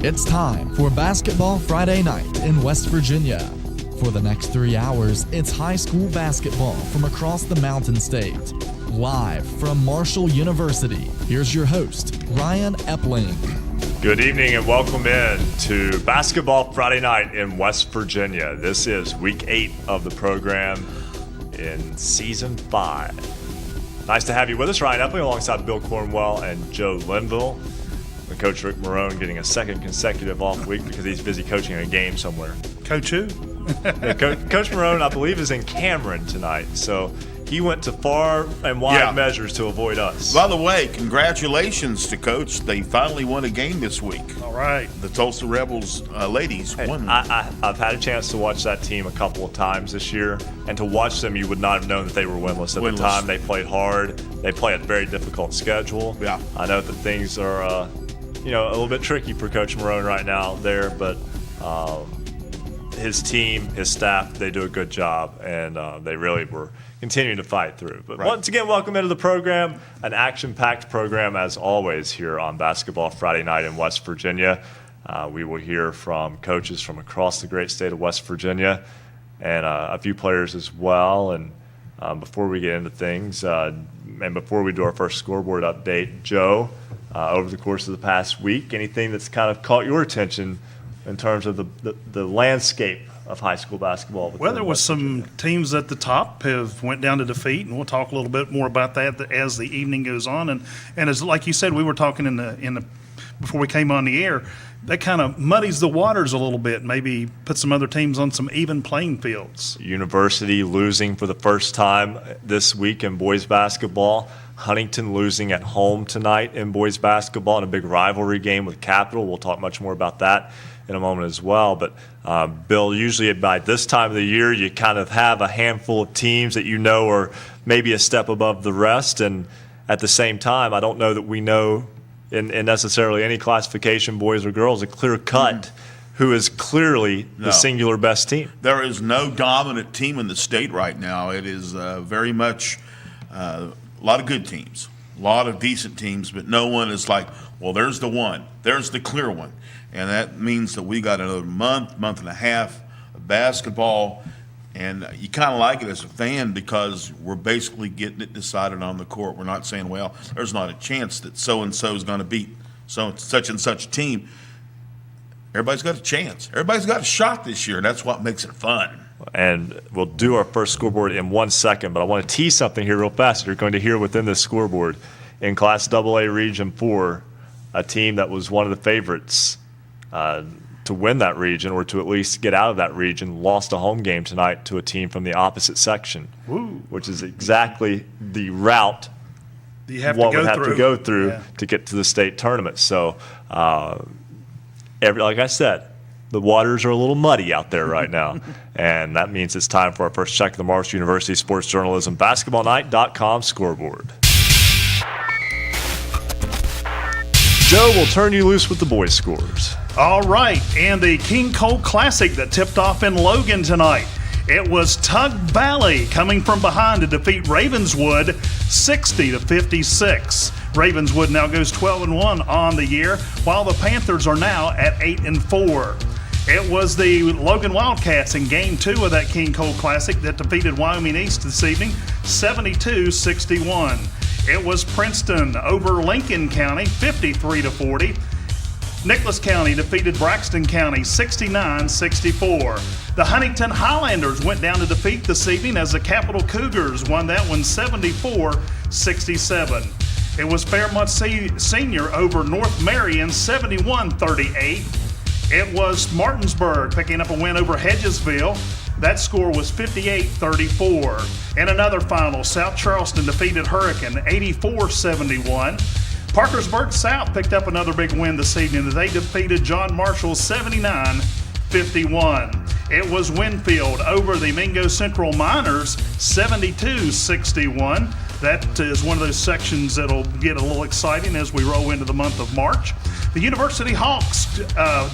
It's time for Basketball Friday Night in West Virginia. For the next 3 hours, it's high school basketball from across the Mountain State. Live from Marshall University, here's your host, Ryan Epling. Good evening and welcome in to Basketball Friday Night in West Virginia. This is week 8 of the program in season 5. Nice to have you with us, Ryan Epling, alongside Bill Cornwell and Joe Linville. And Coach Rick Marone getting a second consecutive off week because he's busy coaching a game somewhere. Coach who? Yeah, Coach Marone, I believe, is in Cameron tonight, so he went to far and wide measures to avoid us. By the way, congratulations to Coach. They finally won a game this week. All right. The Tulsa Rebels ladies won. I've had a chance to watch that team a couple of times this year, and to watch them, you would not have known that they were winless at the time. They played hard. They play a very difficult schedule. Yeah. I know that things are, a little bit tricky for Coach Marone right now there, but his team, his staff, they do a good job, and they really were continuing to fight through. But once again, welcome into the program, an action-packed program as always here on Basketball Friday Night in West Virginia. We will hear from coaches from across the great state of West Virginia and a few players as well. And before we get into things, and before we do our first scoreboard update, Joe, over the course of the past week, anything that's kind of caught your attention in terms of the landscape of high school basketball? Well, there was some teams at the top have went down to defeat, and we'll talk a little bit more about that as the evening goes on. And as like you said, we were talking in the before we came on the air, that kind of muddies the waters a little bit. Maybe put some other teams on some even playing fields. University losing for the first time this week in boys basketball. Huntington losing at home tonight in boys basketball in a big rivalry game with Capital. We'll talk much more about that in a moment as well. But Bill, usually by this time of the year, you kind of have a handful of teams that you know are maybe a step above the rest. And at the same time, I don't know that we know in necessarily any classification, boys or girls, a clear cut who is clearly the singular best team. There is no dominant team in the state right now. It is very much a lot of good teams, a lot of decent teams, but no one is like, well, there's the one, there's the clear one. And that means that we got another month and a half of basketball, and you kind of like it as a fan because we're basically getting it decided on the court. We're not saying, well, there's not a chance that so-and-so is going to beat such and such team. Everybody's got a chance. Everybody's got a shot this year, and that's what makes it fun. And we'll do our first scoreboard in 1 second, but I want to tease something here real fast. You're going to hear within this scoreboard in Class AA Region 4, a team that was one of the favorites to win that region or to at least get out of that region, lost a home game tonight to a team from the opposite section, which is exactly the route one would have to go through to get to the state tournament. So, like I said, the waters are a little muddy out there right now, and that means it's time for our first check of the Marshall University Sports Journalism BasketballNight.com scoreboard. Joe will turn you loose with the boys' scores. All right, and the King Cole Classic that tipped off in Logan tonight. It was Tug Valley coming from behind to defeat Ravenswood 60-56. Ravenswood now goes 12-1 on the year, while the Panthers are now at 8-4. It was the Logan Wildcats in Game 2 of that King Cole Classic that defeated Wyoming East this evening 72-61. It was Princeton over Lincoln County 53-40. Nicholas County defeated Braxton County 69-64. The Huntington Highlanders went down to defeat this evening as the Capital Cougars won that one 74-67. It was Fairmont Senior over North Marion 71-38. It was Martinsburg picking up a win over Hedgesville. That score was 58-34. In another final, South Charleston defeated Hurricane 84-71. Parkersburg South picked up another big win this evening as they defeated John Marshall 79-51. It was Winfield over the Mingo Central Miners 72-61. That is one of those sections that'll get a little exciting as we roll into the month of March. The University Hawks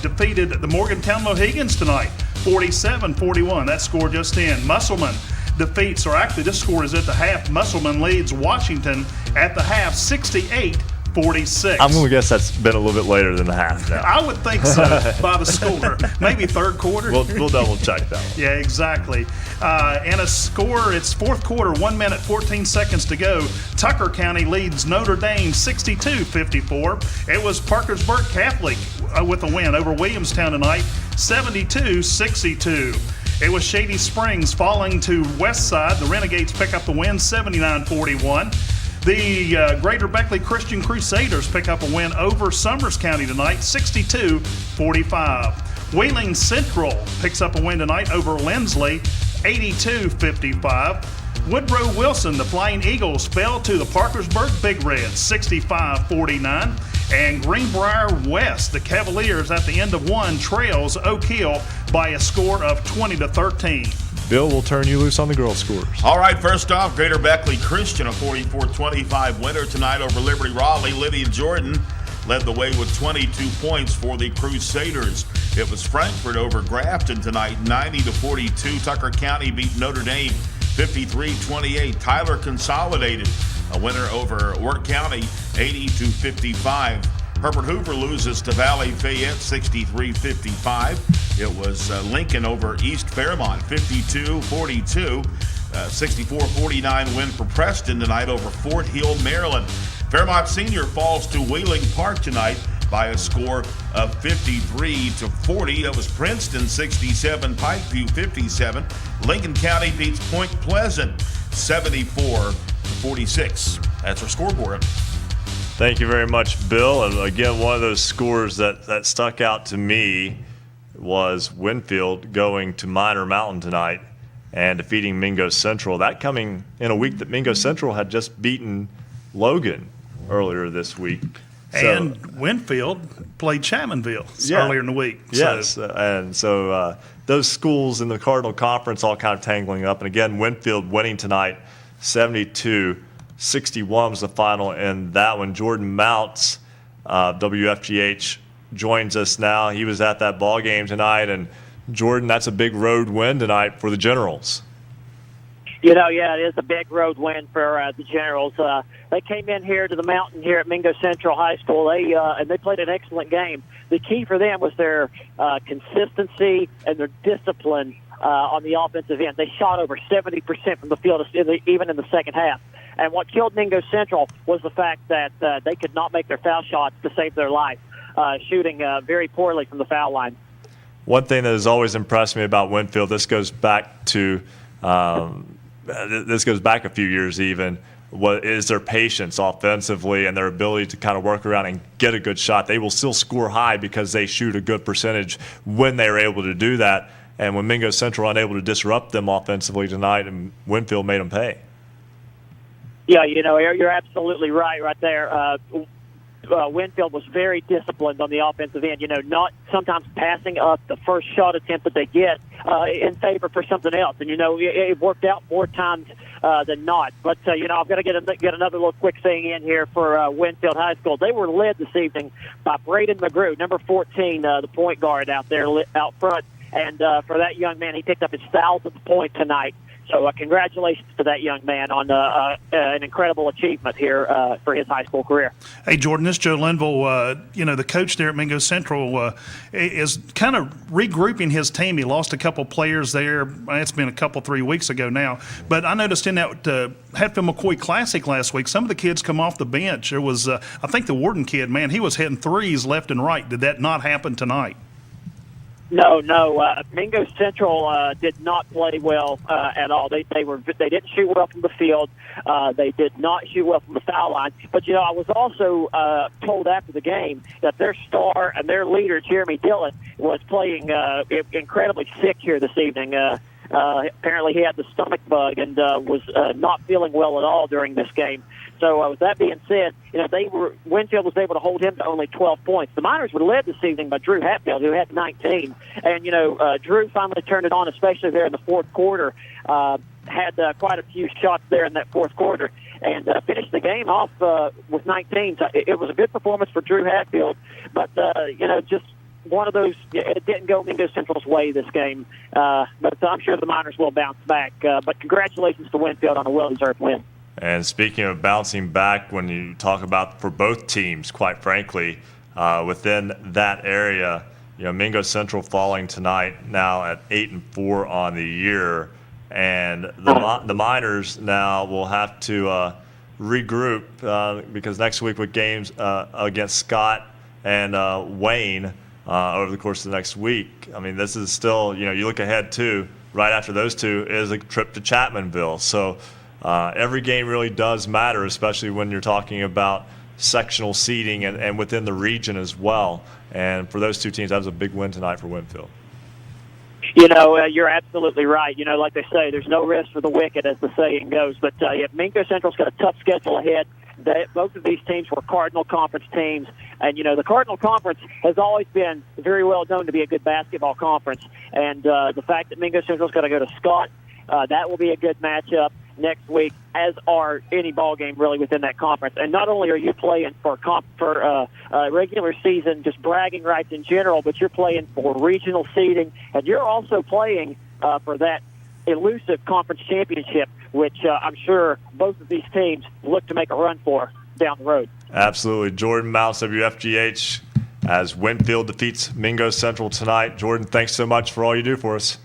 defeated the Morgantown Mohegans tonight 47-41. That score just in. Musselman defeats, or actually this score is at the half. Musselman leads Washington at the half 68 46. I'm going to guess that's been a little bit later than the half now. I would think so by the score. Maybe third quarter. We'll double check that one. Yeah, exactly. And a score, it's fourth quarter, 1 minute, 14 seconds to go. Tucker County leads Notre Dame 62-54. It was Parkersburg Catholic with a win over Williamstown tonight, 72-62. It was Shady Springs falling to Westside. The Renegades pick up the win, 79-41. The Greater Beckley Christian Crusaders pick up a win over Summers County tonight, 62-45. Wheeling Central picks up a win tonight over Lindsley, 82-55. Woodrow Wilson, the Flying Eagles, fell to the Parkersburg Big Reds, 65-49. And Greenbrier West, the Cavaliers, at the end of one, trails Oak Hill by a score of 20-13. Bill will turn you loose on the girls' scores. All right, first off, Greater Beckley Christian, a 44-25 winner tonight over Liberty Raleigh. Lydia Jordan led the way with 22 points for the Crusaders. It was Frankfort over Grafton tonight, 90-42. Tucker County beat Notre Dame 53-28. Tyler consolidated a winner over Work County, 80-55. Herbert Hoover loses to Valley Fayette, 63-55. It was Lincoln over East Fairmont, 52-42. 64-49 win for Preston tonight over Fort Hill, Maryland. Fairmont Senior falls to Wheeling Park tonight by a score of 53-40. It was Princeton 67, Pikeview 57. Lincoln County beats Point Pleasant 74-46. That's our scoreboard. Thank you very much, Bill. And again, one of those scores that stuck out to me was Winfield going to Minor Mountain tonight and defeating Mingo Central. That coming in a week that Mingo Central had just beaten Logan earlier this week. And Winfield played Chapmanville earlier in the week. Yes, and so those schools in the Cardinal Conference all kind of tangling up. And again, Winfield winning tonight, 72-61 was the final in that one. Jordan Mounts, WFGH, joins us now. He was at that ball game tonight. And Jordan, that's a big road win tonight for the Generals. You know, yeah, it is a big road win for the Generals. They came in here to the mountain here at Mingo Central High School. And they played an excellent game. The key for them was their consistency and their discipline on the offensive end. They shot over 70% from the field, even in the second half. And what killed Mingo Central was the fact that they could not make their foul shots to save their life, shooting very poorly from the foul line. One thing that has always impressed me about Winfield, this goes back to this goes back a few years even, what is their patience offensively and their ability to kind of work around and get a good shot. They will still score high because they shoot a good percentage when they are able to do that. And when Mingo Central unable to disrupt them offensively tonight, and Winfield made them pay. Yeah, you know, you're absolutely right there. Winfield was very disciplined on the offensive end, you know, not sometimes passing up the first shot attempt that they get in favor for something else. And, you know, it worked out more times than not. But, you know, I've got to get another little quick thing in here for Winfield High School. They were led this evening by Braden McGrew, number 14, the point guard out there out front. And for that young man, he picked up his 1,000th point tonight. So congratulations to that young man on an incredible achievement here for his high school career. Hey, Jordan, this is Joe Linville. You know, the coach there at Mingo Central is kind of regrouping his team. He lost a couple players there. It's been 3 weeks ago now. But I noticed in that Hatfield McCoy Classic last week, some of the kids come off the bench. There was, I think the Warden kid, man, he was hitting threes left and right. Did that not happen tonight? No. Mingo Central did not play well at all. They didn't shoot well from the field. They did not shoot well from the foul line. But you know, I was also told after the game that their star and their leader, Jeremy Dillon, was playing incredibly sick here this evening. Apparently, he had the stomach bug and was not feeling well at all during this game. So with that being said, you know, Winfield was able to hold him to only 12 points. The Miners were led this evening by Drew Hatfield, who had 19. And, you know, Drew finally turned it on, especially there in the fourth quarter. Had quite a few shots there in that fourth quarter and finished the game off with 19. So it was a good performance for Drew Hatfield. But, you know, just one of those, it didn't go Mingo Central's way this game. But I'm sure the Miners will bounce back. But congratulations to Winfield on a well-deserved win. And speaking of bouncing back, when you talk about for both teams, quite frankly, within that area, Mingo Central falling tonight now at 8-4 on the year, and the Miners now will have to regroup because next week with games against Scott and Wayne over the course of the next week. I mean, this is still, you look ahead to right after those two is a trip to Chapmanville. So every game really does matter, especially when you're talking about sectional seeding and within the region as well. And for those two teams, that was a big win tonight for Winfield. You're absolutely right. Like they say, there's no rest for the wicked, as the saying goes. But Mingo Central's got a tough schedule ahead. Both of these teams were Cardinal Conference teams. And, the Cardinal Conference has always been very well known to be a good basketball conference. And the fact that Mingo Central's got to go to Scott, that will be a good matchup next week, as are any ball game really within that conference. And not only are you playing for regular season, just bragging rights in general, but you're playing for regional seeding, and you're also playing for that elusive conference championship, which I'm sure both of these teams look to make a run for down the road. Absolutely. Jordan Mouse, WFGH, as Winfield defeats Mingo Central tonight. Jordan, thanks so much for all you do for us.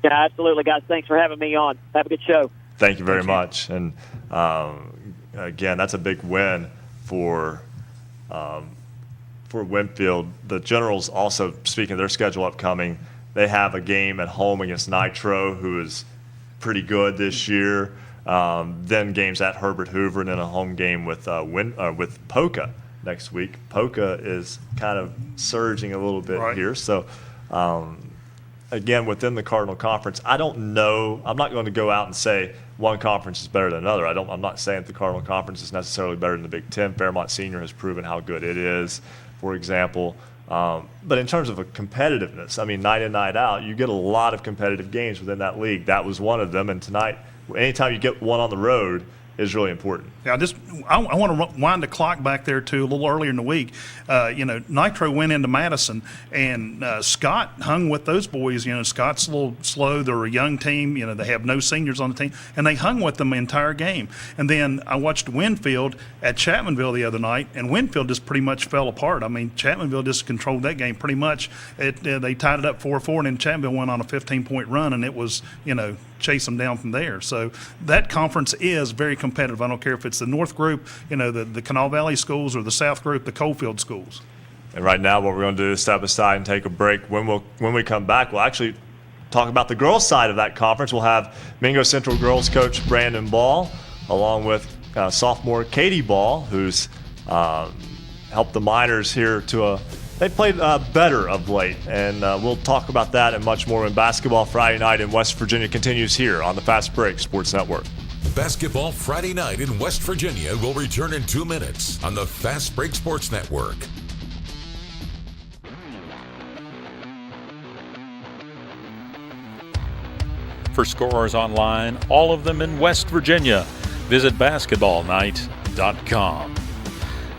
Yeah, absolutely, guys. Thanks for having me on. Have a good show. Thank you very much. And, again, that's a big win for Winfield. The Generals also, speaking of their schedule upcoming, they have a game at home against Nitro, who is pretty good this year. Then games at Herbert Hoover, and then a home game with Poca next week. Poca is kind of surging a little bit here. So, again, within the Cardinal Conference, I don't know. I'm not going to go out and say one conference is better than another. I'm not saying that the Cardinal Conference is necessarily better than the Big Ten. Fairmont Senior has proven how good it is, for example. But in terms of a competitiveness, I mean, night in, night out, you get a lot of competitive games within that league. That was one of them. And tonight, anytime you get one on the road is really important. Yeah, I want to wind the clock back there to a little earlier in the week. Nitro went into Madison, and Scott hung with those boys. Scott's a little slow. They're a young team. They have no seniors on the team, and they hung with them the entire game. And then I watched Winfield at Chapmanville the other night, and Winfield just pretty much fell apart. I mean, Chapmanville just controlled that game pretty much. They tied it up 4-4, and then Chapmanville went on a 15-point run, and it was, chase them down from there. So that conference is very competitive. I don't care if it's the North group, the Kanawha Valley schools, or the South group, the Coalfield schools. And right now what we're going to do is step aside and take a break. When we come back, we'll actually talk about the girls' side of that conference. We'll have Mingo Central girls coach Brandon Ball, along with sophomore Katie Ball, who's helped the Miners here to they played better of late, and we'll talk about that and much more when Basketball Friday Night in West Virginia continues here on the Fast Break Sports Network. Basketball Friday Night in West Virginia will return in 2 minutes on the Fast Break Sports Network. For scorers online, all of them in West Virginia, visit basketballnight.com.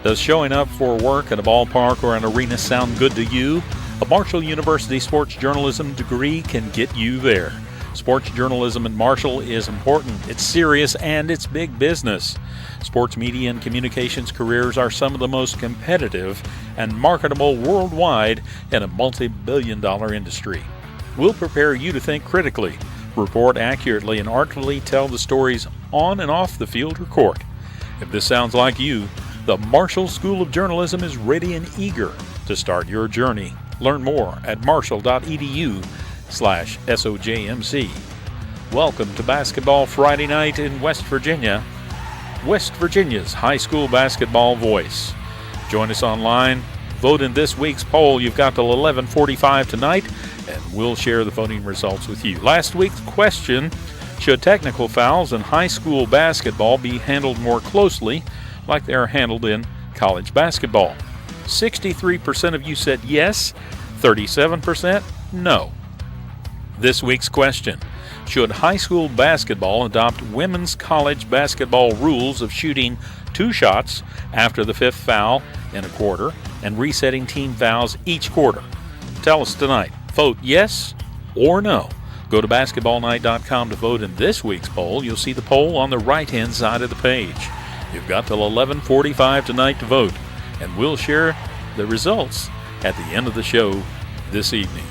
Does showing up for work at a ballpark or an arena sound good to you? A Marshall University sports journalism degree can get you there. Sports journalism in Marshall is important, it's serious, and it's big business. Sports media and communications careers are some of the most competitive and marketable worldwide in a multi-billion-dollar industry. We'll prepare you to think critically, report accurately, and artfully tell the stories on and off the field or court. If this sounds like you, the Marshall School of Journalism is ready and eager to start your journey. Learn more at marshall.edu/SOJMC. Welcome to Basketball Friday Night in West Virginia, West Virginia's high school basketball voice. Join us online. Vote in this week's poll. You've got till 11:45 tonight, and we'll share the voting results with you. Last week's question, should technical fouls in high school basketball be handled more closely like they are handled in college basketball? 63% of you said yes, 37% no. This week's question, should high school basketball adopt women's college basketball rules of shooting 2 shots after the 5th foul in a quarter and resetting team fouls each quarter? Tell us tonight. Vote yes or no Go to basketballnight.com to vote in this week's poll. You'll see the poll on the right-hand side of the page. You've got till 11:45 tonight to vote, and we'll share the results at the end of the show this evening.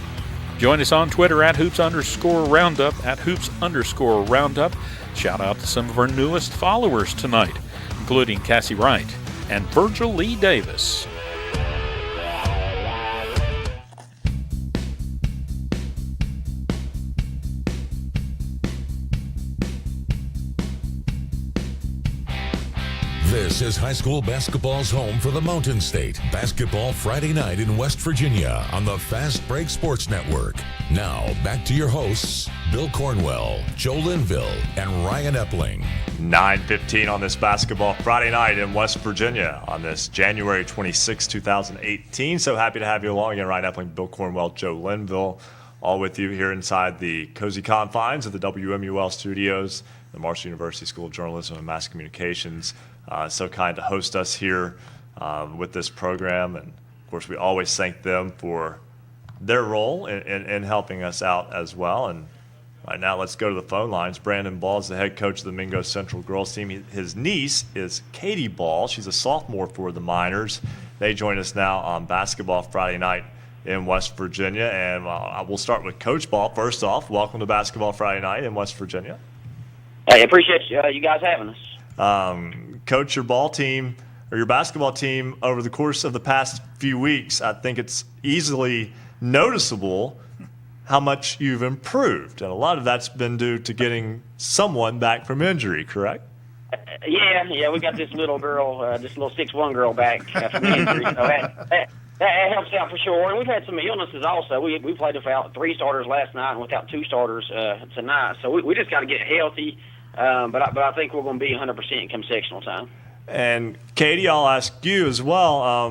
Join us on Twitter at @hoops_roundup, at @hoops_roundup. Shout out to some of our newest followers tonight, including Cassie Wright and Virgil Lee Davis. This is high school basketball's home for the Mountain State. Basketball Friday night in West Virginia on the Fast Break Sports Network. Now, back to your hosts, Bill Cornwell, Joe Linville, and Ryan Epling. 9:15 on this Basketball Friday night in West Virginia on this January 26, 2018. So happy to have you along again. Ryan Epling, Bill Cornwell, Joe Linville, all with you here inside the cozy confines of the WMUL studios, the Marshall University School of Journalism and Mass Communications. So kind to host us here with this program. And, of course, we always thank them for their role in helping us out as well. And right now, let's go to the phone lines. Brandon Ball is the head coach of the Mingo Central girls team. His niece is Katie Ball. She's a sophomore for the Miners. They join us now on Basketball Friday night in West Virginia. And we'll start with Coach Ball. First off, welcome to Basketball Friday night in West Virginia. Hey, appreciate you guys having us. Coach, your ball team or your basketball team over the course of the past few weeks, I think it's easily noticeable how much you've improved. And a lot of that's been due to getting someone back from injury, correct? Yeah, we got this little girl, this little 6'1" girl back from injury. So that helps out for sure. And we've had some illnesses also. We played without 3 starters last night and without 2 starters tonight. So we just got to get healthy. But I think we're going to be 100% come sectional time. And Katie, I'll ask you as well.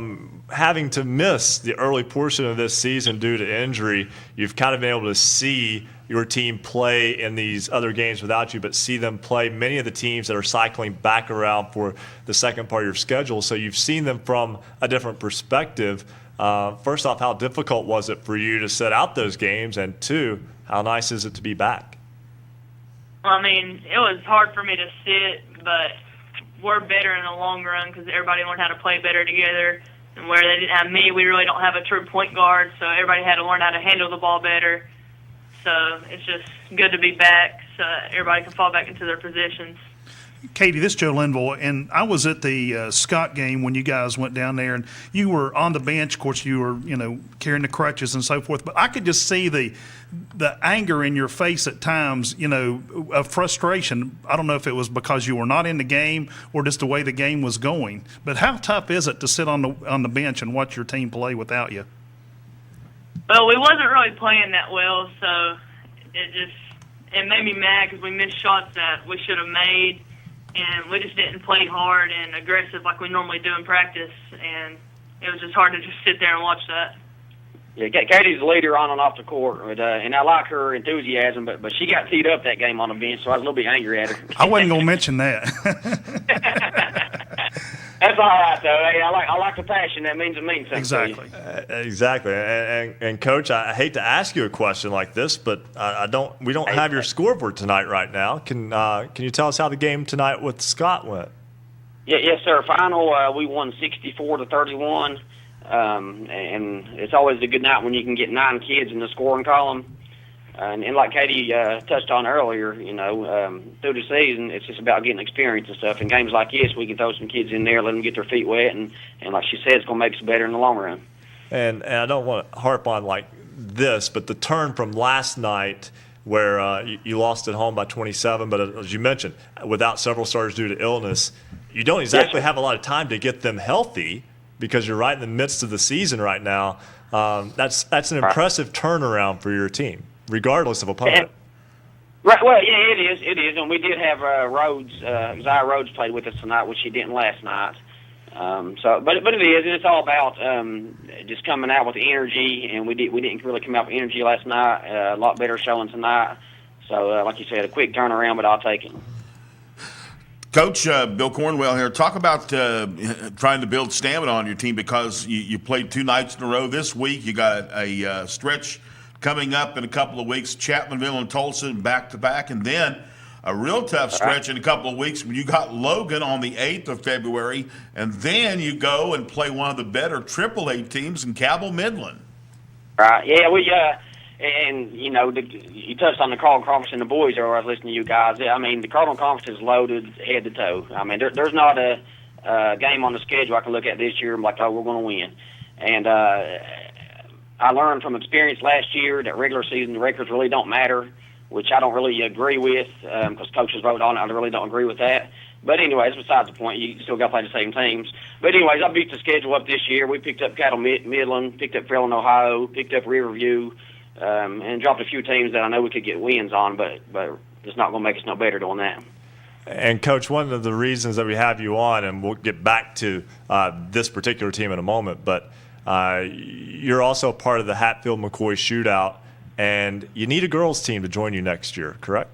Having to miss the early portion of this season due to injury, you've kind of been able to see your team play in these other games without you, but see them play many of the teams that are cycling back around for the second part of your schedule. So you've seen them from a different perspective. First off, how difficult was it for you to set out those games? And 2, how nice is it to be back? Well, I mean, it was hard for me to sit, but we're better in the long run because everybody learned how to play better together. And where they didn't have me, we really don't have a true point guard, so everybody had to learn how to handle the ball better. So it's just good to be back so everybody can fall back into their positions. Katie, this is Joe Linville, and I was at the Scott game when you guys went down there, and you were on the bench. Of course, you were, carrying the crutches and so forth. But I could just see the anger in your face at times, of frustration. I don't know if it was because you were not in the game or just the way the game was going. But how tough is it to sit on the bench and watch your team play without you? Well, we wasn't really playing that well, so it made me mad because we missed shots that we should have made. And we just didn't play hard and aggressive like we normally do in practice, and it was just hard to just sit there and watch that. Yeah, Katie's the leader on and off the court, and I like her enthusiasm, but she got teed up that game on the bench, so I was a little bit angry at her. I wasn't going to mention that. That's all right, though. Hey, I like the passion. That means it means something. Exactly. Exactly. And Coach, I hate to ask you a question like this, but we don't have your scoreboard tonight right now. Can you tell us how the game tonight with Scott went? Yes, sir. Final, we won 64-31. And it's always a good night when you can get 9 kids in the scoring column. And like Katie touched on earlier, through the season, it's just about getting experience and stuff. In games like this, we can throw some kids in there, let them get their feet wet, and like she said, it's going to make us better in the long run. And I don't want to harp on like this, but the turn from last night where you lost at home by 27, but as you mentioned, without several starters due to illness, you don't exactly have a lot of time to get them healthy because you're right in the midst of the season right now. That's an impressive turnaround for your team, regardless of opponent. Right. Well, yeah, it is, and we did have Zaya Rhodes played with us tonight, which she didn't last night. But it is, and it's all about just coming out with energy, and we didn't really come out with energy last night. A lot better showing tonight. So, like you said, a quick turnaround, but I'll take it. Coach, Bill Cornwell here. Talk about trying to build stamina on your team because you played 2 nights in a row this week. You got a stretch coming up in a couple of weeks, Chapmanville and Tulsa back-to-back, and then a real tough stretch in a couple of weeks when you got Logan on the 8th of February, and then you go and play one of the better AAA teams in Cabell Midland. Right. Yeah, and, you know, you touched on the Cardinal Conference and the boys earlier. I was listening to you guys. I mean, the Cardinal Conference is loaded head to toe. I mean, there's not a game on the schedule I can look at this year and be like, oh, we're going to win. And I learned from experience last year that regular season records really don't matter, which I don't really agree with because coaches wrote on it. I really don't agree with that. But anyways, besides the point, you still got to play the same teams. But anyways, I beat the schedule up this year. We picked up Cattle Midland, picked up Fairland, Ohio, picked up Riverview, and dropped a few teams that I know we could get wins on, but it's not going to make us no better doing that. And, Coach, one of the reasons that we have you on, and we'll get back to this particular team in a moment, but you're also part of the Hatfield-McCoy shootout, and you need a girls' team to join you next year, correct?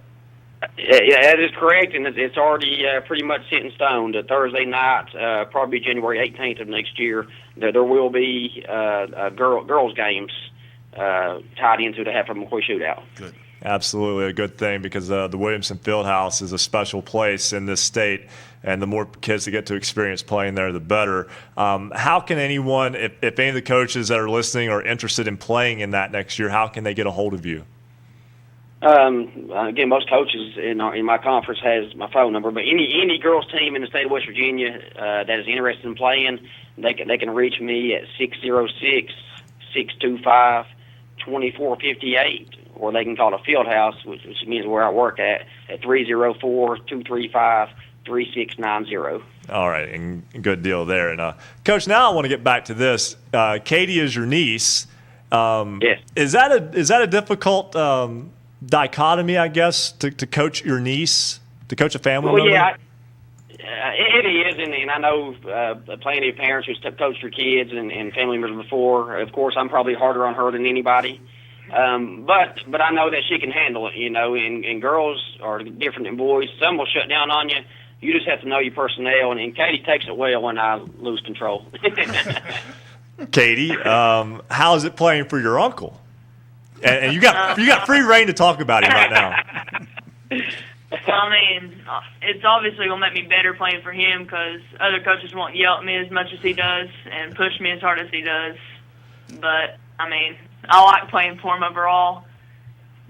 Yeah, that is correct, and it's already pretty much set in stone. The Thursday night, probably January 18th of next year, there will be girls' games tied into the Hatfield-McCoy shootout. Good. Absolutely a good thing because the Williamson Fieldhouse is a special place in this state, and the more kids that get to experience playing there, the better. How can anyone, if any of the coaches that are listening are interested in playing in that next year, how can they get a hold of you? Again, most coaches in my conference has my phone number, but any girls team in the state of West Virginia that is interested in playing, they can reach me at 606-625-2458. Or they can call the field house, which means where I work at 304-235-3690. All right, and good deal there. And Coach, now I want to get back to this. Katie is your niece. Yes. Is that a difficult dichotomy, I guess, to coach your niece, to coach a family member? Yeah, it is, and I know plenty of parents who've coached their kids and family members before. Of course, I'm probably harder on her than anybody. But I know that she can handle it, you know, and girls are different than boys. Some will shut down on you. You just have to know your personnel, and Katie takes it well when I lose control. Katie, how is it playing for your uncle? And you got free reign to talk about him right now. I mean, it's obviously going to make me better playing for him because other coaches won't yell at me as much as he does and push me as hard as he does. But, I mean, I like playing for him overall,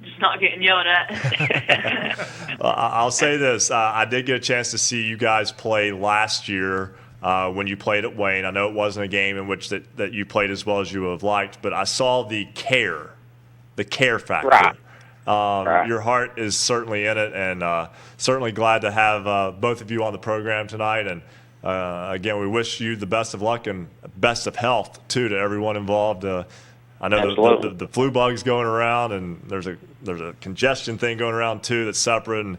just not getting yelled at. I'll say this. I did get a chance to see you guys play last year when you played at Wayne. I know it wasn't a game in which that you played as well as you would have liked, but I saw the care factor. Right. Right. Your heart is certainly in it, and certainly glad to have both of you on the program tonight. And again, we wish you the best of luck and best of health, too, to everyone involved. I know the flu bug's going around, and there's a congestion thing going around too that's separate, and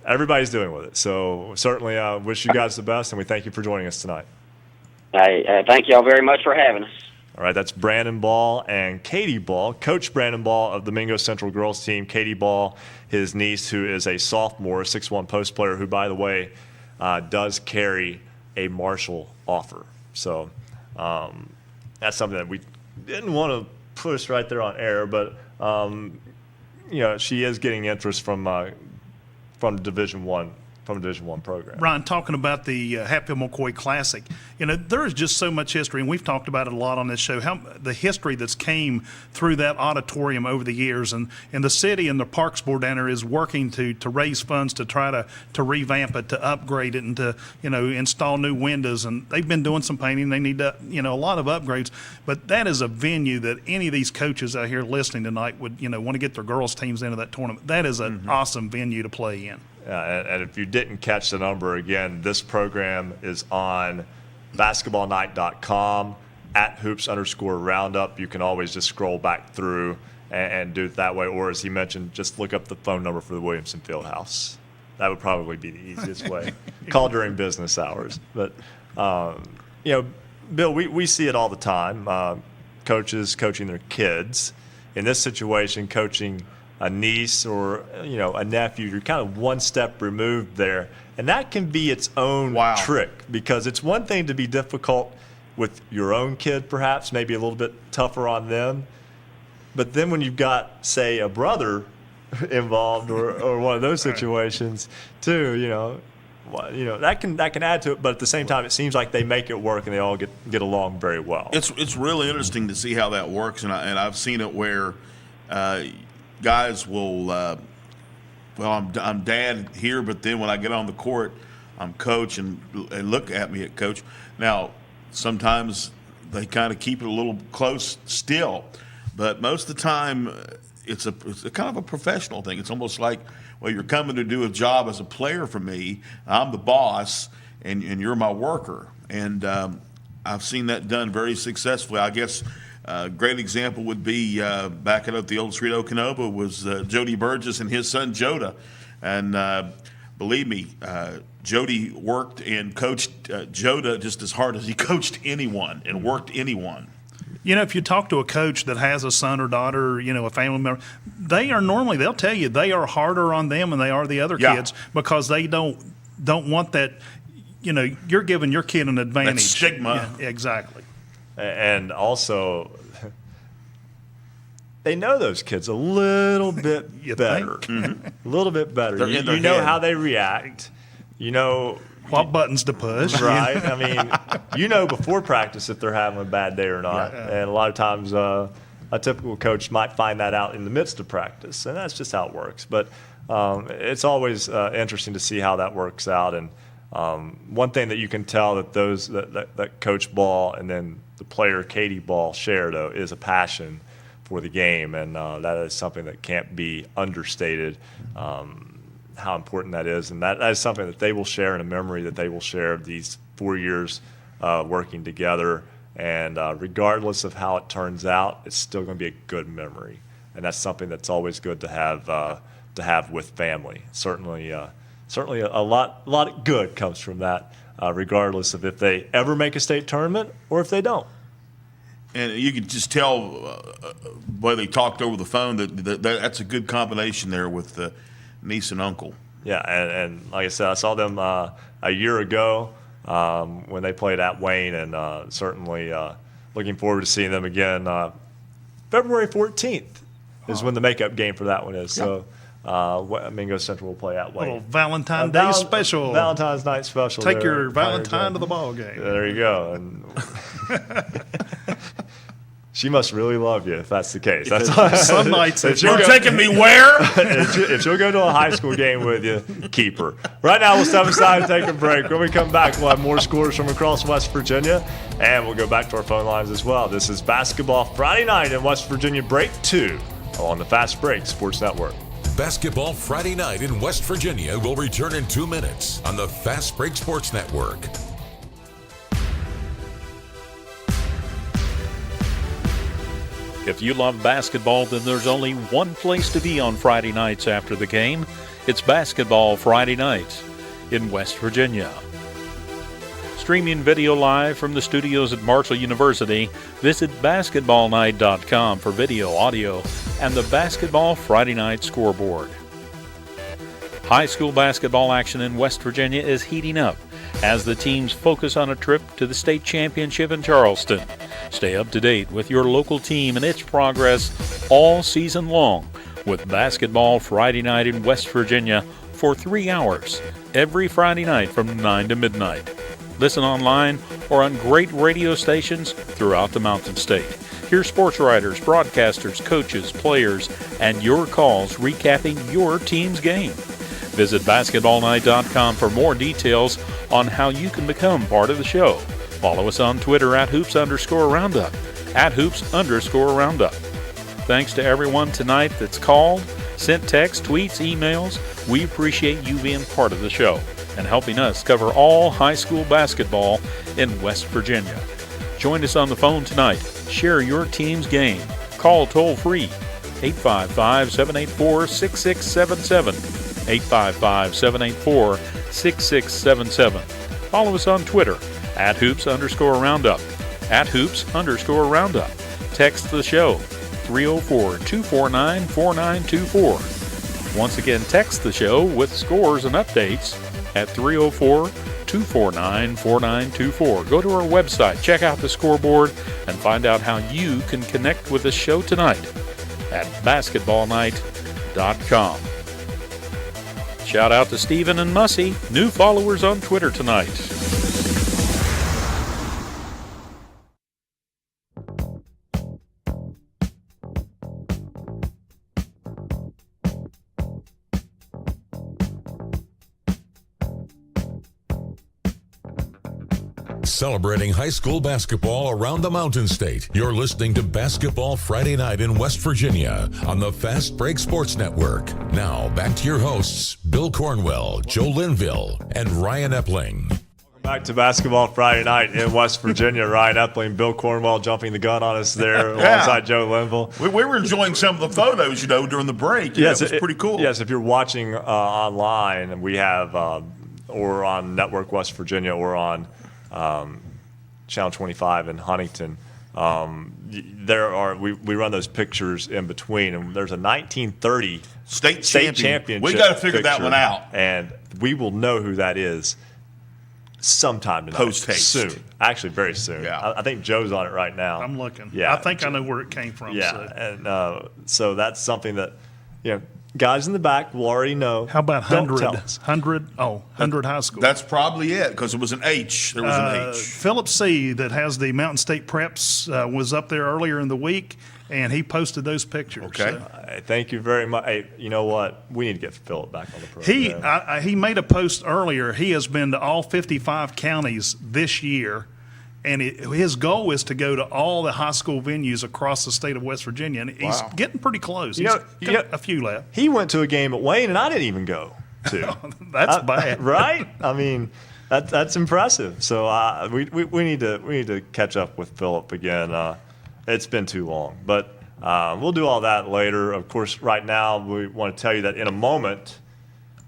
everybody's dealing with it. So certainly wish you guys the best, and we thank you for joining us tonight. Hey, thank you all very much for having us. All right, that's Brandon Ball and Katie Ball, Coach Brandon Ball of the Mingo Central girls team. Katie Ball, his niece, who is a sophomore, 6'1" post player, who, by the way, does carry a Marshall offer. So that's something that we didn't want to push right there on air, but she is getting interest from Division I program. Ryan, talking about the Hatfield-McCoy Classic, there is just so much history, and we've talked about it a lot on this show, how the history that's came through that auditorium over the years, and the city and the Parks Board down there is working to raise funds to try to revamp it, to upgrade it, and to install new windows, and they've been doing some painting. They need to, a lot of upgrades, but that is a venue that any of these coaches out here listening tonight would want to get their girls teams into that tournament. That is an awesome venue to play in. And if you didn't catch the number, again, this program is on basketballnight.com at hoops_roundup. You can always just scroll back through and do it that way. Or, as he mentioned, just look up the phone number for the Williamson Fieldhouse. That would probably be the easiest way. Call during business hours. But, Bill, we see it all the time. Coaches coaching their kids. In this situation, coaching a niece or a nephew, you're kind of one step removed there, and that can be its own trick, because it's one thing to be difficult with your own kid, perhaps maybe a little bit tougher on them, But then when you've got, say, a brother involved or one of those situations too, that can add to it. But at the same time, it seems like they make it work and they all get along very well. It's really interesting to see how that works, and I've seen it where guys will. I'm dad here, but then when I get on the court, I'm coach, and look at me at coach. Now, sometimes they kind of keep it a little close still, but most of the time it's a kind of a professional thing. It's almost like, well, you're coming to do a job as a player for me. I'm the boss, and you're my worker. And I've seen that done very successfully. I guess a great example would be back at the old Cerrito Canova was Jody Burgess and his son Joda. And believe me, Jody worked and coached Joda just as hard as he coached anyone and worked anyone. If you talk to a coach that has a son or daughter, a family member, they'll tell you they are harder on them than they are the other kids, because they don't want that, you're giving your kid an advantage. That stigma. Yeah, exactly. And also, they know those kids a little bit better. A little bit better. They're in their know head. how they react. What buttons to push. Right. I mean, before practice if they're having a bad day or not. Yeah. And a lot of times a typical coach might find that out in the midst of practice. And that's just how it works. But it's always interesting to see how that works out. And one thing that you can tell that that Coach Ball and then the player Katie Ball share, though, is a passion for the game. And that is something that can't be understated. How important that is, and that is something that they will share in a memory that they will share of these 4 years working together. And regardless of how it turns out, it's still going to be a good memory, and that's something that's always good to have with family. Certainly a lot of good comes from that, regardless of if they ever make a state tournament or if they don't. And you could just tell by they talked over the phone that's a good combination there with the niece and uncle. Yeah, and like I said, I saw them a year ago when they played at Wayne, and certainly looking forward to seeing them again. February 14th is when the makeup game for that one is. So Mingo Central will play at Wayne. Little Valentine's Day special. Valentine's night special. Take your Valentine to the ball game. There you go. And she must really love you if that's the case. That's some nights. You're taking me where? If she'll go to a high school game with you, keep her. Right now, we'll step aside and take a break. When we come back, we'll have more scores from across West Virginia, and we'll go back to our phone lines as well. This is Basketball Friday Night in West Virginia, Break 2 on the Fast Break Sports Network. Basketball Friday Night in West Virginia will return in 2 minutes on the Fast Break Sports Network. If you love basketball, then there's only one place to be on Friday nights after the game. It's Basketball Friday Night in West Virginia. Streaming video live from the studios at Marshall University, visit basketballnight.com for video, audio, and the Basketball Friday Night scoreboard. High school basketball action in West Virginia is heating up as the teams focus on a trip to the state championship in Charleston. Stay up to date with your local team and its progress all season long with Basketball Friday Night in West Virginia for 3 hours every Friday night from 9 to midnight. Listen online or on great radio stations throughout the Mountain State. Hear sports writers, broadcasters, coaches, players, and your calls recapping your team's game. Visit basketballnight.com for more details on how you can become part of the show. Follow us on Twitter at @hoops_roundup, @hoops_roundup. Thanks to everyone tonight that's called, sent texts, tweets, emails. We appreciate you being part of the show and helping us cover all high school basketball in West Virginia. Join us on the phone tonight. Share your team's game. Call toll-free 855-784-6677, 855-784-6677. Follow us on Twitter @hoops_roundup, @hoops_roundup. Text the show 304-249-4924. Once again, text the show with scores and updates at 304-249-4924. Go to our website, check out the scoreboard, and find out how you can connect with the show tonight. at basketballnight.com. Shout out to Stephen and Mussy, new followers on Twitter tonight. Celebrating high school basketball around the Mountain State. You're listening to Basketball Friday Night in West Virginia on the Fast Break Sports Network. Now, back to your hosts, Bill Cornwell, Joe Linville, and Ryan Epling. Welcome back to Basketball Friday Night in West Virginia. Ryan Epling, Bill Cornwell jumping the gun on us there alongside Joe Linville. We were enjoying some of the photos, during the break. Yes, it was pretty cool. Yes, if you're watching online, we have, or on Network West Virginia, or on Channel 25 in Huntington. We run those pictures in between, and there's a 1930 state championship. We got to figure that one out, and we will know who that is sometime tonight. Post-haste. Soon, actually, very soon. Yeah. I think Joe's on it right now. I'm looking. Yeah, I think I know where it came from. Yeah, So. and so that's something that guys in the back will already know. How about Don't 100? tell us. 100 High School. That's probably it, because it was an H. There was an H. Philip C. that has the Mountain State Preps was up there earlier in the week, and he posted those pictures. Okay. So. Thank you very much. Hey, you know what? We need to get Philip back on the program. He made a post earlier. He has been to all 55 counties this year, and his goal is to go to all the high school venues across the state of West Virginia, and he's getting pretty close. He's got a few left. He went to a game at Wayne, and I didn't even go to. That's bad, right? I mean, that's impressive. So we need to catch up with Philip again. It's been too long, but we'll do all that later. Of course, right now we want to tell you that in a moment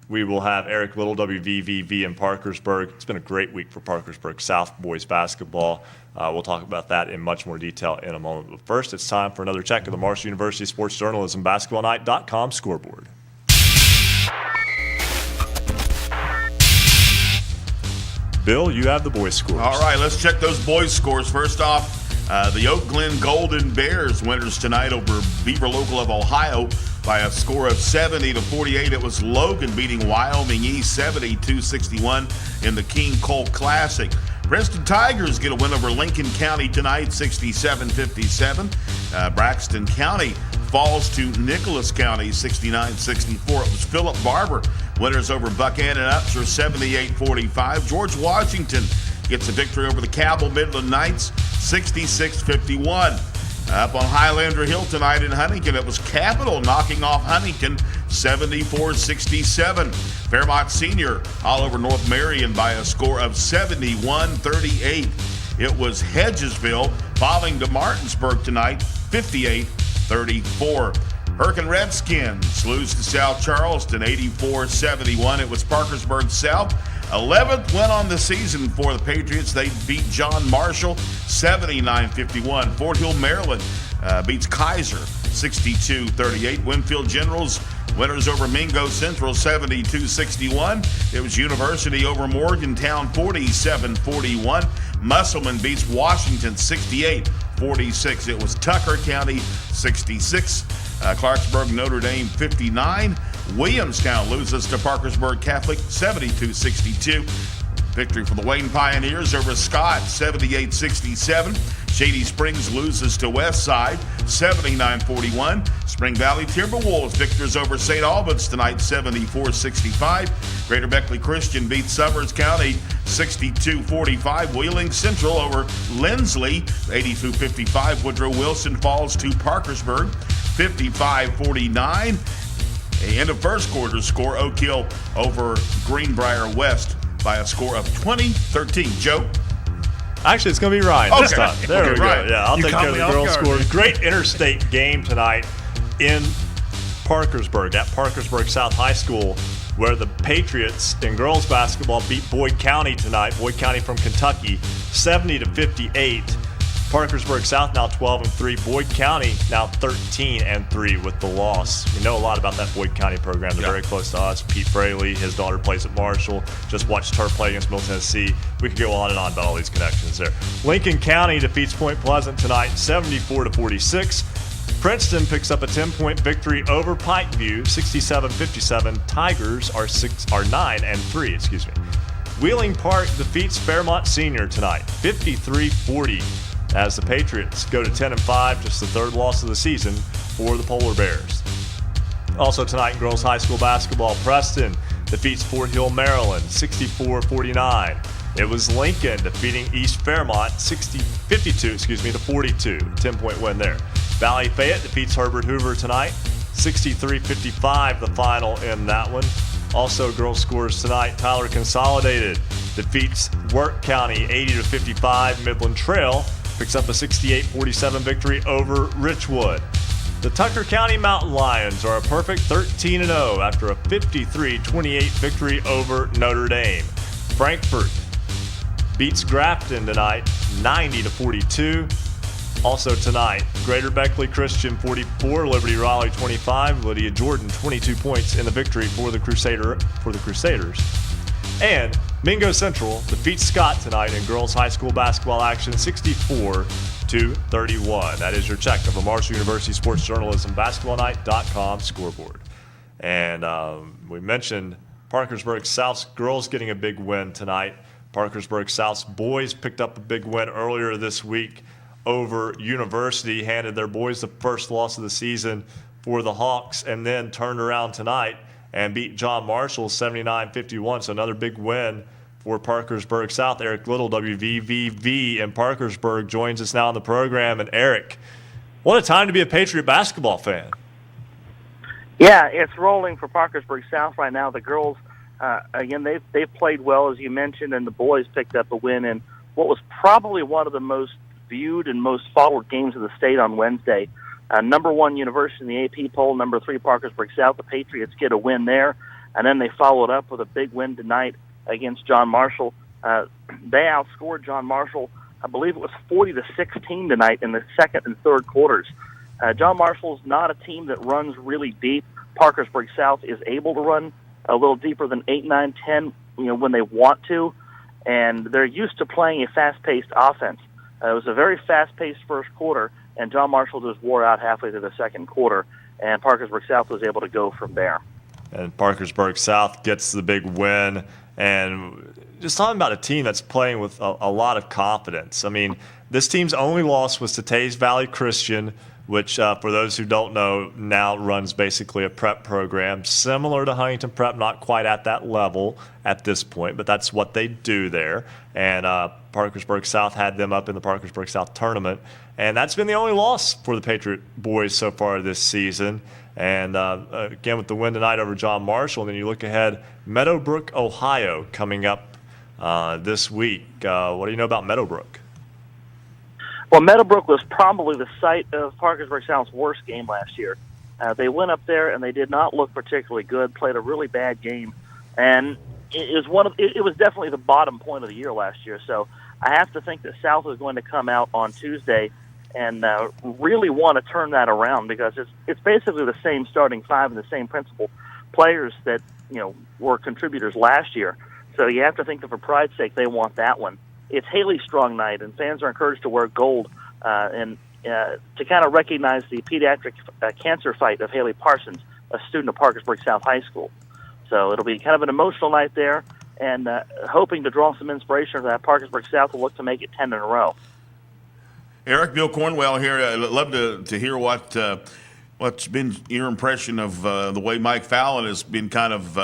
we will have Eric Little, WVVV in Parkersburg. It's been a great week for Parkersburg South boys basketball. We'll talk about that in much more detail in a moment. But first, it's time for another check of the Marshall University Sports Journalism BasketballNight.com scoreboard. Bill, you have the boys' scores. All right, let's check those boys' scores. First off, the Oak Glen Golden Bears winners tonight over Beaver Local of Ohio by a score of 70-48. It was Logan beating Wyoming East 72-61 in the King Cole Classic. Princeton Tigers get a win over Lincoln County tonight, 67-57. Braxton County falls to Nicholas County, 69-64. It was Philip Barber winners over Buckhannon Upshur, 78-45. George Washington gets a victory over the Cabell Midland Knights, 66-51. Up on Highlander Hill tonight in Huntington, it was Capital knocking off Huntington 74-67. Fairmont Senior all over North Marion by a score of 71-38. It was Hedgesville falling to Martinsburg tonight 58-34. Hurricane Redskins lose to South Charleston 84-71. It was Parkersburg South. 11th win on the season for the Patriots. They beat John Marshall 79-51. Fort Hill, Maryland beats Kaiser 62-38. Winfield Generals winners over Mingo Central 72-61. It was University over Morgantown 47-41. Musselman beats Washington 68-46. It was Tucker County 66. Clarksburg Notre Dame 59. Williamstown loses to Parkersburg Catholic 72-62. Victory for the Wayne Pioneers over Scott 78-67. Shady Springs loses to Westside 79-41. Spring Valley Timberwolves victors over St. Albans tonight 74-65. Greater Beckley Christian beats Summers County 62-45. Wheeling Central over Lindsley 82-55. Woodrow Wilson falls to Parkersburg 55-49. End of first quarter score, Oak Hill over Greenbrier West by a score of 20-13. Joe? Actually, it's going to be Ryan this time. There we go. Ryan. Yeah, I'll take care of the girls' scores. Great interstate game tonight in Parkersburg at Parkersburg South High School, where the Patriots in girls basketball beat Boyd County tonight. Boyd County from Kentucky, 70-58. Parkersburg South now 12-3. Boyd County now 13-3 with the loss. We know a lot about that Boyd County program. They're very close to us. Pete Fraley, his daughter plays at Marshall. Just watched her play against Middle Tennessee. We could go on and on about all these connections there. Lincoln County defeats Point Pleasant tonight, 74-46. Princeton picks up a 10-point victory over Pikeview, 67-57. Tigers are 9-3. Wheeling Park defeats Fairmont Senior tonight, 53-40, as the Patriots go to 10-5, just the third loss of the season for the Polar Bears. Also tonight in girls high school basketball, Preston defeats Fort Hill, Maryland, 64-49. It was Lincoln defeating East Fairmont 52 to 42. 10-point win there. Valley Fayette defeats Herbert Hoover tonight, 63-55 the final in that one. Also girls scores tonight, Tyler Consolidated defeats Work County 80-55. Midland Trail picks up a 68-47 victory over Richwood. The Tucker County Mountain Lions are a perfect 13-0 after a 53-28 victory over Notre Dame. Frankfort beats Grafton tonight, 90-42. Also tonight, Greater Beckley Christian 44, Liberty Raleigh 25, Lydia Jordan 22 points in the victory for the Crusaders. And Mingo Central defeats Scott tonight in girls high school basketball action, 64-31. That is your check of the Marshall University Sports Journalism BasketballNight.com scoreboard. And we mentioned Parkersburg South's girls getting a big win tonight. Parkersburg South's boys picked up a big win earlier this week over University, handed their boys the first loss of the season for the Hawks, and then turned around tonight and beat John Marshall 79-51. So another big win for Parkersburg South. Eric Little, WVVV in Parkersburg, joins us now on the program. And Eric, what a time to be a Patriot basketball fan. Yeah, it's rolling for Parkersburg South right now. The girls, again, they've played well, as you mentioned, and the boys picked up a win in what was probably one of the most viewed and most followed games of the state on Wednesday. Number 1 University in the AP poll, number 3 Parkersburg South. The Patriots get a win there, and then they followed up with a big win tonight against John Marshall. They outscored John Marshall, I believe it was 40-16 tonight in the second and third quarters. John Marshall's not a team that runs really deep. Parkersburg South is able to run a little deeper than 8, 9, 10, when they want to, and they're used to playing a fast-paced offense. It was a very fast-paced first quarter, and John Marshall just wore out halfway through the second quarter, and Parkersburg South was able to go from there. And Parkersburg South gets the big win. And just talking about a team that's playing with a lot of confidence. I mean, this team's only loss was to Tays Valley Christian, which, for those who don't know, now runs basically a prep program similar to Huntington Prep, not quite at that level at this point, but that's what they do there. And Parkersburg South had them up in the Parkersburg South tournament. And that's been the only loss for the Patriot boys so far this season. And again, with the win tonight over John Marshall, and then you look ahead, Meadowbrook, Ohio, coming up this week. What do you know about Meadowbrook? Well, Meadowbrook was probably the site of Parkersburg South's worst game last year. They went up there and they did not look particularly good, played a really bad game, and it was definitely the bottom point of the year last year. So I have to think that South is going to come out on Tuesday and really want to turn that around, because it's basically the same starting five and the same principal players that were contributors last year. So you have to think that for pride's sake they want that one. It's Haley Strong Night, and fans are encouraged to wear gold and to kind of recognize the pediatric cancer fight of Haley Parsons, a student of Parkersburg South High School. So it'll be kind of an emotional night there, and hoping to draw some inspiration from that, Parkersburg South will look to make it 10 in a row. Eric, Bill Cornwell here. I'd love to hear what's been your impression of the way Mike Fallon has been kind of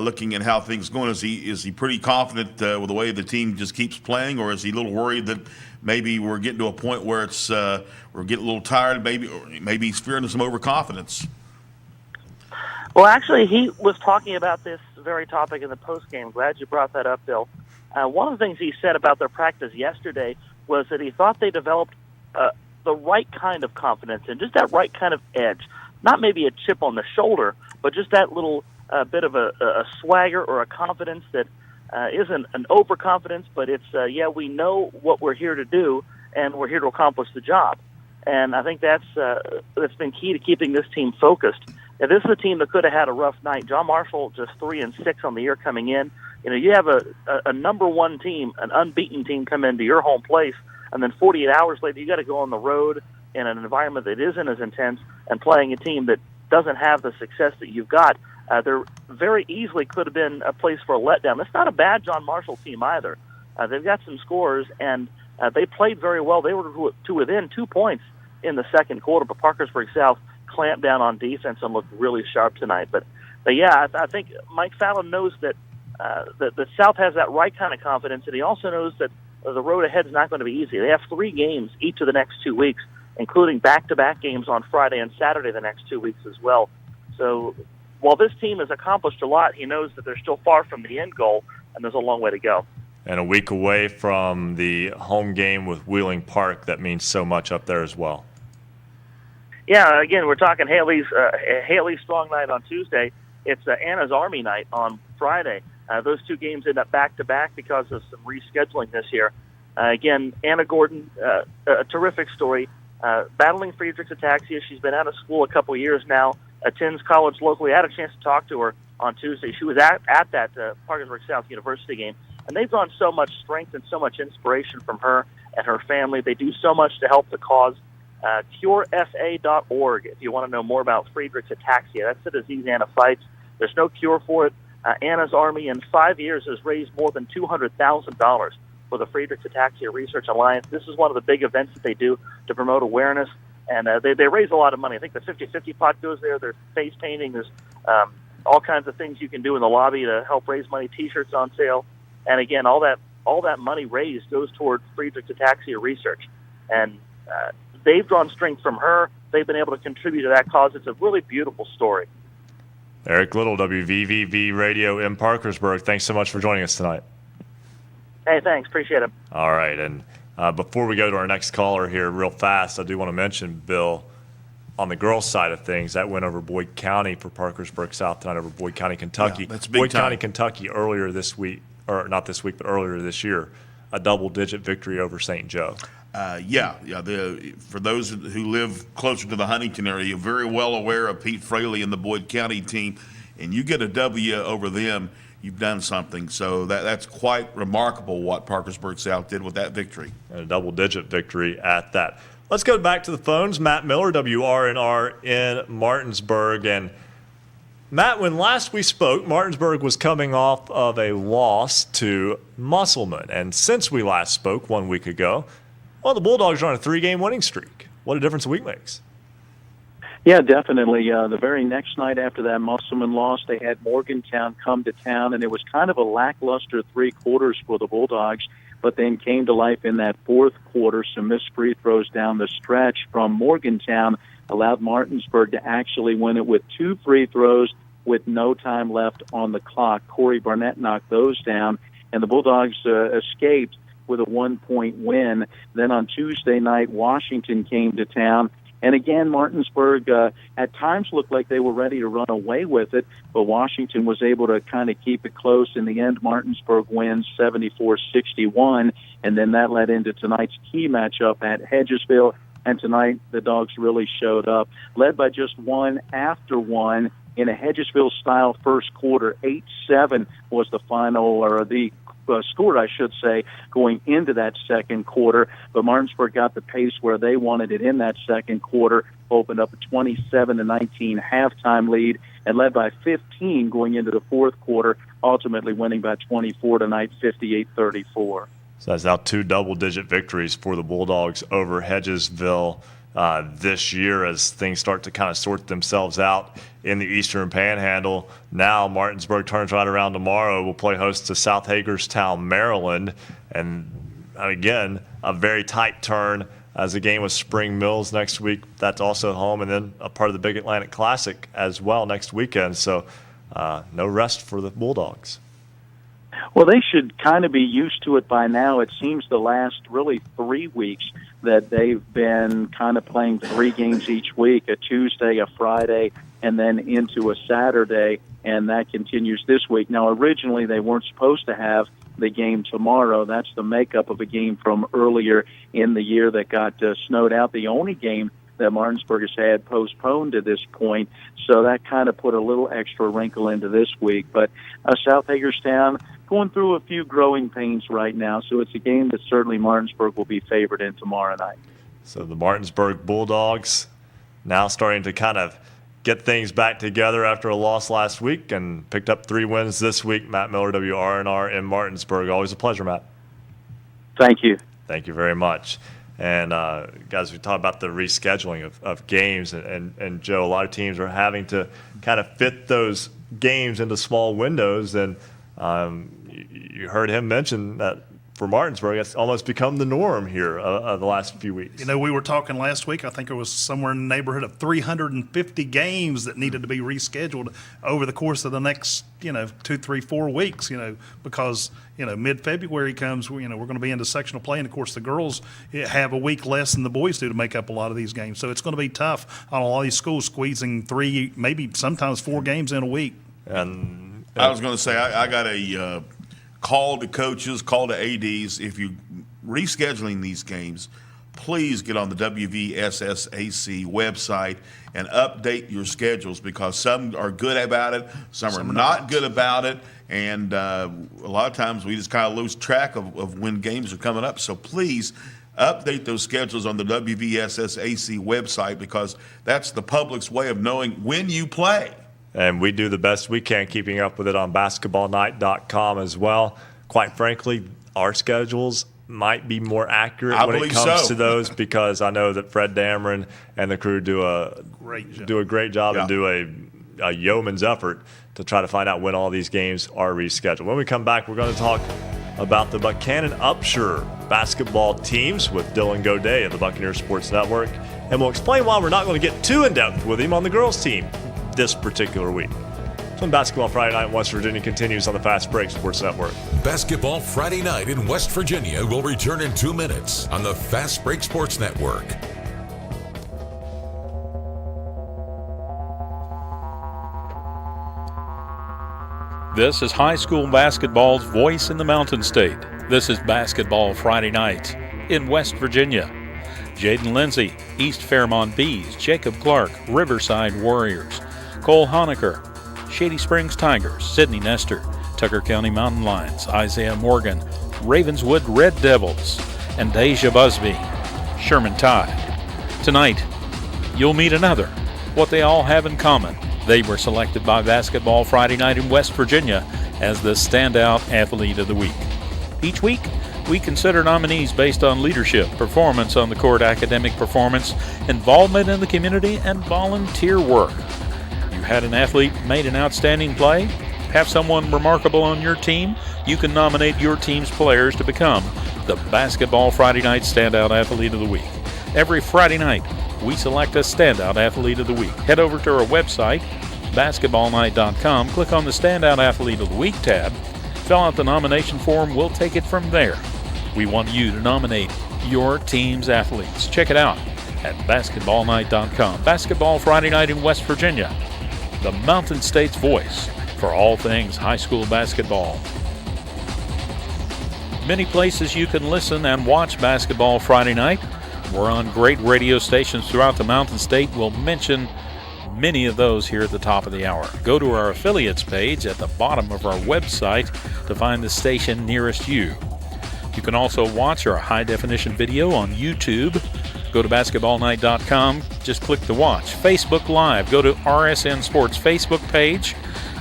looking at how things are going. Is he pretty confident with the way the team just keeps playing, or is he a little worried that maybe we're getting to a point where we're getting a little tired, maybe he's fearing some overconfidence? Well, actually, he was talking about this very topic in the postgame. Glad you brought that up, Bill. One of the things he said about their practice yesterday was that he thought they developed the right kind of confidence and just that right kind of edge. Not maybe a chip on the shoulder, but just that little bit of a swagger or a confidence that isn't an overconfidence, but it's, we know what we're here to do, and we're here to accomplish the job. And I think that's been key to keeping this team focused. Now, this is a team that could have had a rough night. John Marshall just 3-6 on the year coming in. You have a number one team, an unbeaten team, come into your home place, and then 48 hours later you got to go on the road in an environment that isn't as intense and playing a team that doesn't have the success that you've got, there very easily could have been a place for a letdown. That's not a bad John Marshall team either. They've got some scores, and they played very well. They were to within 2 points in the second quarter, but Parkersburg South clamped down on defense and looked really sharp tonight. But yeah, I think Mike Fallon knows that the South has that right kind of confidence, and he also knows that the road ahead is not going to be easy. They have 3 games each of the next 2 weeks, including back-to-back games on Friday and Saturday the next 2 weeks as well. So while this team has accomplished a lot, he knows that they're still far from the end goal, and there's a long way to go. And a week away from the home game with Wheeling Park, that means so much up there as well. Yeah, again, we're talking Haley's Strong Night on Tuesday. It's Anna's Army Night on Friday. Those 2 games end up back-to-back because of some rescheduling this year. Again, Anna Gordon, a terrific story, battling Friedreich's ataxia. She's been out of school a couple years now, attends college locally. I had a chance to talk to her on Tuesday. She was at that Parkersburg South University game, and they've drawn so much strength and so much inspiration from her and her family. They do so much to help the cause. CureFA.org if you want to know more about Friedreich's ataxia. That's the disease Anna fights. There's no cure for it. Anna's Army in 5 years has raised more than $200,000 for the Friedreich's Ataxia Research Alliance. This is one of the big events that they do to promote awareness, and they raise a lot of money. I think the 50-50 pot goes there. There's face painting. There's all kinds of things you can do in the lobby to help raise money. T-shirts on sale, and again, all that money raised goes toward Friedreich's Ataxia research, and they've drawn strength from her. They've been able to contribute to that cause. It's a really beautiful story. Eric Little, WVVV Radio in Parkersburg. Thanks so much for joining us tonight. Hey, thanks. Appreciate it. All right. And before we go to our next caller here real fast, I do want to mention, Bill, on the girls' side of things, that win over Boyd County for Parkersburg South tonight over Boyd County, Kentucky. Yeah, that's big Boyd time. County, Kentucky earlier this week, or not this week, but earlier this year, a double-digit victory over St. Joe. For those who live closer to the Huntington area, you're very well aware of Pete Fraley and the Boyd County team, and you get a W over them, you've done something. So that's quite remarkable what Parkersburg South did with that victory. And a double-digit victory at that. Let's go back to the phones. Matt Miller, WRNR in Martinsburg. And Matt, when last we spoke, Martinsburg was coming off of a loss to Musselman. And since we last spoke 1 week ago, well, the Bulldogs are on a 3-game winning streak. What a difference a week makes. Yeah, definitely. The very next night after that Musselman loss, they had Morgantown come to town, and it was kind of a lackluster 3 quarters for the Bulldogs, but then came to life in that 4th quarter. Some missed free throws down the stretch from Morgantown allowed Martinsburg to actually win it with 2 free throws with no time left on the clock. Corey Barnett knocked those down, and the Bulldogs escaped with a 1-point win. Then on Tuesday night, Washington came to town. And again, Martinsburg at times looked like they were ready to run away with it, but Washington was able to kind of keep it close. In the end, Martinsburg wins 74-61, and then that led into tonight's key matchup at Hedgesville. And tonight, the Dogs really showed up, led by just 1 after 1 in a Hedgesville-style first quarter. 8-7 was the final, or the scored, I should say, going into that second quarter. But Martinsburg got the pace where they wanted it in that second quarter, opened up a 27-19 halftime lead, and led by 15 going into the fourth quarter, ultimately winning by 24 tonight, 58-34. So that's now 2 double-digit victories for the Bulldogs over Hedgesville this year as things start to kind of sort themselves out in the Eastern Panhandle. Now Martinsburg turns right around tomorrow. We'll play host to South Hagerstown, Maryland. And again, a very tight turn as a game with Spring Mills next week. That's also home, and then a part of the Big Atlantic Classic as well next weekend. So no rest for the Bulldogs. Well, they should kind of be used to it by now. It seems the last really 3 weeks that they've been kind of playing 3 games each week, a Tuesday, a Friday, and then into a Saturday, and that continues this week. Now, originally they weren't supposed to have the game tomorrow. That's the makeup of a game from earlier in the year that got snowed out. The only game that Martinsburg has had postponed to this point, so that kind of put a little extra wrinkle into this week. But South Hagerstown going through a few growing pains right now, so it's a game that certainly Martinsburg will be favored in tomorrow night. So the Martinsburg Bulldogs now starting to kind of get things back together after a loss last week and picked up 3 wins this week. Matt Miller, WRNR in Martinsburg. Always a pleasure, Matt. Thank you. Thank you very much. And, guys, we talked about the rescheduling of games. And, Joe, a lot of teams are having to kind of fit those games into small windows. And you heard him mention that for Martinsburg, it's almost become the norm here the last few weeks. You know, we were talking last week, I think it was somewhere in the neighborhood of 350 games that needed to be rescheduled over the course of the next, 2, 3, 4 weeks, because, mid-February comes, we're going to be into sectional play. And, of course, the girls have a week less than the boys do to make up a lot of these games. So it's going to be tough on a lot of these schools squeezing 3, maybe sometimes 4 games in a week. And I was going to say, I got a call to coaches, call to ADs. If you're rescheduling these games, please get on the WVSSAC website and update your schedules, because some are good about it, some are not good about it, and a lot of times we just kind of lose track of when games are coming up. So please update those schedules on the WVSSAC website, because that's the public's way of knowing when you play. And we do the best we can keeping up with it on basketballnight.com as well. Quite frankly, our schedules might be more accurate when it comes to those, because I know that Fred Dameron and the crew do a great job and do a yeoman's effort to try to find out when all these games are rescheduled. When we come back, we're going to talk about the Buchanan Upshur basketball teams with Dylan Godet of the Buccaneers Sports Network, and we'll explain why we're not going to get too in-depth with him on the girls team this particular week. So Basketball Friday Night in West Virginia continues on the Fast Break Sports Network. Basketball Friday Night in West Virginia will return in 2 minutes on the Fast Break Sports Network. This is high school basketball's voice in the Mountain State. This is Basketball Friday Night in West Virginia. Jaden Lindsay, East Fairmont Bees, Jacob Clark, Riverside Warriors, Cole Honecker, Shady Springs Tigers, Sydney Nestor, Tucker County Mountain Lions, Isaiah Morgan, Ravenswood Red Devils, and Deja Busby, Sherman Tide. Tonight, you'll meet another. What they all have in common: they were selected by Basketball Friday Night in West Virginia as the Standout Athlete of the Week. Each week, we consider nominees based on leadership, performance on the court, academic performance, involvement in the community, and volunteer work. You had an athlete made an outstanding play? Have someone remarkable on your team? You can nominate your team's players to become the Basketball Friday Night Standout Athlete of the Week. Every Friday night, we select a Standout Athlete of the Week. Head over to our website, basketballnight.com, click on the Standout Athlete of the Week tab, fill out the nomination form, we'll take it from there. We want you to nominate your team's athletes. Check it out at basketballnight.com. Basketball Friday Night in West Virginia, the Mountain State's voice for all things high school basketball. Many places you can listen and watch Basketball Friday Night. We're on great radio stations throughout the Mountain State. We'll mention many of those here at the top of the hour. Go to our affiliates page at the bottom of our website to find the station nearest you. You can also watch our high-definition video on YouTube. Go to basketballnight.com, just click to watch. Facebook Live, go to RSN Sports Facebook page,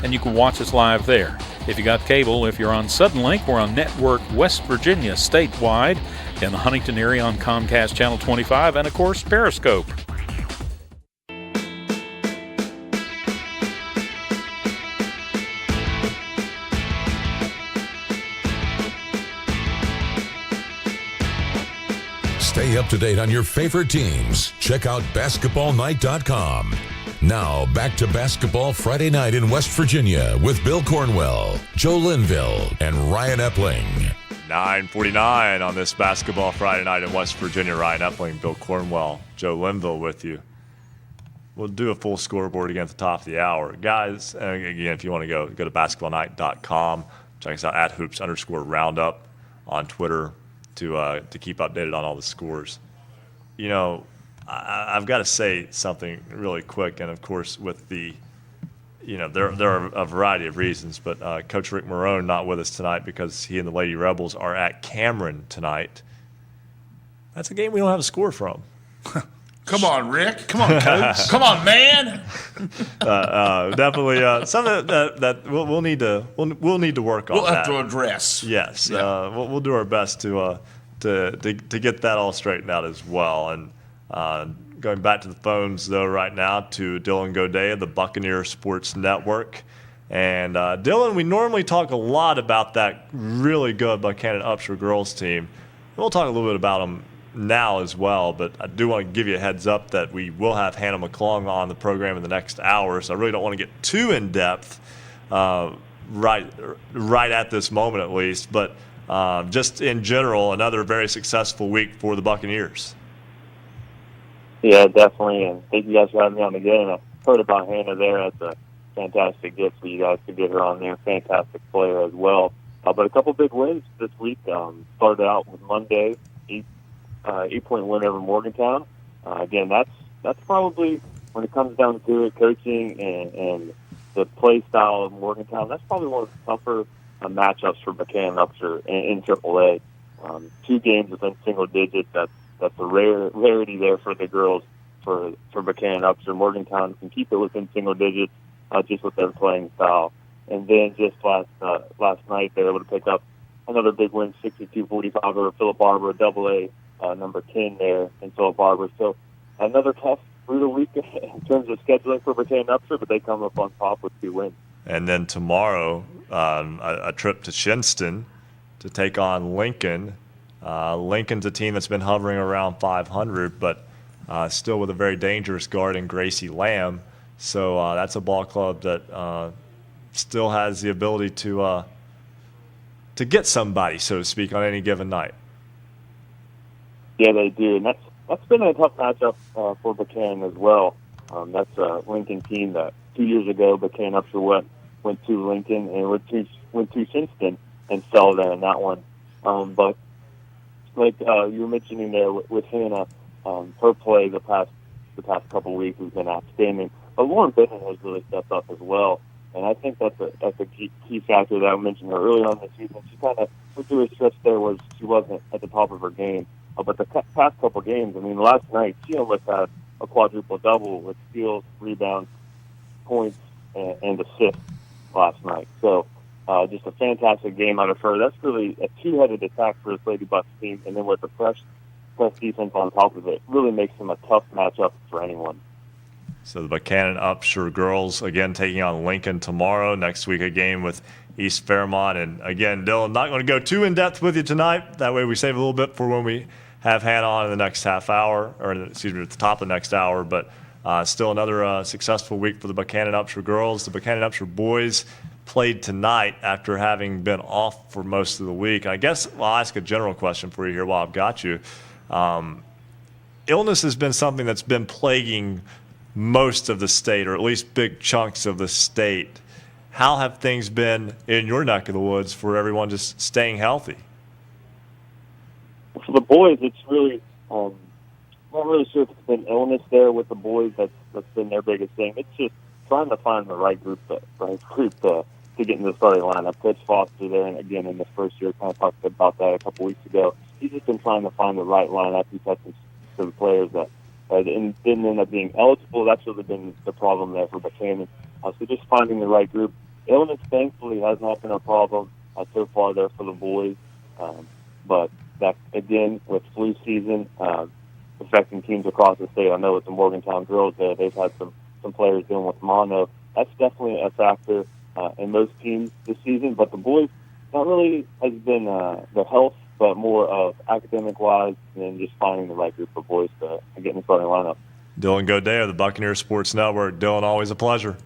and you can watch us live there. If you got cable, if you're on Suddenlink, we're on Network West Virginia statewide, in the Huntington area on Comcast Channel 25, and of course, Periscope. Stay up to date on your favorite teams. Check out basketballnight.com. Now, back to Basketball Friday Night in West Virginia with Bill Cornwell, Joe Linville, and Ryan Epling. 9:49 on this Basketball Friday Night in West Virginia. Ryan Epling, Bill Cornwell, Joe Linville with you. We'll do a full scoreboard again at the top of the hour. Guys, again, if you want to go to basketballnight.com. Check us out at hoops_roundup on Twitter to keep updated on all the scores. You know, I've got to say something really quick, and of course with the, you know, there are a variety of reasons, but Coach Rick Marone not with us tonight because he and the Lady Rebels are at Cameron tonight. That's a game we don't have a score from. Come on, Rick. Come on, Coach. Come on, man. Definitely something that we'll need to work on. We'll have that. to address. Yes, Yeah. we'll do our best to get that all straightened out as well. And going back to the phones though, right now to Dylan Godet of the Buccaneer Sports Network. And Dylan, we normally talk a lot about that really good Buchanan Upshur girls team. We'll talk a little bit about them now as well, but I do want to give you a heads up that we will have Hannah McClung on the program in the next hour, so I really don't want to get too in depth right at this moment at least, but just in general, another very successful week for the Buccaneers. Yeah, definitely, and thank you guys for having me on again. I heard about Hannah there. That's a fantastic gift for you guys to get her on there. Fantastic player as well. But a couple big wins this week. Started out with Monday, 8-point win over Morgantown. Again, that's probably, when it comes down to it, coaching and the play style of Morgantown, that's probably one of the tougher matchups for Buchanan Upshur in AAA. 2 games within single digits, that's a rarity there for the girls for Buchanan Upshur. Morgantown can keep it within single digits just with their playing style. And then just last night, they were able to pick up another big win, 62-45 over Philip Barber, AA. Number 10 there in Philip Barber. So another tough, brutal week in terms of scheduling for Buchanan Upshur, but they come up on top with 2 wins. And then tomorrow, a trip to Shinston to take on Lincoln. Lincoln's a team that's been hovering around 500, but still with a very dangerous guard in Gracie Lamb. So that's a ball club that still has the ability to get somebody, so to speak, on any given night. Yeah, they do, and that's been a tough matchup for Buchanan as well. That's a Lincoln team that 2 years ago Buchanan Upshur went to Lincoln and went to Shinston and fell there in that one. But like you were mentioning there with Hannah, her play the past couple of weeks has been outstanding. But Lauren Bennett has really stepped up as well, and I think that's a key factor that I mentioned her earlier on the season. She kind of went through a stretch there where she wasn't at the top of her game. But the past couple games, I mean, last night, she almost had a quadruple-double with steals, rebounds, points, and assists last night. So just a fantastic game out of her. That's really a two-headed attack for this Lady Bucks team, and then with the fresh defense on top of it, really makes them a tough matchup for anyone. So the Buchanan Upshur girls, again, taking on Lincoln tomorrow. Next week, a game with East Fairmont. And, again, Dylan, not going to go too in-depth with you tonight. That way we save a little bit for when we have Hannah on in the next half hour, or excuse me, at the top of the next hour. But still another successful week for the Buchanan Upshur girls. The Buchanan Upshur boys played tonight after having been off for most of the week. I guess I'll ask a general question for you here while I've got you. Illness has been something that's been plaguing most of the state, or at least big chunks of the state. How have things been in your neck of the woods for everyone just staying healthy? For the boys, it's really not really sure if it's been illness there with the boys. That's been their biggest thing. It's just trying to find the right group to get in the starting lineup. Coach Foster there, and again in the first year, kind of talked about that a couple weeks ago. He's just been trying to find the right lineup. He's had some players that didn't end up being eligible. That's really been the problem there for Buchanan. So just finding the right group. Illness, thankfully, has not been a problem so far there for the boys. But that, again, with flu season affecting teams across the state, I know with the Morgantown girls there, they've had some players dealing with mono. That's definitely a factor in most teams this season. But the boys, not really has been the health, but more of academic-wise and just finding the right group of boys to get in the starting lineup. Dylan Godet of the Buccaneer Sports Network. Dylan, always a pleasure.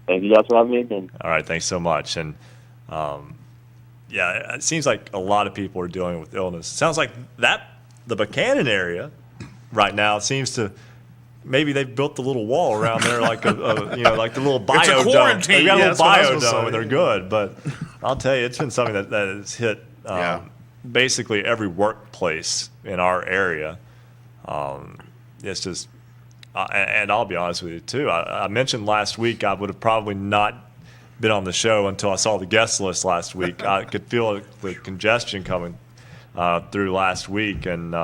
Thank you guys for having me again. All right, thanks so much. And, yeah, it seems like a lot of people are dealing with illness. It sounds like the Buchanan area right now seems to maybe they've built the little wall around there like like the little biodome. It's a quarantine. They've got a little Yeah, biodome and they're good. But I'll tell you, it's been something that has hit basically every workplace in our area. It's just, and I'll be honest with you too. I mentioned last week I would have probably not been on the show until I saw the guest list last week. I could feel the congestion coming through last week, and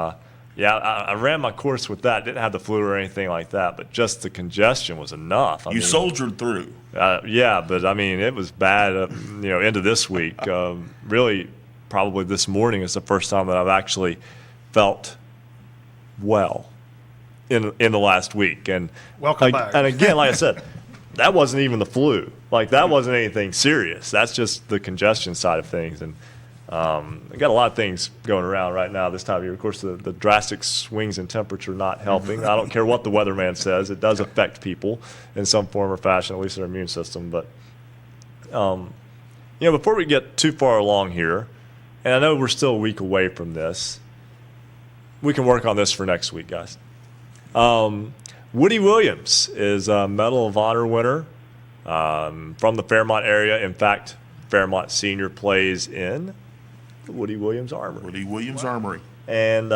Yeah, I ran my course with that. Didn't have the flu or anything like that, but just the congestion was enough. You soldiered through. Yeah, but I mean, it was bad. Into this week. Really, probably this morning is the first time that I've actually felt well in the last week. And welcome back. And again, like I said, that wasn't even the flu. Like, that wasn't anything serious. That's just the congestion side of things. And I got a lot of things going around right now this time of year. Of course, the drastic swings in temperature not helping. I don't care what the weatherman says. It does affect people in some form or fashion, at least their immune system. But, before we get too far along here, and I know we're still a week away from this, we can work on this for next week, guys. Woody Williams is a Medal of Honor winner from the Fairmont area. In fact, Fairmont Senior plays in Woody Williams Armory. Woody Williams Armory. And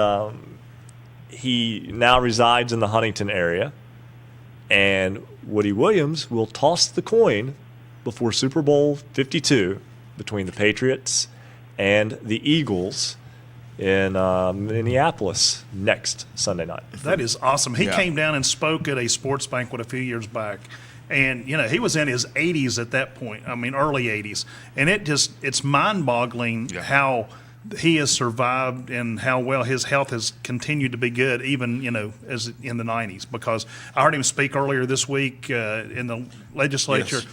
he now resides in the Huntington area. And Woody Williams will toss the coin before Super Bowl 52 between the Patriots and the Eagles in Minneapolis next Sunday night. That is awesome. He came down and spoke at a sports banquet a few years back. And, he was in his 80s at that point. I mean, early 80s. And it's mind-boggling how he has survived and how well his health has continued to be good, even, as in the 90s. Because I heard him speak earlier this week in the legislature. Yes.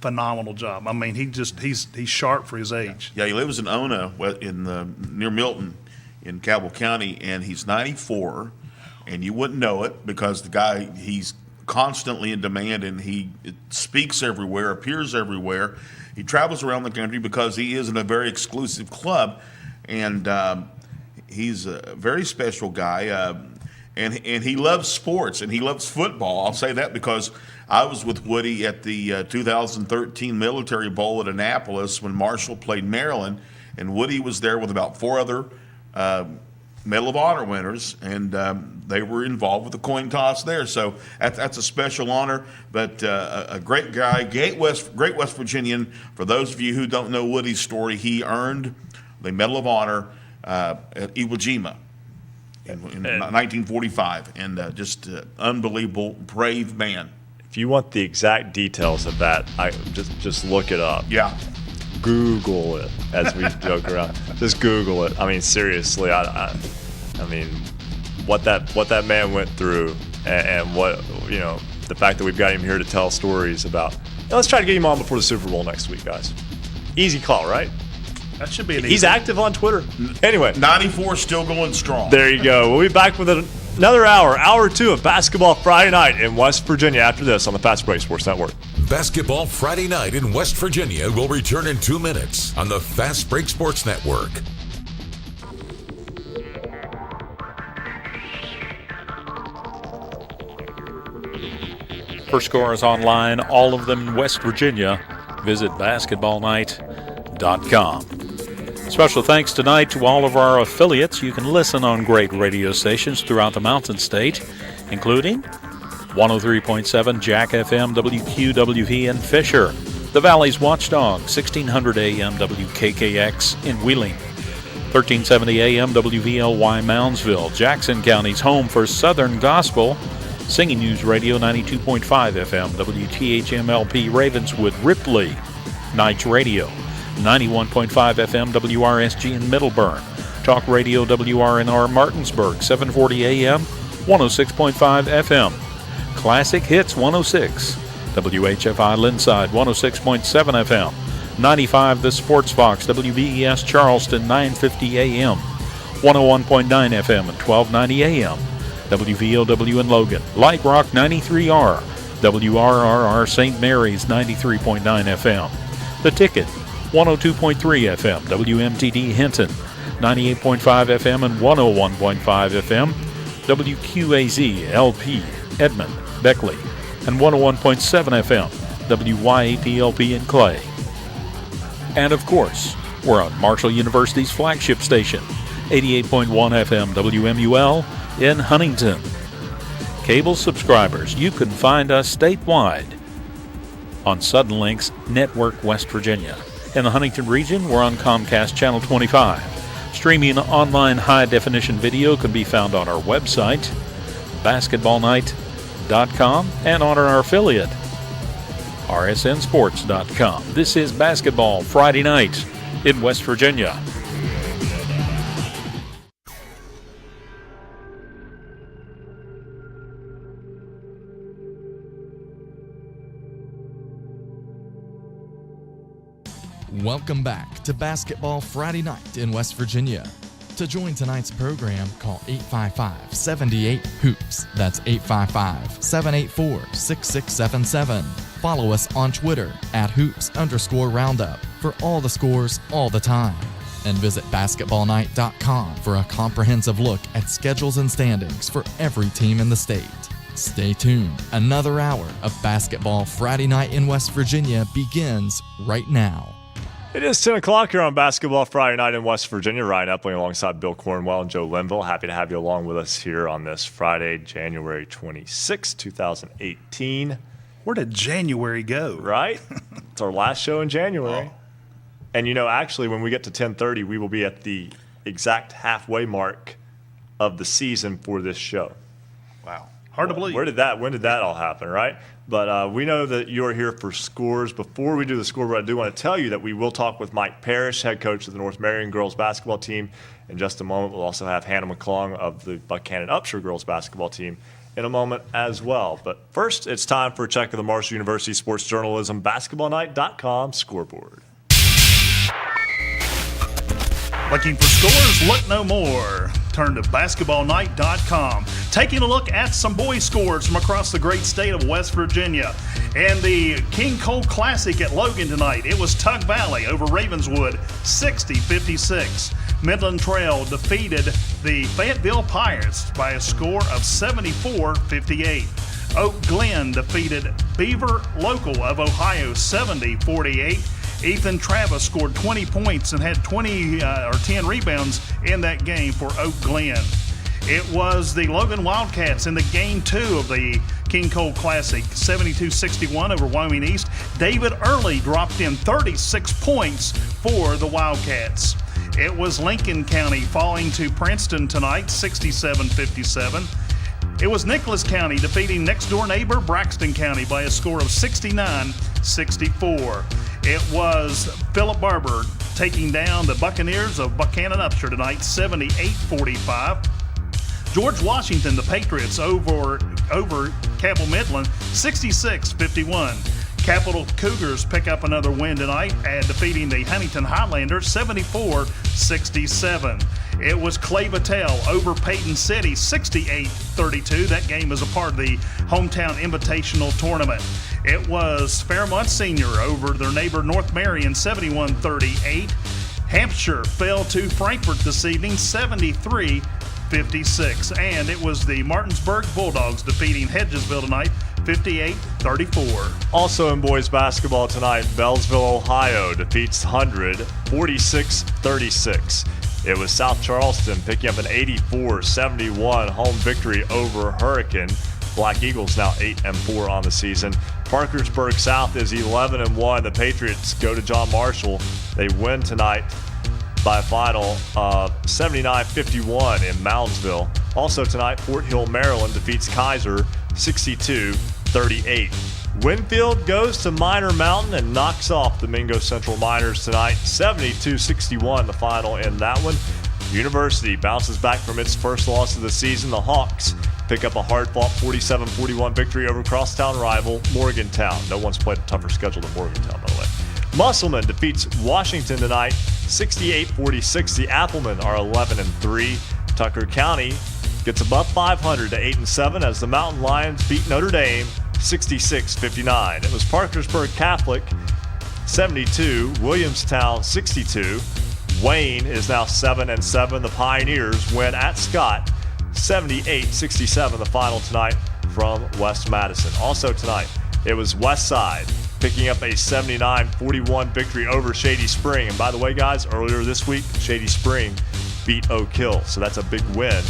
Phenomenal job. I mean, he's sharp for his age. Yeah, he lives in Ona, near Milton, in Cabell County, and he's 94. And you wouldn't know it because the guy, he's constantly in demand, and he speaks everywhere, appears everywhere. He travels around the country because he is in a very exclusive club, and he's a very special guy. And he loves sports, and he loves football. I'll say that because I was with Woody at the 2013 Military Bowl at Annapolis when Marshall played Maryland, and Woody was there with about 4 other Medal of Honor winners, and they were involved with the coin toss there. So that's a special honor, but a great guy, great West Virginian. For those of you who don't know Woody's story, he earned the Medal of Honor at Iwo Jima in 1945, and just unbelievable, brave man. If you want the exact details of that, I just look it up. Yeah. Google it, as we joke around. Just Google it. I mean, seriously, I mean, what that man went through, and what, the fact that we've got him here to tell stories about. Let's try to get him on before the Super Bowl next week, guys. Easy call, right? That should be an easy. He's active on Twitter. Anyway, 94 still going strong. There you go. We'll be back with another hour 2 of Basketball Friday Night in West Virginia after this on the Fast Break Sports Network. Basketball Friday Night in West Virginia will return in 2 minutes on the Fast Break Sports Network. For scores online, all of them in West Virginia, visit basketballnight.com. Special thanks tonight to all of our affiliates. You can listen on great radio stations throughout the Mountain State, including 103.7 Jack FM WQWV in Fisher, the Valley's Watchdog, 1600 AM WKKX in Wheeling, 1370 AM WVLY Moundsville, Jackson County's home for Southern Gospel, Singing News Radio 92.5 FM WTHMLP Ravenswood Ripley, Knights Radio 91.5 FM WRSG in Middleburn, Talk Radio WRNR Martinsburg 740 AM 106.5 FM, Classic Hits 106, WHFI Linside 106.7 FM, 95 The Sports Fox WVES Charleston 950 AM, 101.9 FM and 1290 AM, WVOW in Logan, Light Rock 93R, WRRR St. Mary's 93.9 FM, The Ticket 102.3 FM, WMTD Hinton 98.5 FM and 101.5 FM, WQAZ LP Edmond, Beckley, and 101.7 FM, WYAPLP in Clay. And of course, we're on Marshall University's flagship station, 88.1 FM WMUL in Huntington. Cable subscribers, you can find us statewide on Suddenlink's Network West Virginia. In the Huntington region, we're on Comcast Channel 25, Streaming online high-definition video can be found on our website, basketballnight.com, and on our affiliate, rsnsports.com. This is Basketball Friday Night in West Virginia. Welcome back to Basketball Friday Night in West Virginia. To join tonight's program, call 855-78-HOOPS. That's 855-784-6677. Follow us on Twitter @hoops_roundup for all the scores all the time. And visit basketballnight.com for a comprehensive look at schedules and standings for every team in the state. Stay tuned. Another hour of Basketball Friday Night in West Virginia begins right now. It is 10 o'clock here on Basketball Friday Night in West Virginia. Ryan Epling alongside Bill Cornwell and Joe Linville. Happy to have you along with us here on this Friday, January 26, 2018. Where did January go? Right? It's our last show in January. And, actually, when we get to 10:30, we will be at the exact halfway mark of the season for this show. Wow. Hard to believe. When did that all happen, right? But we know that you're here for scores. Before we do the scoreboard, I do want to tell you that we will talk with Mike Parrish, head coach of the North Marion girls basketball team. In just a moment, we'll also have Hannah McClung of the Buchanan-Upshur girls basketball team in a moment as well. But first, it's time for a check of the Marshall University Sports Journalism BasketballNight.com scoreboard. Looking for scores? Look no more. Turn to basketballnight.com. Taking a look at some boys' scores from across the great state of West Virginia. And the King Cole Classic at Logan tonight, it was Tug Valley over Ravenswood, 60-56. Midland Trail defeated the Fayetteville Pirates by a score of 74-58. Oak Glen defeated Beaver Local of Ohio, 70-48. Ethan Travis scored 20 points and had 10 rebounds in that game for Oak Glen. It was the Logan Wildcats in the Game 2 of the King Cole Classic, 72-61 over Wyoming East. David Early dropped in 36 points for the Wildcats. It was Lincoln County falling to Princeton tonight, 67-57. It was Nicholas County defeating next-door neighbor Braxton County by a score of 69-64. It was Philip Barber taking down the Buccaneers of Buchanan-Upshur tonight, 78-45. George Washington, the Patriots, over Cabell Midland, 66-51. Capital Cougars pick up another win tonight at defeating the Huntington Highlanders, 74-67. It was Clay Battelle over Peyton City, 68-32. That game is a part of the Hometown Invitational Tournament. It was Fairmont Senior over their neighbor North Marion, 71-38. Hampshire fell to Frankfort this evening, 73-56. And it was the Martinsburg Bulldogs defeating Hedgesville tonight, 58-34. Also in boys basketball tonight, Bellsville, Ohio defeats 100, 46-36. It was South Charleston picking up an 84-71 home victory over Hurricane. Black Eagles now 8-4 on the season. Parkersburg South is 11-1. The Patriots go to John Marshall. They win tonight by a final of 79-51 in Moundsville. Also tonight, Fort Hill, Maryland defeats Kaiser 62-38. Winfield goes to Minor Mountain and knocks off the Mingo Central Miners tonight, 72-61 the final in that one. University bounces back from its first loss of the season. The Hawks pick up a hard-fought 47-41 victory over crosstown rival Morgantown. No one's played a tougher schedule than Morgantown, by the way. Musselman defeats Washington tonight, 68-46. The Applemen are 11-3. Tucker County gets above 500 to 8-7 as the Mountain Lions beat Notre Dame 66-59. It was Parkersburg Catholic 72, Williamstown 62. Wayne is now 7-7. The Pioneers win at Scott 78-67 the final tonight from West Madison. Also tonight, it was Westside picking up a 79-41 victory over Shady Spring. And by the way, guys, earlier this week, Shady Spring beat Oak Hill. So that's a big win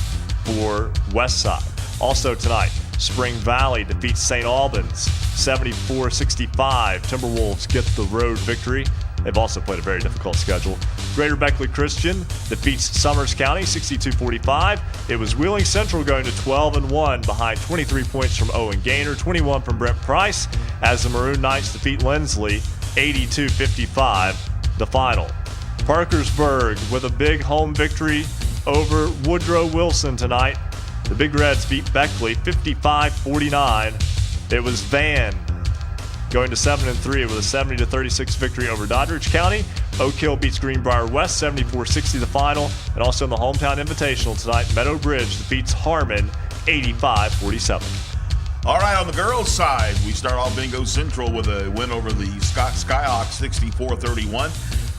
for Westside. Also tonight, Spring Valley defeats St. Albans 74-65. Timberwolves get the road victory. They've also played a very difficult schedule. Greater Beckley Christian defeats Summers County 62-45. It was Wheeling Central going to 12-1 behind 23 points from Owen Gaynor, 21 from Brent Price, as the Maroon Knights defeat Lindsley 82-55, the final. Parkersburg with a big home victory over Woodrow Wilson tonight. The Big Reds beat Beckley 55-49. It was Van going to 7-3 with a 70-36 victory over Doddridge County. Oak Hill beats Greenbrier West 74-60 the final. And also in the hometown invitational tonight, Meadow Bridge defeats Harmon 85-47. All right, on the girls' side, we start off Bingo Central with a win over the Scott Skyhawks 64-31.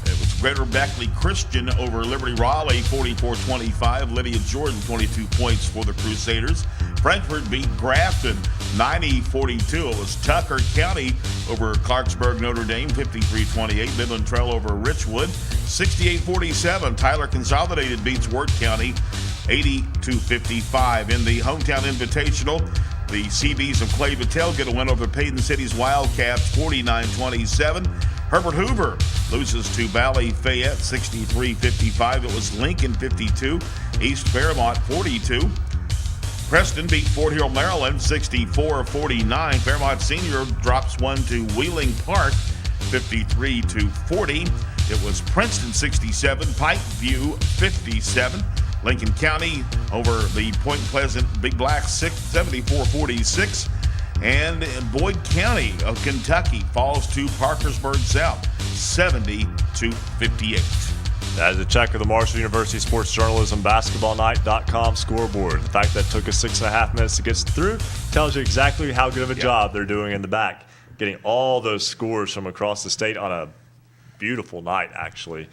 It was Greater Beckley Christian over Liberty Raleigh 44-25. Lydia Jordan 22 points for the Crusaders. Frankfort beat Grafton 90-42. It was Tucker County over Clarksburg Notre Dame 53-28. Midland Trail over Richwood 68-47. Tyler Consolidated beats Wirt County 80-55. In the hometown invitational, the CBs of Clay Battelle get a win over Payton City's Wildcats 49-27. Herbert Hoover loses to Valley Fayette 63-55. It was Lincoln 52, East Fairmont 42. Preston beat Fort Hill, Maryland 64-49. Fairmont Senior drops one to Wheeling Park 53-40. It was Princeton 67, Pikeview 57. Lincoln County over the Point Pleasant Big Blacks 74-46. And Boyd County of Kentucky falls to Parkersburg South 70-58. That is a check of the Marshall University Sports Journalism BasketballNight.com scoreboard. The fact that it took us 6.5 minutes to get through tells you exactly how good of a job they're doing in the back, getting all those scores from across the state on a beautiful night, actually,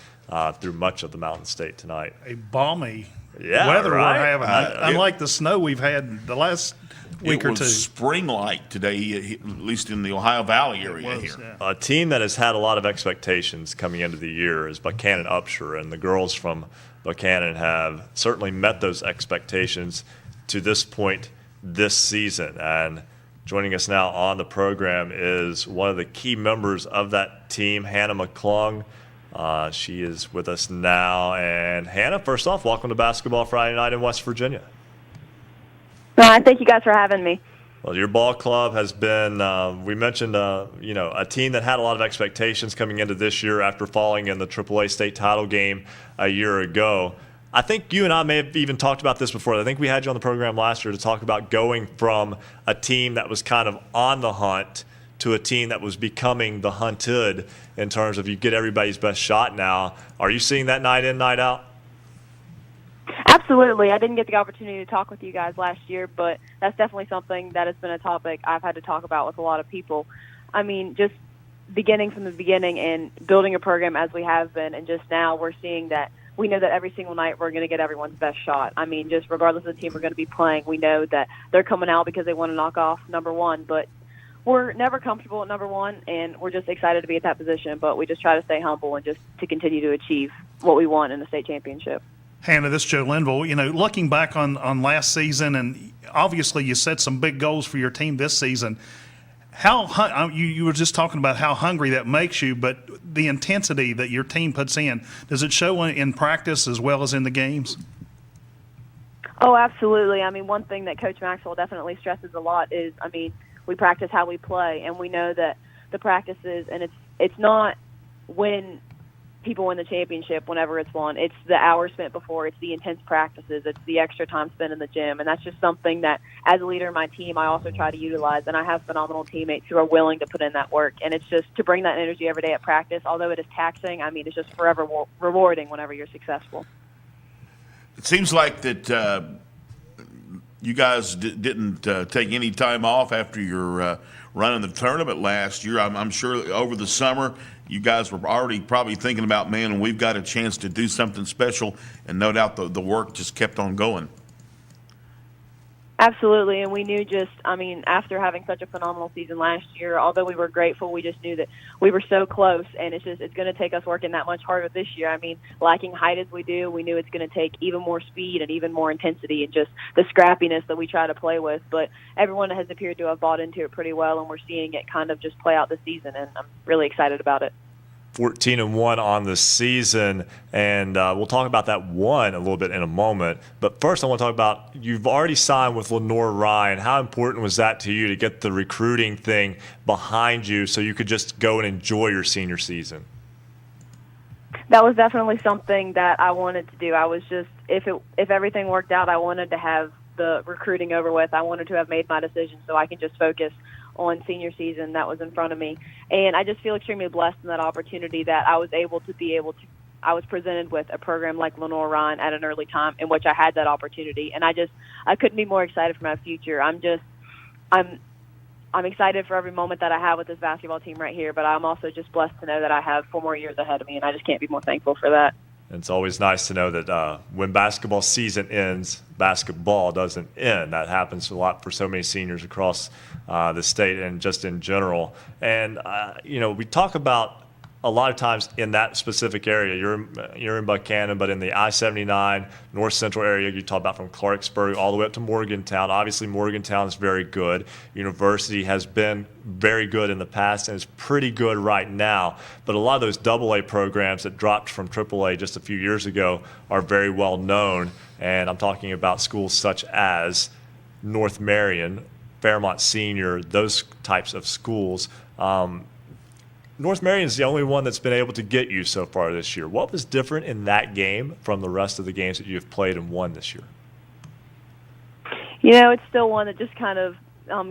through much of the Mountain State tonight. A balmy weather we're having, unlike the snow we've had the last week or two. It was spring-like today, at least in the Ohio Valley area here. Yeah. A team that has had a lot of expectations coming into the year is Buchanan Upshur, and the girls from Buchanan have certainly met those expectations to this point this season. And joining us now on the program is one of the key members of that team, Hannah McClung. She is with us now. And Hannah, first off, welcome to Basketball Friday Night in West Virginia. Thank you guys for having me. Well, your ball club has been, we mentioned, a team that had a lot of expectations coming into this year after falling in the AAA state title game a year ago. I think you and I may have even talked about this before. I think we had you on the program last year to talk about going from a team that was kind of on the hunt to a team that was becoming the hunted in terms of you get everybody's best shot now. Are you seeing that night in, night out? Absolutely. I didn't get the opportunity to talk with you guys last year, but that's definitely something that has been a topic I've had to talk about with a lot of people. I mean, just beginning from the beginning and building a program as we have been, and just now we're seeing that we know that every single night we're going to get everyone's best shot. I mean, just regardless of the team we're going to be playing, we know that they're coming out because they want to knock off number one, but we're never comfortable at number one, and we're just excited to be at that position, but we just try to stay humble and just to continue to achieve what we want in the state championship. Hannah, this is Joe Linville. You know, looking back on last season, and obviously you set some big goals for your team this season. You were just talking about how hungry that makes you, but the intensity that your team puts in, does it show in practice as well as in the games? Oh, absolutely. I mean, one thing that Coach Maxwell definitely stresses a lot is, I mean, we practice how we play, and we know that the practices, and it's not when people win the championship whenever it's won. It's the hours spent before. It's the intense practices. It's the extra time spent in the gym. And that's just something that, as a leader of my team, I also try to utilize. And I have phenomenal teammates who are willing to put in that work. And it's just to bring that energy every day at practice. Although it is taxing, I mean, it's just forever rewarding whenever you're successful. It seems like that you guys didn't take any time off after your run in the tournament last year. I'm sure over the summer you guys were already probably thinking about, man, we've got a chance to do something special, and no doubt the work just kept on going. Absolutely, and we knew after having such a phenomenal season last year, although we were grateful, we just knew that we were so close, and it's going to take us working that much harder this year. I mean, lacking height as we do, we knew it's going to take even more speed and even more intensity and just the scrappiness that we try to play with, but everyone has appeared to have bought into it pretty well, and we're seeing it kind of just play out this season, and I'm really excited about it. 14-1 on the season, and we'll talk about that one a little bit in a moment. But first, I want to talk about, you've already signed with Lenore Ryan. How important was that to you to get the recruiting thing behind you so you could just go and enjoy your senior season? That was definitely something that I wanted to do. I was just, if everything worked out, I wanted to have the recruiting over with. I wanted to have made my decision so I can just focus on senior season that was in front of me. And I just feel extremely blessed in that opportunity that I was I was presented with a program like Lenore Ryan at an early time in which I had that opportunity. And I couldn't be more excited for my future. I'm excited for every moment that I have with this basketball team right here, but I'm also just blessed to know that I have 4 more years ahead of me, and I just can't be more thankful for that. It's always nice to know that when basketball season ends, basketball doesn't end. That happens a lot for so many seniors across the state and just in general. And, we talk about a lot of times in that specific area. You're in Buchanan, but in the I-79 north central area, you talk about from Clarksburg all the way up to Morgantown. Obviously, Morgantown is very good. University has been very good in the past and is pretty good right now. But a lot of those AA programs that dropped from AAA just a few years ago are very well known. And I'm talking about schools such as North Marion, Fairmont Senior, those types of schools. North Marion is the only one that's been able to get you so far this year. What was different in that game from the rest of the games that you've played and won this year? It's still one that just kind of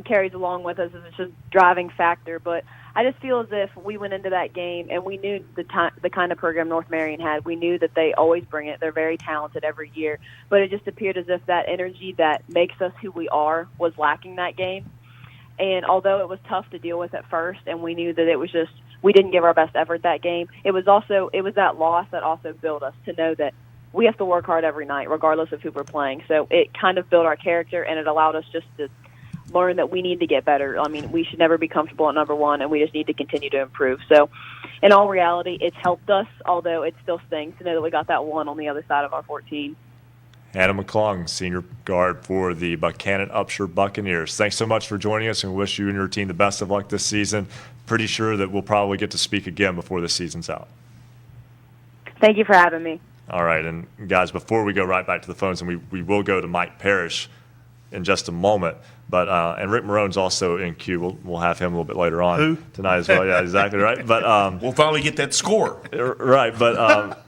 carries along with us as it's just driving factor. But I just feel as if we went into that game and we knew the kind of program North Marion had. We knew that they always bring it. They're very talented every year. But it just appeared as if that energy that makes us who we are was lacking that game. And although it was tough to deal with at first, and we knew that it was just we didn't give our best effort that game, it was that loss that also built us to know that we have to work hard every night, regardless of who we're playing. So it kind of built our character, and it allowed us just to learn that we need to get better. I mean, we should never be comfortable at number one, and we just need to continue to improve. So in all reality, it's helped us, although it still stings to know that we got that one on the other side of our 14. Hannah McClung, senior guard for the Buchanan Upshur Buccaneers. Thanks so much for joining us, and wish you and your team the best of luck this season. Pretty sure that we'll probably get to speak again before the season's out. Thank you for having me. All right, and guys, before we go right back to the phones, and we will go to Mike Parrish in just a moment, but and Rick Marone's also in queue. We'll have him a little bit later on tonight as well. Yeah, exactly right. But we'll finally get that score. Right, but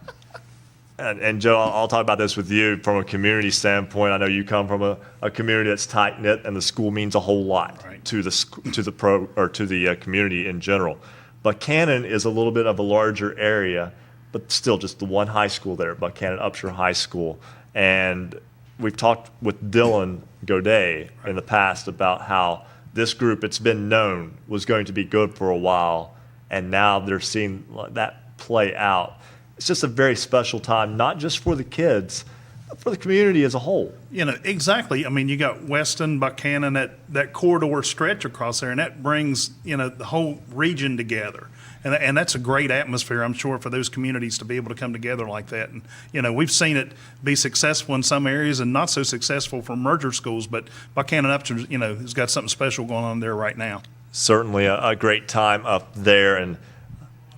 and Joe, I'll talk about this with you from a community standpoint. I know you come from a community that's tight knit, and the school means a whole lot to the community in general. Buchanan is a little bit of a larger area, but still just the one high school there, Buchanan Upshur High School. And we've talked with Dylan Godet in the past about how this group, it's been known, was going to be good for a while, and now they're seeing that play out. It's just a very special time, not just for the kids, but for the community as a whole. Exactly. I mean, you got Weston, Buchanan, that corridor stretch across there, and that brings, the whole region together. And that's a great atmosphere, I'm sure, for those communities to be able to come together like that. And, we've seen it be successful in some areas and not so successful for merger schools, but Buchanan Upshur, has got something special going on there right now. Certainly a great time up there. And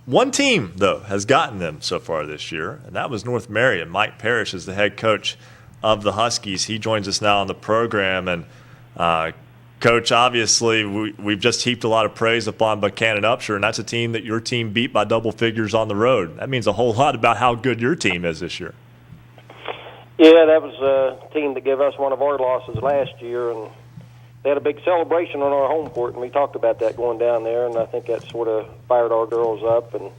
one team, though, has gotten them so far this year, and that was North Marion. Mike Parrish is the head coach of the Huskies. He joins us now on the program. And, Coach, obviously, we've just heaped a lot of praise upon Buchanan Upshur, and that's a team that your team beat by double figures on the road. That means a whole lot about how good your team is this year. Yeah, that was a team that gave us one of our losses last year, and they had a big celebration on our home court, and we talked about that going down there, and I think that sort of fired our girls up. And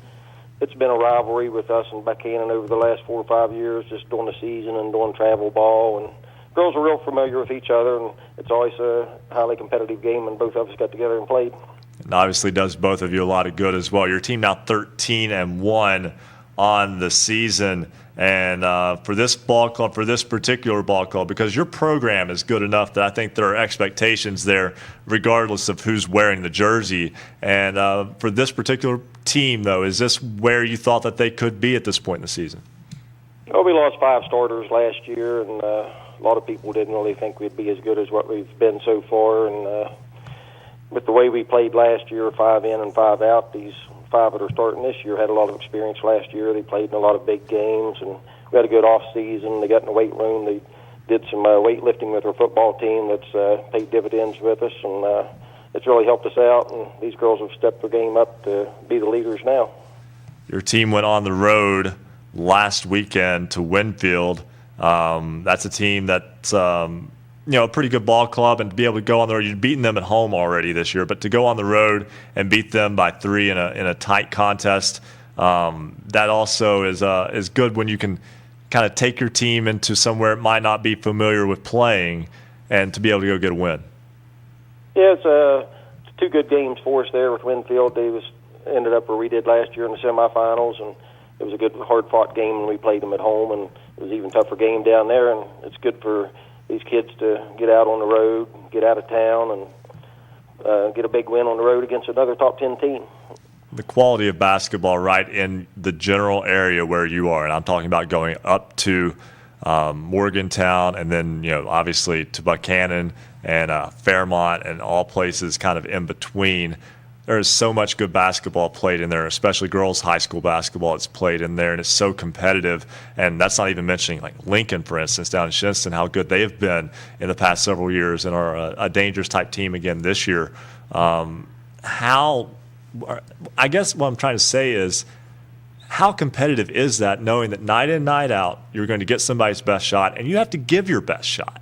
it's been a rivalry with us and Buchanan over the last 4 or 5 years, just during the season and during travel ball. And girls are real familiar with each other, and it's always a highly competitive game when both of us got together and played. And obviously does both of you a lot of good as well. Your team now 13-1 on the season. And for this ball club, for this particular ball club, because your program is good enough that I think there are expectations there regardless of who's wearing the jersey. And for this particular team, though, is this where you thought that they could be at this point in the season? Well, we lost 5 starters last year, and a lot of people didn't really think we'd be as good as what we've been so far. And with the way we played last year, 5 in and 5 out, these 5 that are starting this year had a lot of experience last year. They played in a lot of big games, and we had a good off season. They got in the weight room. They did some weightlifting with our football team that's paid dividends with us, and it's really helped us out. And these girls have stepped their game up to be the leaders now. Your team went on the road last weekend to Winfield. That's a team that's a pretty good ball club, and to be able to go on the road, you've beaten them at home already this year, but to go on the road and beat them by 3 in a tight contest, that also is good when you can kind of take your team into somewhere it might not be familiar with playing, and to be able to go get a win. Yeah, it's 2 good games for us there with Winfield. They ended up where we did last year in the semifinals, and it was a good, hard-fought game when we played them at home, and it was an even tougher game down there, and it's good for these kids to get out on the road, get out of town, and get a big win on the road against another top 10 team. The quality of basketball right in the general area where you are, and I'm talking about going up to Morgantown, and then obviously to Buchanan and Fairmont and all places kind of in between. There is so much good basketball played in there, especially girls' high school basketball that's played in there, and it's so competitive. And that's not even mentioning like Lincoln, for instance, down in Shinston, how good they have been in the past several years and are a dangerous type team again this year. I guess what I'm trying to say is, how competitive is that, knowing that night in, night out, you're going to get somebody's best shot, and you have to give your best shot?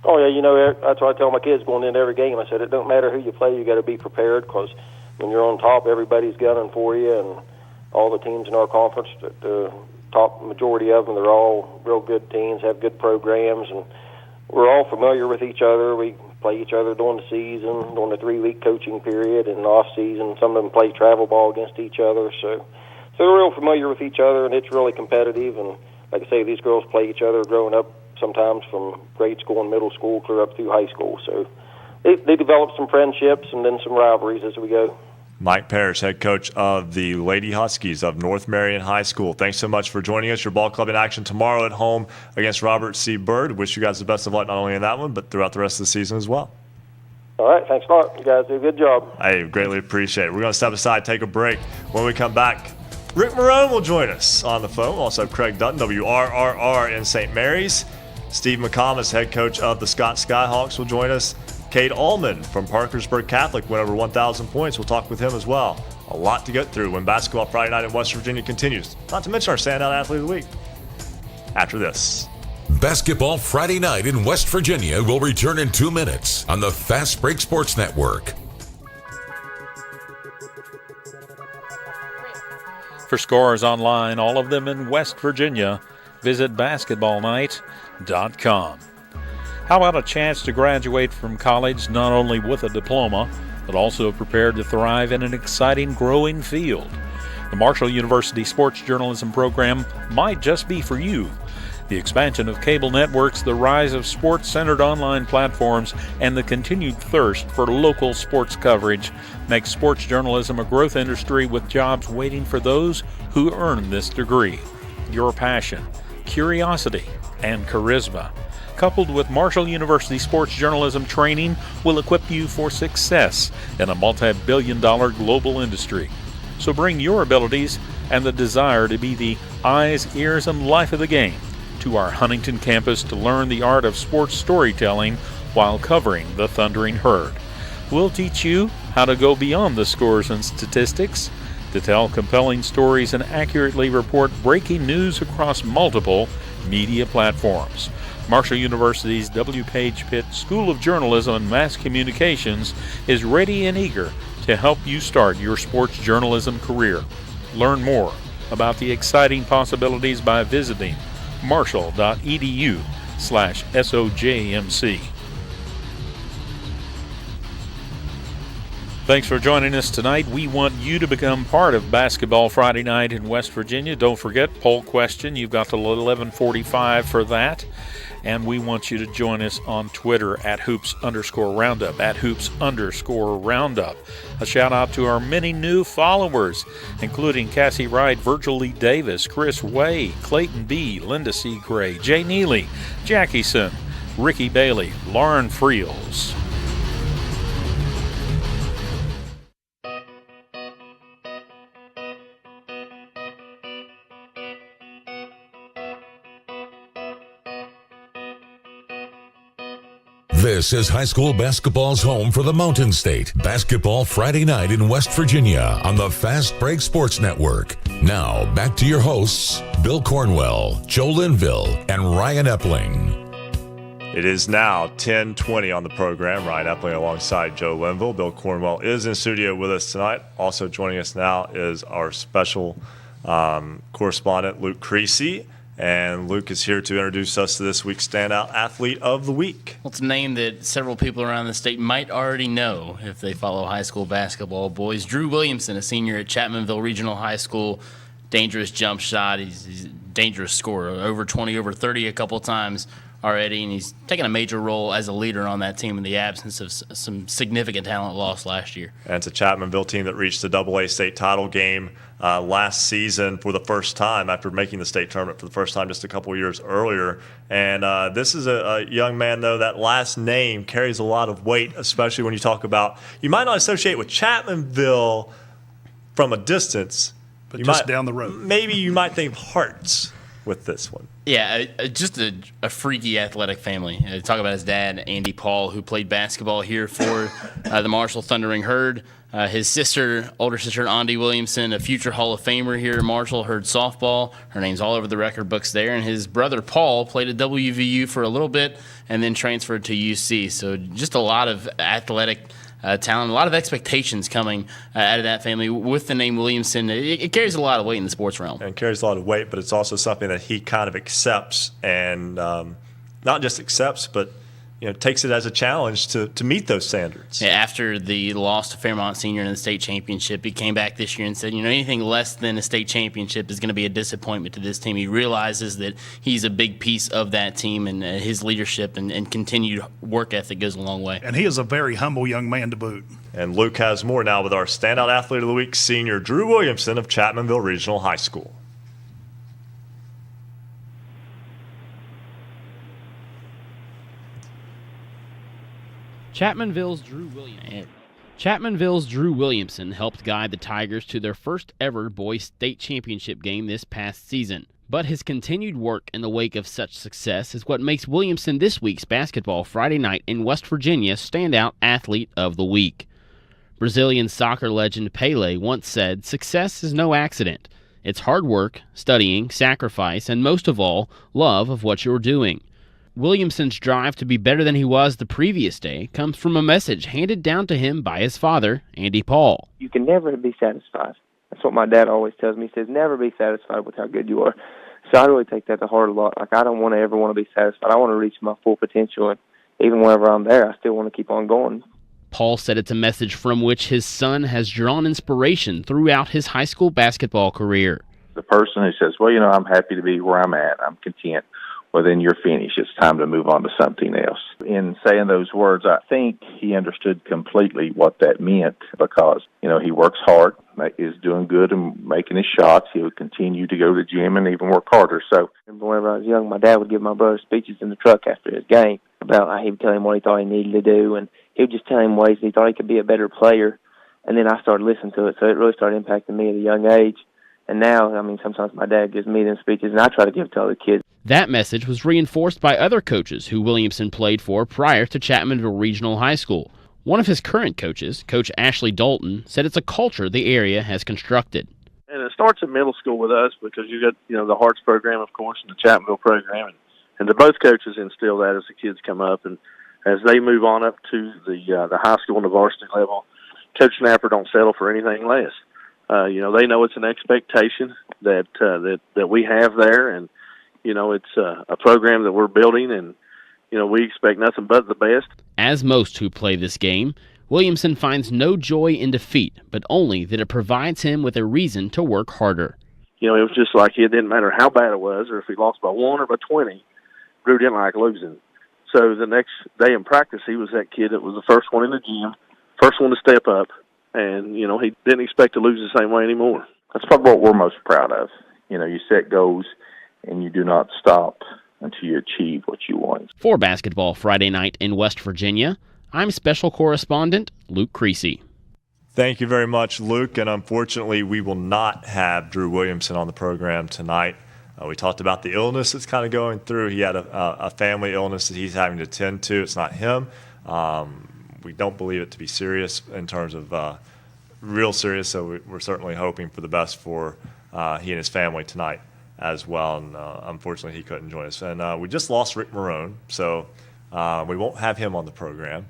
Oh, yeah, that's what I tell my kids going into every game. I said, it don't matter who you play, you got to be prepared, because when you're on top, everybody's gunning for you, and all the teams in our conference, the top majority of them, they're all real good teams, have good programs, and we're all familiar with each other. We play each other during the season, during the 3-week coaching period, and off season. Some of them play travel ball against each other, so they're real familiar with each other, and it's really competitive. And like I say, these girls play each other growing up, sometimes from grade school and middle school clear up through high school. So they develop some friendships and then some rivalries as we go. Mike Parrish, head coach of the Lady Huskies of North Marion High School. Thanks so much for joining us. Your ball club in action tomorrow at home against Robert C. Byrd. Wish you guys the best of luck not only in that one, but throughout the rest of the season as well. All right, thanks a lot. You guys do a good job. I greatly appreciate it. We're going to step aside, take a break. When we come back, Rick Marone will join us on the phone. We'll also have Craig Dutton, WRRR in St. Mary's. Steve McComas, head coach of the Scott Skyhawks, will join us. Cade Allman from Parkersburg Catholic went over 1,000 points. We'll talk with him as well. A lot to get through when Basketball Friday Night in West Virginia continues. Not to mention our Standout Athlete of the Week. After this. Basketball Friday Night in West Virginia will return in 2 minutes on the Fast Break Sports Network. For scores online, all of them in West Virginia, visit basketballnight.com. How about a chance to graduate from college not only with a diploma, but also prepared to thrive in an exciting, growing field? The Marshall University Sports Journalism program might just be for you. The expansion of cable networks, the rise of sports-centered online platforms, and the continued thirst for local sports coverage makes sports journalism a growth industry with jobs waiting for those who earn this degree. Your passion, curiosity, and charisma, coupled with Marshall University sports journalism training, will equip you for success in a multi-billion-dollar global industry. So bring your abilities and the desire to be the eyes, ears, and life of the game to our Huntington campus to learn the art of sports storytelling while covering the Thundering Herd. We'll teach you how to go beyond the scores and statistics, to tell compelling stories and accurately report breaking news across multiple media platforms. Marshall University's W. Page Pitt School of Journalism and Mass Communications is ready and eager to help you start your sports journalism career. Learn more about the exciting possibilities by visiting marshall.edu/SOJMC. Thanks for joining us tonight. We want you to become part of Basketball Friday Night in West Virginia. Don't forget, poll question. You've got till 11:45 for that. And we want you to join us on Twitter at @hoops_roundup, @hoops_roundup. A shout out to our many new followers, including Cassie Wright, Virgil Lee Davis, Chris Way, Clayton B., Linda C. Gray, Jay Neely, Jackie Son, Ricky Bailey, Lauren Friels. This is high school basketball's home for the Mountain State. Basketball Friday night in West Virginia on the Fast Break Sports Network. Now, back to your hosts, Bill Cornwell, Joe Linville, and Ryan Epling. It is now 10:20 on the program. Ryan Epling alongside Joe Linville. Bill Cornwell is in studio with us tonight. Also joining us now is our special correspondent, Luke Creasy. And Luke is here to introduce us to this week's Standout Athlete of the Week. Well, it's a name that several people around the state might already know if they follow high school basketball. Boys, Drew Williamson, a senior at Chapmanville Regional High School. Dangerous jump shot. He's a dangerous scorer. Over 20, over 30 a couple times already, and he's taken a major role as a leader on that team in the absence of some significant talent lost last year. And it's a Chapmanville team that reached the AA state title game last season for the first time after making the state tournament for the first time just a couple years earlier. And this is a young man, though, that last name carries a lot of weight, especially when you talk about, you might not associate with Chapmanville from a distance, but you just down the road. Maybe you might think of Hearts with this one. Yeah, just a freaky athletic family. Talk about his dad, Andy Paul, who played basketball here for the Marshall Thundering Herd. His older sister, Andy Williamson, a future Hall of Famer here at Marshall, Herd softball. Her name's all over the record books there. And his brother, Paul, played at WVU for a little bit and then transferred to UC. So just a lot of athletic talent, a lot of expectations coming out of that family. With the name Williamson, it carries a lot of weight in the sports realm. And it carries a lot of weight, but it's also something that he kind of accepts, and not just accepts, but takes it as a challenge to meet those standards. Yeah, after the loss to Fairmont Senior in the state championship, he came back this year and said, anything less than a state championship is going to be a disappointment to this team. He realizes that he's a big piece of that team, and his leadership and continued work ethic goes a long way. And he is a very humble young man to boot. And Luke has more now with our Standout Athlete of the Week, senior Drew Williamson of Chapmanville Regional High School. Chapmanville's Drew Williamson helped guide the Tigers to their first ever boys state championship game this past season. But his continued work in the wake of such success is what makes Williamson this week's Basketball Friday Night in West Virginia Standout Athlete of the Week. Brazilian soccer legend Pelé once said, "Success is no accident. It's hard work, studying, sacrifice, and most of all, love of what you're doing." Williamson's drive to be better than he was the previous day comes from a message handed down to him by his father, Andy Paul. You can never be satisfied. That's what my dad always tells me. He says, never be satisfied with how good you are. So I really take that to heart a lot. Like, I don't ever want to be satisfied. I want to reach my full potential, and even whenever I'm there, I still want to keep on going. Paul said it's a message from which his son has drawn inspiration throughout his high school basketball career. The person who says, I'm happy to be where I'm at, I'm content. Well, then you're finished. It's time to move on to something else. In saying those words, I think he understood completely what that meant because, he works hard, is doing good and making his shots. He would continue to go to the gym and even work harder. So, whenever I was young, my dad would give my brother speeches in the truck after his game about how he would tell him what he thought he needed to do, and he would just tell him ways he thought he could be a better player. And then I started listening to it, so it really started impacting me at a young age. And now, sometimes my dad gives me them speeches, and I try to give it to other kids. That message was reinforced by other coaches who Williamson played for prior to Chapmanville Regional High School. One of his current coaches, Coach Ashley Dalton, said it's a culture the area has constructed. And it starts in middle school with us because you got, the Hearts program, of course, and the Chapmanville program. And both coaches instill that as the kids come up. And as they move on up to the high school and the varsity level, Coach Snapper don't settle for anything less. They know it's an expectation that we have there, and it's a program that we're building, and we expect nothing but the best. As most who play this game, Williamson finds no joy in defeat, but only that it provides him with a reason to work harder. It was just like it didn't matter how bad it was, or if he lost by 1 or by 20. Drew didn't like losing. So the next day in practice, he was that kid that was the first one in the gym, first one to step up. And, he didn't expect to lose the same way anymore. That's probably what we're most proud of. You set goals, and you do not stop until you achieve what you want. For Basketball Friday Night in West Virginia, I'm Special Correspondent Luke Creasy. Thank you very much, Luke. And unfortunately, we will not have Drew Williamson on the program tonight. We talked about the illness that's kind of going through. He had a family illness that he's having to tend to. It's not him. We don't believe it to be serious in terms of real serious, so we're certainly hoping for the best for he and his family tonight as well. And unfortunately, he couldn't join us. And we just lost Rick Marone, so we won't have him on the program.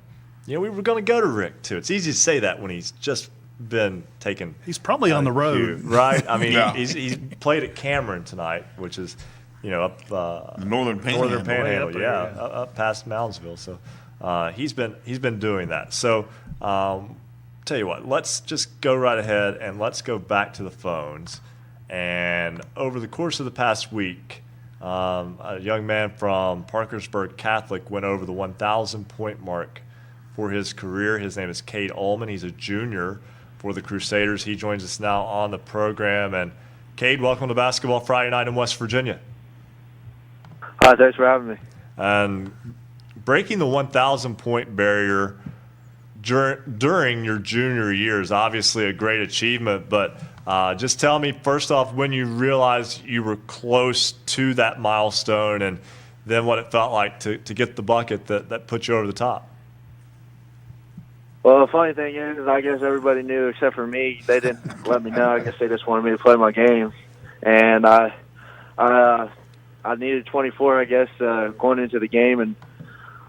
We were going to go to Rick, too. It's easy to say that when he's just been taken. He's probably on the road. Right? I mean, Yeah. he's played at Cameron tonight, which is, up Northern Panhandle. Up past Moundsville. So he's been doing that. So tell you what, let's just go right ahead and let's go back to the phones. And over the course of the past week, a young man from Parkersburg Catholic went over the 1,000-point mark for his career. His name is Cade Ullman. He's a junior for the Crusaders. He joins us now on the program. And Cade, welcome to Basketball Friday Night in West Virginia. Hi, thanks for having me. And breaking the 1,000-point barrier during your junior year is obviously a great achievement, but just tell me, first off, when you realized you were close to that milestone and then what it felt like to get the bucket that put you over the top. Well, the funny thing is, I guess everybody knew except for me. They didn't let me know. I guess they just wanted me to play my game. And I needed 24, I guess, going into the game. And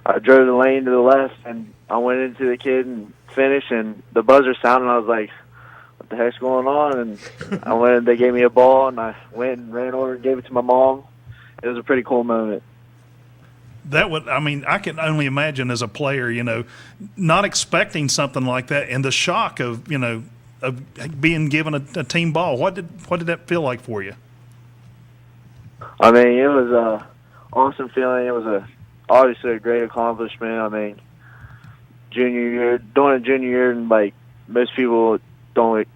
I drove the lane to the left, and I went into the kid and finished. And the buzzer sounded, and I was like, what the heck's going on? And I went and they gave me a ball, and I went and ran over and gave it to my mom. It was a pretty cool moment. I can only imagine as a player, not expecting something like that and the shock of being given a team ball. What did that feel like for you? I mean, it was a awesome feeling. It was obviously a great accomplishment. I mean, doing a junior year, and most people don't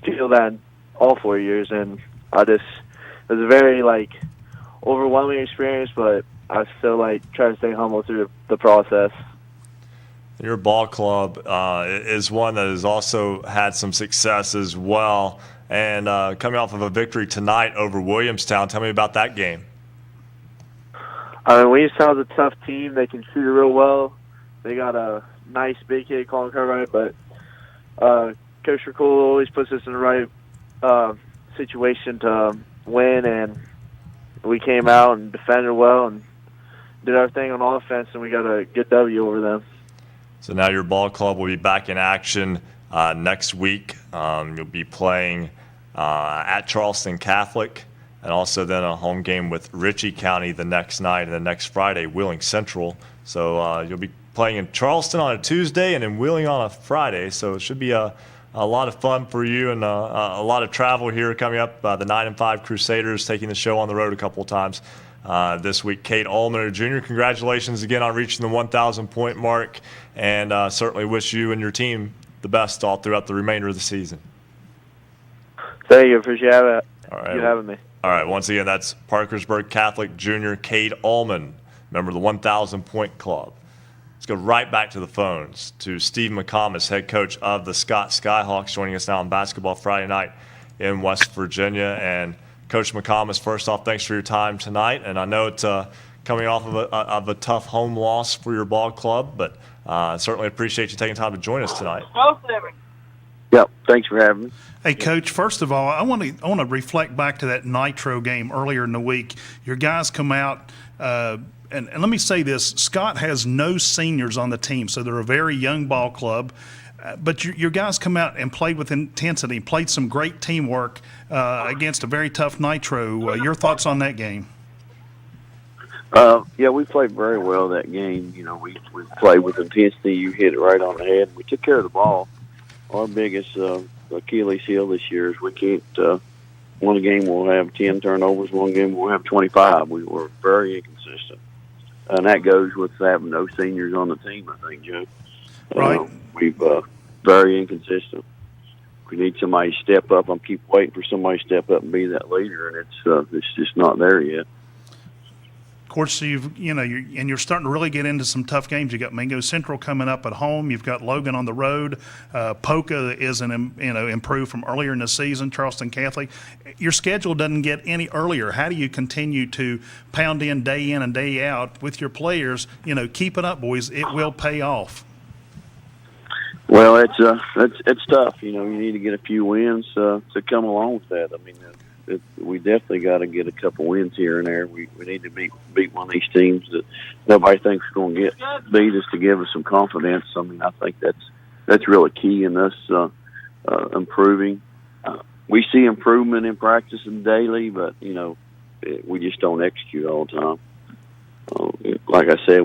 feel that in all 4 years, and it was a very overwhelming experience, but I still try to stay humble through the process. Your ball club is one that has also had some success as well, and coming off of a victory tonight over Williamstown. Tell me about that game. I mean, Williamstown's a tough team. They can shoot it real well. They got a nice big kid, Colin Cartwright, but Coach Riccola always puts us in the right situation to win, and we came out and defended well and did our thing on offense, and we got a good W over them. So now your ball club will be back in action next week. You'll be playing at Charleston Catholic, and also then a home game with Ritchie County the next night, and then next Friday, Wheeling Central. So you'll be playing in Charleston on a Tuesday and in Wheeling on a Friday. So it should be a lot of fun for you, and a lot of travel here coming up. The 9-5 Crusaders taking the show on the road a couple of times this week. Cade Ullman, a junior, congratulations again on reaching the 1,000-point mark, and certainly wish you and your team the best all throughout the remainder of the season. Thank you. Appreciate you having me. All right. Once again, that's Parkersburg Catholic junior Cade Ullman, member of the 1,000-point club. Let's go right back to the phones to Steve McComas, head coach of the Scott Skyhawks, joining us now on Basketball Friday Night in West Virginia. And Coach McComas, first off, thanks for your time tonight. And I know it's coming off of a tough home loss for your ball club, but certainly appreciate you taking time to join us tonight. Yep, thanks for having me. Hey, Coach, first of all, I want to reflect back to that Nitro game earlier in the week. Your guys come out, and let me say this, Scott has no seniors on the team, so they're a very young ball club. But your guys come out and played with intensity, played some great teamwork against a very tough Nitro. Your thoughts on that game? Yeah, we played very well that game. We played with intensity. You hit it right on the head. We took care of the ball. Our biggest Achilles heel this year is we can't. One game we'll have 10 turnovers. One game we'll have 25. We were very inconsistent, and that goes with having no seniors on the team. I think, Joe. Right. We've very inconsistent. We need somebody to step up. I keep waiting for somebody to step up and be that leader, and it's just not there yet. Of course, you're starting to really get into some tough games. You got Mingo Central coming up at home. You've got Logan on the road. Polka is improved from earlier in the season. Charleston Catholic. Your schedule doesn't get any earlier. How do you continue to pound in and day out with your players? Keep it up, boys. It will pay off. Well, it's tough. You need to get a few wins to come along with that. I mean, we definitely got to get a couple wins here and there. We need to beat one of these teams that nobody thinks is going to beat us to give us some confidence. I mean, I think that's really key in us improving. We see improvement in practice and daily, but we just don't execute all the time. Like I said,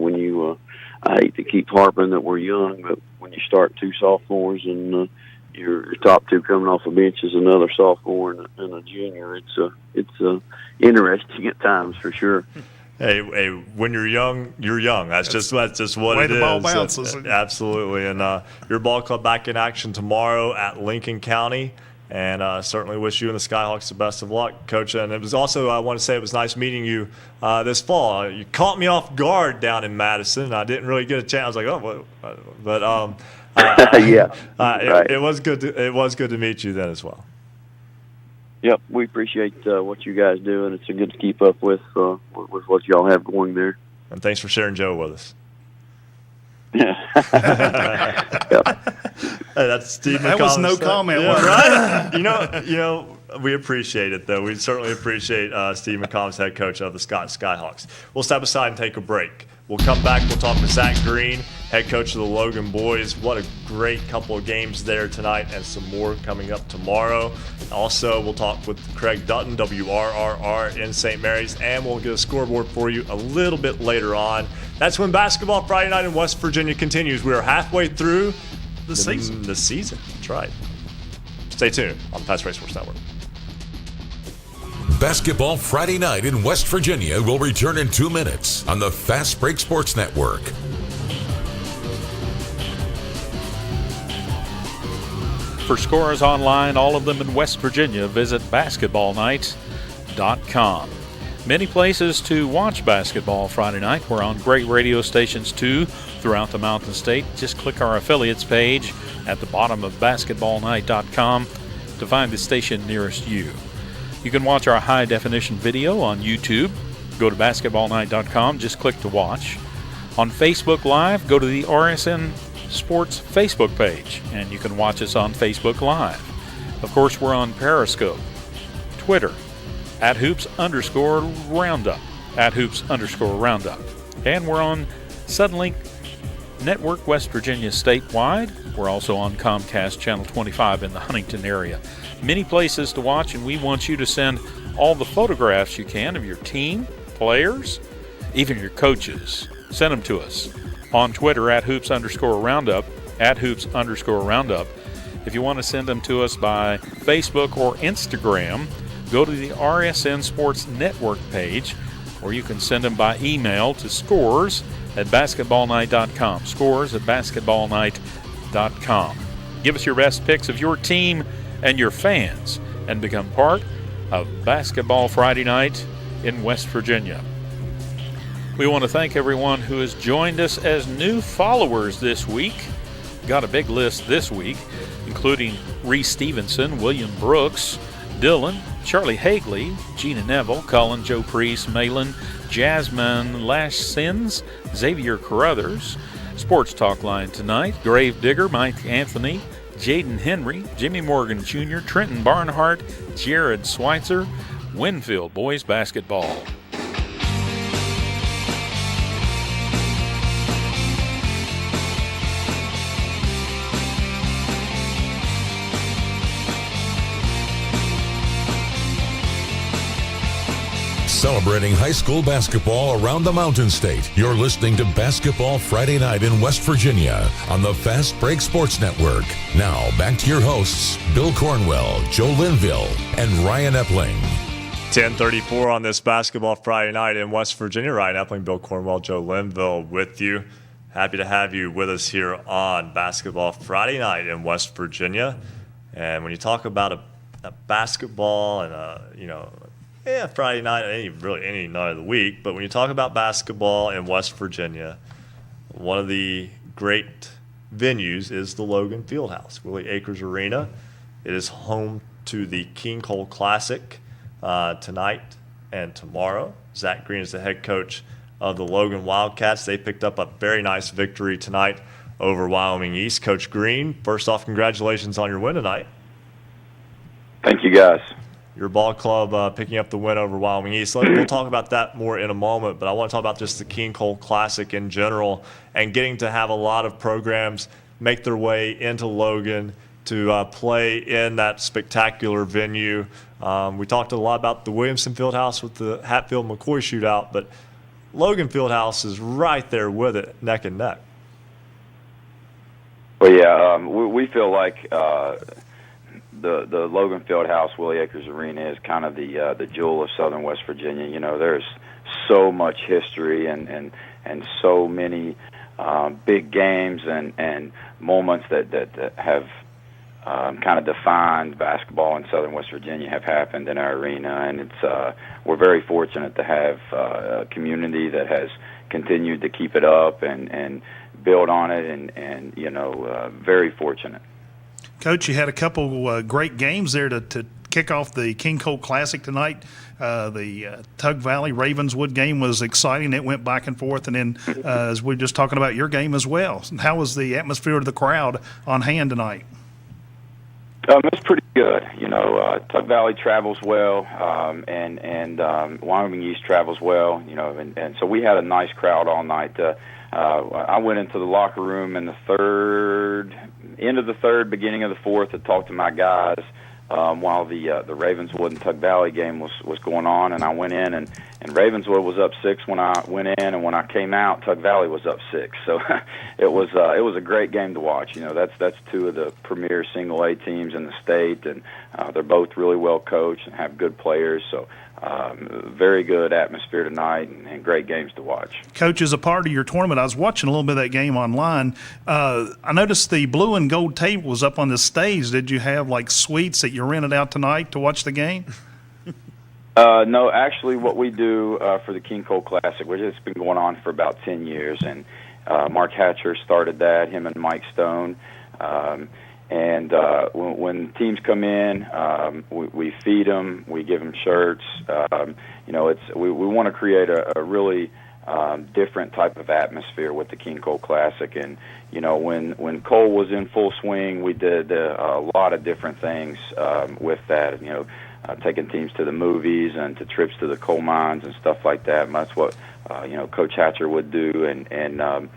I hate to keep harping that we're young, but when you start two sophomores and your top two coming off the bench is another sophomore and a junior, it's interesting at times for sure. Hey, when you're young, you're young. That's just what it is. The ball bounces. Absolutely. And your ball club back in action tomorrow at Lincoln County. And certainly wish you and the Skyhawks the best of luck, Coach. And it was also, I want to say, it was nice meeting you this fall. You caught me off guard down in Madison. I didn't really get a chance. I was like, oh, but yeah, right. It was good. It was good to meet you then as well. Yep, we appreciate what you guys do, and it's good to keep up with what y'all have going there. And thanks for sharing Joe with us. Hey, that's Steve McCombs. That was no comment, right? You know, we appreciate it though. We certainly appreciate Steve McCombs, head coach of the Skyhawks. We'll step aside and take a break. We'll come back. We'll talk with Zach Green, head coach of the Logan boys. What a great couple of games there tonight, and some more coming up tomorrow. Also, we'll talk with Craig Dutton, WRRR in St. Mary's, and we'll get a scoreboard for you a little bit later on. That's when Basketball Friday Night in West Virginia continues. We are halfway through the season. That's right. Stay tuned on the Fast Break Sports Network. Basketball Friday Night in West Virginia will return in 2 minutes on the Fast Break Sports Network. For scores online, all of them in West Virginia, visit basketballnight.com. Many places to watch basketball Friday night. We're on great radio stations too throughout the Mountain State. Just click our affiliates page at the bottom of basketballnight.com to find the station nearest you. You can watch our high-definition video on YouTube. Go to basketballnight.com. Just click to watch. On Facebook Live, go to the RSN Sports Facebook page, and you can watch us on Facebook Live. Of course, we're on Periscope, Twitter, @hoops_roundup, @hoops_roundup. And we're on Suddenlink Network West Virginia statewide. We're also on Comcast Channel 25 in the Huntington area. Many places to watch, and we want you to send all the photographs you can of your team, players, even your coaches. Send them to us on Twitter @hoops_roundup, @hoops_roundup. If you want to send them to us by Facebook or Instagram, go to the RSN Sports Network page, or you can send them by email to scores@basketballnight.com, scores@basketballnight.com. Give us your best picks of your team and your fans, and become part of Basketball Friday Night in West Virginia. We want to thank everyone who has joined us as new followers this week. Got a big list this week, including Reese Stevenson, William Brooks, Dylan, Charlie Hagley, Gina Neville, Cullen, Joe Priest, Malin, Jasmine Lash Sins, Xavier Carruthers, Sports Talk Line tonight, Grave Digger, Mike Anthony, Jaden Henry, Jimmy Morgan Jr., Trenton Barnhart, Jared Schweitzer, Winfield Boys Basketball. Celebrating high school basketball around the Mountain State. You're listening to Basketball Friday Night in West Virginia on the Fast Break Sports Network. Now, back to your hosts, Bill Cornwell, Joe Linville, and Ryan Epling. 10:34 on this Basketball Friday Night in West Virginia. Ryan Epling, Bill Cornwell, Joe Linville with you. Happy to have you with us here on Basketball Friday Night in West Virginia. And when you talk about a basketball and Friday night, any night of the week. But when you talk about basketball in West Virginia, one of the great venues is the Logan Fieldhouse, Willie Akers Arena. It is home to the King Cole Classic tonight and tomorrow. Zach Green is the head coach of the Logan Wildcats. They picked up a very nice victory tonight over Wyoming East. Coach Green, first off, congratulations on your win tonight. Thank you, guys. Your ball club picking up the win over Wyoming East. We'll talk about that more in a moment, but I want to talk about just the King Cole Classic in general and getting to have a lot of programs make their way into Logan to play in that spectacular venue. We talked a lot about the Williamson Fieldhouse with the Hatfield-McCoy shootout, but Logan Fieldhouse is right there with it, neck and neck. Well, yeah, we feel like the Logan Fieldhouse, Willie Akers Arena is kind of the jewel of Southern West Virginia. You know, there's so much history and so many big games and moments that have kind of defined basketball in Southern West Virginia have happened in our arena, and it's we're very fortunate to have a community that has continued to keep it up and build on it, and you know, very fortunate. Coach, you had a couple great games there to kick off the King Cole Classic tonight. The Tug Valley Ravenswood game was exciting. It went back and forth, and then as we were just talking about your game as well. How was the atmosphere of the crowd on hand tonight? It's pretty good. You know, Tug Valley travels well, and Wyoming East travels well. You know, and so we had a nice crowd all night. I went into the locker room in the end of the third, beginning of the fourth, to talk to my guys while the Ravenswood and Tug Valley game was going on, and I went in and Ravenswood was up 6 when I went in, and when I came out, Tug Valley was up 6. So it was a great game to watch. You know, that's two of the premier single A teams in the state, and they're both really well coached and have good players. So very good atmosphere tonight and great games to watch. Coach, as a part of your tournament, I was watching a little bit of that game online. I noticed the blue and gold table was up on the stage. Did you have like suites that you rented out tonight to watch the game? No, actually what we do for the King Cole Classic, which has been going on for about 10 years, and Mark Hatcher started that, him and Mike Stone. And when teams come in, we feed them, we give them shirts. You know, we want to create a really different type of atmosphere with the King Cole Classic. And you know, when Cole was in full swing, we did a lot of different things with that. You know, taking teams to the movies and to trips to the coal mines and stuff like that. And that's what you know, Coach Hatcher would do. And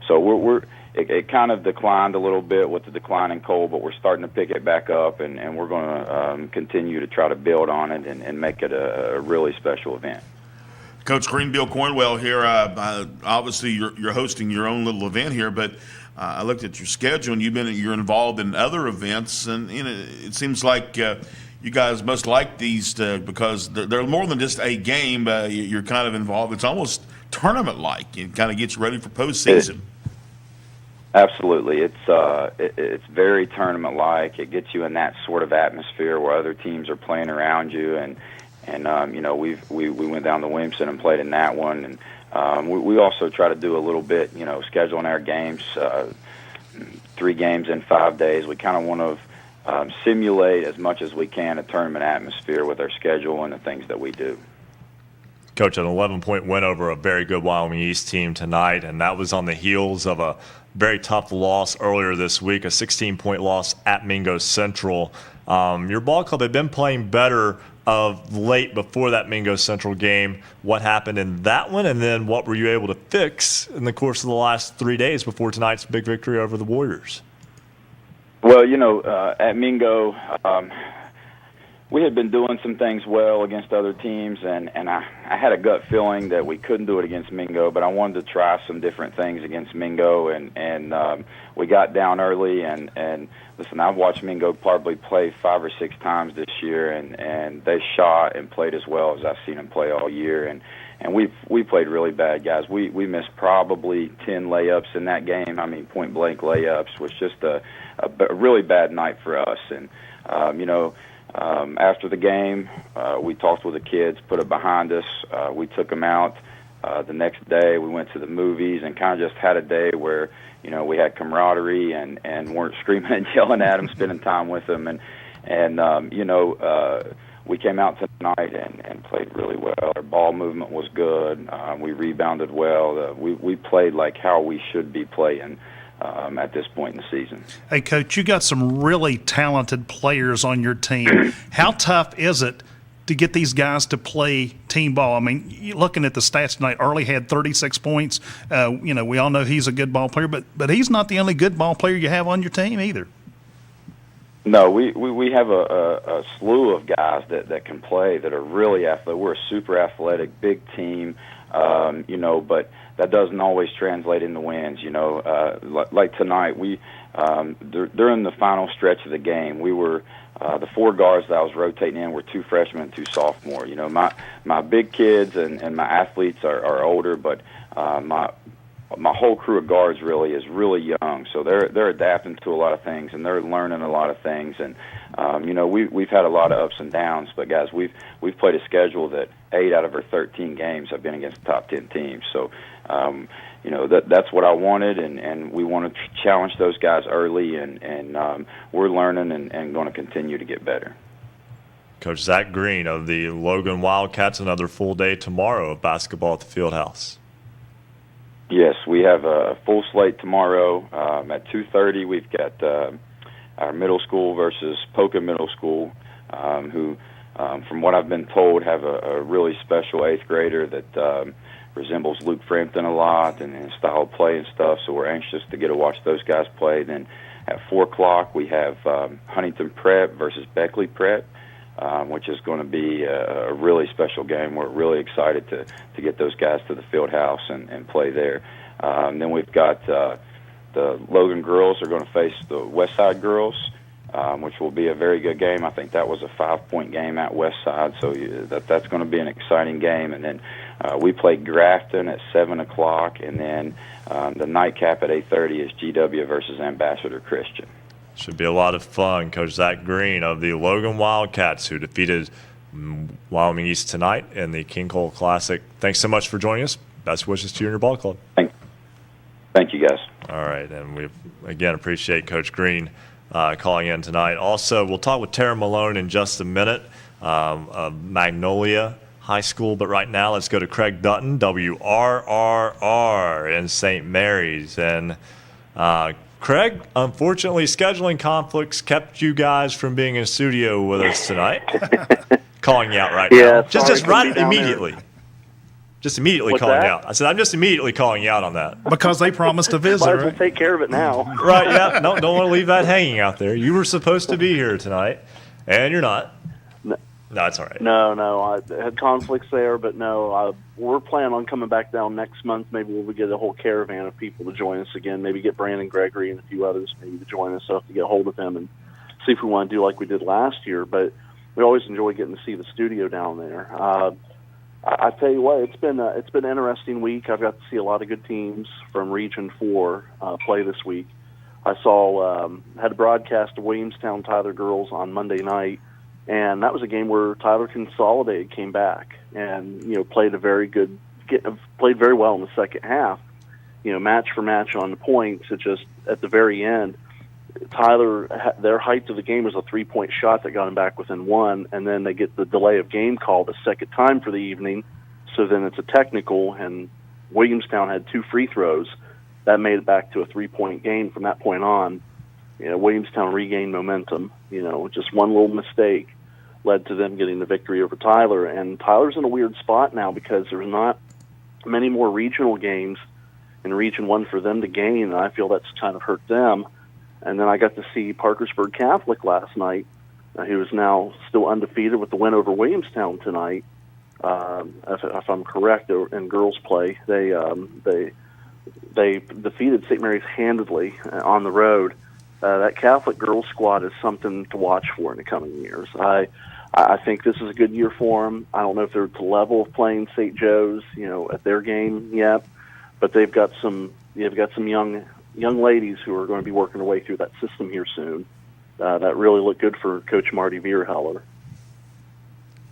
so it kind of declined a little bit with the decline in coal, but we're starting to pick it back up, and we're going to continue to try to build on it and make it a really special event. Coach Green, Bill Cornwell here. Obviously, you're hosting your own little event here, but I looked at your schedule, and you're involved in other events, and you know, it seems like you guys must like these because they're more than just a game. You're kind of involved. It's almost tournament-like. It kind of gets you ready for postseason. Absolutely, it's very tournament-like. It gets you in that sort of atmosphere where other teams are playing around you, and you know, we went down to Williamson and played in that one, and we also try to do a little bit, you know, scheduling our games, 3 games in 5 days. We kind of want to simulate as much as we can a tournament atmosphere with our schedule and the things that we do. Coach, an 11-point win over a very good Wyoming East team tonight, and that was on the heels of a very tough loss earlier this week, a 16-point loss at Mingo Central. Your ball club had been playing better of late before that Mingo Central game. What happened in that one, and then what were you able to fix in the course of the last 3 days before tonight's big victory over the Warriors? Well, you know, at Mingo, we had been doing some things well against other teams, and I had a gut feeling that we couldn't do it against Mingo, but I wanted to try some different things against Mingo, and we got down early, and listen, I've watched Mingo probably play 5 or 6 times this year, and they shot and played as well as I've seen them play all year, and we played really bad, guys. We missed probably 10 layups in that game. I mean, point-blank layups. Was just a really bad night for us, and you know, After the game, we talked with the kids, put it behind us. We took them out. The next day, we went to the movies and kind of just had a day where, we had camaraderie and weren't screaming and yelling at them, spending time with them. We came out tonight and played really well. Our ball movement was good. We rebounded well. We played like how we should be playing at this point in the season. Hey, Coach, you got some really talented players on your team. How tough is it to get these guys to play team ball? I mean, looking at the stats tonight, Early had 36 points. We all know he's a good ball player, but he's not the only good ball player you have on your team either. No, we have a slew of guys that can play, that are really athletic. We're a super athletic, big team, but that doesn't always translate into wins. Like tonight, during the final stretch of the game, we were the 4 guards that I was rotating in were 2 freshmen and 2 sophomore. My big kids and my athletes are older, but my whole crew of guards really is really young, so they're adapting to a lot of things and they're learning a lot of things. And we've had a lot of ups and downs, but guys, we've played a schedule that 8 out of our 13 games have been against the top 10 teams. So that's what I wanted, and we want to challenge those guys early, and we're learning and going to continue to get better. Coach Zach Green of the Logan Wildcats, another full day tomorrow of basketball at the Fieldhouse. Yes, we have a full slate tomorrow at 2:30. We've got our middle school versus Polka Middle School, who, from what I've been told, have a really special 8th grader that resembles Luke Frampton a lot and his style of play and stuff. So we're anxious to get to watch those guys play. Then at 4 o'clock, we have Huntington Prep versus Beckley Prep, which is going to be a really special game. We're really excited to get those guys to the field house and play there. Then we've got the Logan girls are going to face the Westside girls, which will be a very good game. I think that was a 5-point game at Westside, so that's going to be an exciting game. And then we play Grafton at 7 o'clock, and then the nightcap at 8:30 is GW versus Ambassador Christian. Should be a lot of fun. Coach Zach Green of the Logan Wildcats, who defeated Wyoming East tonight in the King Cole Classic. Thanks so much for joining us. Best wishes to you and your ball club. Thank you, guys. All right, and we, again, appreciate Coach Green calling in tonight. Also, we'll talk with Tara Malone in just a minute of Magnolia High School, but right now let's go to Craig Dutton, WRRR in St. Mary's. And Craig, unfortunately, scheduling conflicts kept you guys from being in studio with us tonight. Calling you out right now. Just right immediately. Just immediately calling you out. I said, I'm just immediately calling you out on that. Because they promised to visit, Might as well take care of it now. Right, yeah. No, don't want to leave that hanging out there. You were supposed to be here tonight, and you're not. No, it's all right. No, I had conflicts there, but no, we're planning on coming back down next month. Maybe we'll get a whole caravan of people to join us again. Maybe get Brandon Gregory and a few others maybe to join us, so have to get a hold of them and see if we want to do like we did last year. But we always enjoy getting to see the studio down there. I tell you what, it's been an interesting week. I've got to see a lot of good teams from Region 4 play this week. I had a broadcast of Williamstown Tyler girls on Monday night. And that was a game where Tyler Consolidated came back and played very well in the second half. Match for match on the points. It just at the very end, Tyler, their height of the game was a 3-point shot that got them back within 1, and then they get the delay of game called a second time for the evening. So then it's a technical, and Williamstown had 2 free throws. That made it back to a 3-point game from that point on. Williamstown regained momentum. Just one little mistake led to them getting the victory over Tyler. And Tyler's in a weird spot now because there's not many more regional games in Region 1 for them to gain, and I feel that's kind of hurt them. And then I got to see Parkersburg Catholic last night, who is now still undefeated with the win over Williamstown tonight. If I'm correct, in girls play, they defeated St. Mary's handedly on the road. That Catholic girls squad is something to watch for in the coming years. I think this is a good year for them. I don't know if they're at the level of playing St. Joe's, at their game yet, but they've got some young ladies who are going to be working their way through that system here soon. that really looked good for Coach Marty Vierhaller.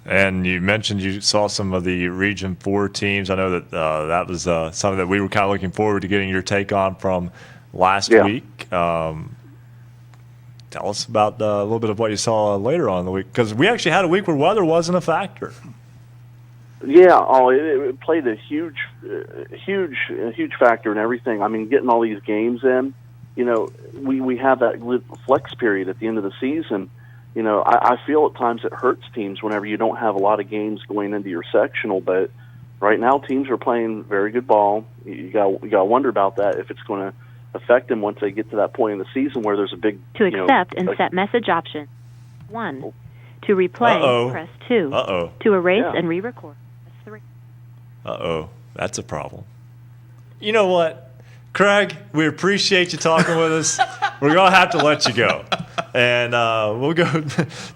And you mentioned you saw some of the Region 4 teams. I know that that was something that we were kind of looking forward to getting your take on from last week. Tell us about a little bit of what you saw later on in the week, because we actually had a week where weather wasn't a factor. Yeah, it played a huge factor in everything. I mean, getting all these games in, we have that flex period at the end of the season. I feel at times it hurts teams whenever you don't have a lot of games going into your sectional, but right now teams are playing very good ball. You got to wonder about that, if it's going to affect them once they get to that point in the season where there's a big... To accept and set message option. 1. To replay, press 2. To erase and re-record, press 3. That's a problem. You know what? Craig, we appreciate you talking with us. We're going to have to let you go. And we'll go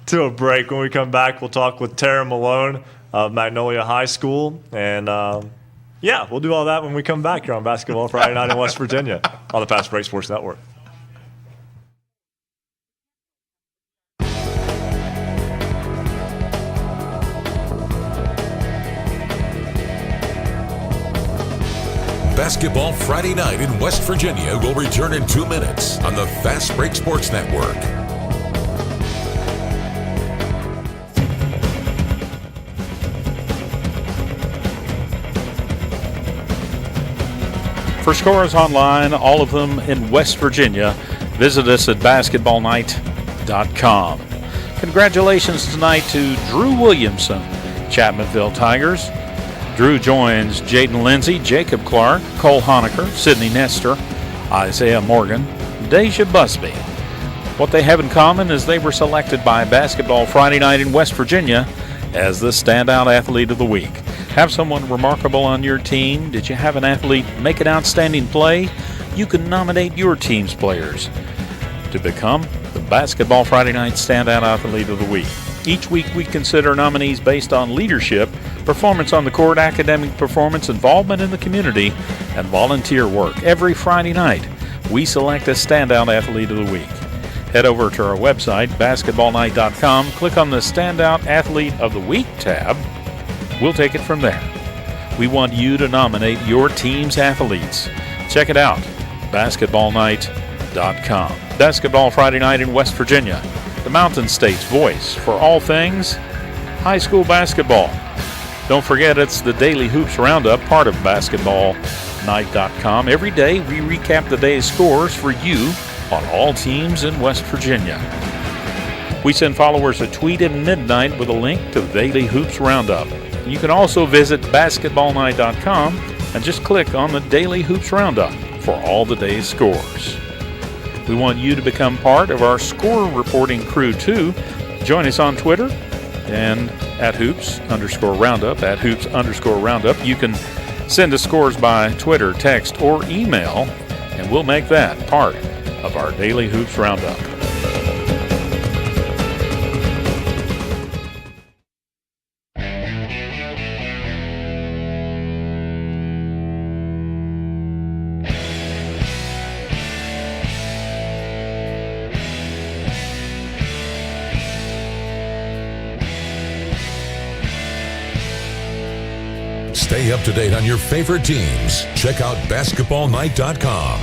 to a break. When we come back, we'll talk with Tara Malone of Magnolia High School. And, we'll do all that when we come back here on Basketball Friday Night in West Virginia on the Fast Break Sports Network. Basketball Friday Night in West Virginia will return in 2 minutes on the Fast Break Sports Network. For scores online, all of them in West Virginia, visit us at basketballnight.com. Congratulations tonight to Drew Williamson, Chapmanville Tigers. Drew joins Jaden Lindsay, Jacob Clark, Cole Honecker, Sydney Nestor, Isaiah Morgan, Deja Busby. What they have in common is they were selected by Basketball Friday Night in West Virginia as the Standout Athlete of the Week. Have someone remarkable on your team? Did you have an athlete make an outstanding play? You can nominate your team's players to become the Basketball Friday Night Standout Athlete of the Week. Each week we consider nominees based on leadership, performance on the court, academic performance, involvement in the community, and volunteer work. Every Friday night, we select a Standout Athlete of the Week. Head over to our website, basketballnight.com, click on the Standout Athlete of the Week tab. We'll take it from there. We want you to nominate your team's athletes. Check it out, basketballnight.com. Basketball Friday Night in West Virginia, the Mountain State's voice for all things high school basketball. Don't forget, it's the Daily Hoops Roundup, part of basketballnight.com. Every day we recap the day's scores for you on all teams in West Virginia. We send followers a tweet at midnight with a link to the Daily Hoops Roundup. You can also visit basketballnight.com and just click on the Daily Hoops Roundup for all the day's scores. We want you to become part of our score reporting crew too. Join us on Twitter and at @hoops_roundup, at @hoops_roundup. You can send us scores by Twitter, text, or email, and we'll make that part of our Daily Hoops Roundup. Stay up to date on your favorite teams. Check out basketballnight.com.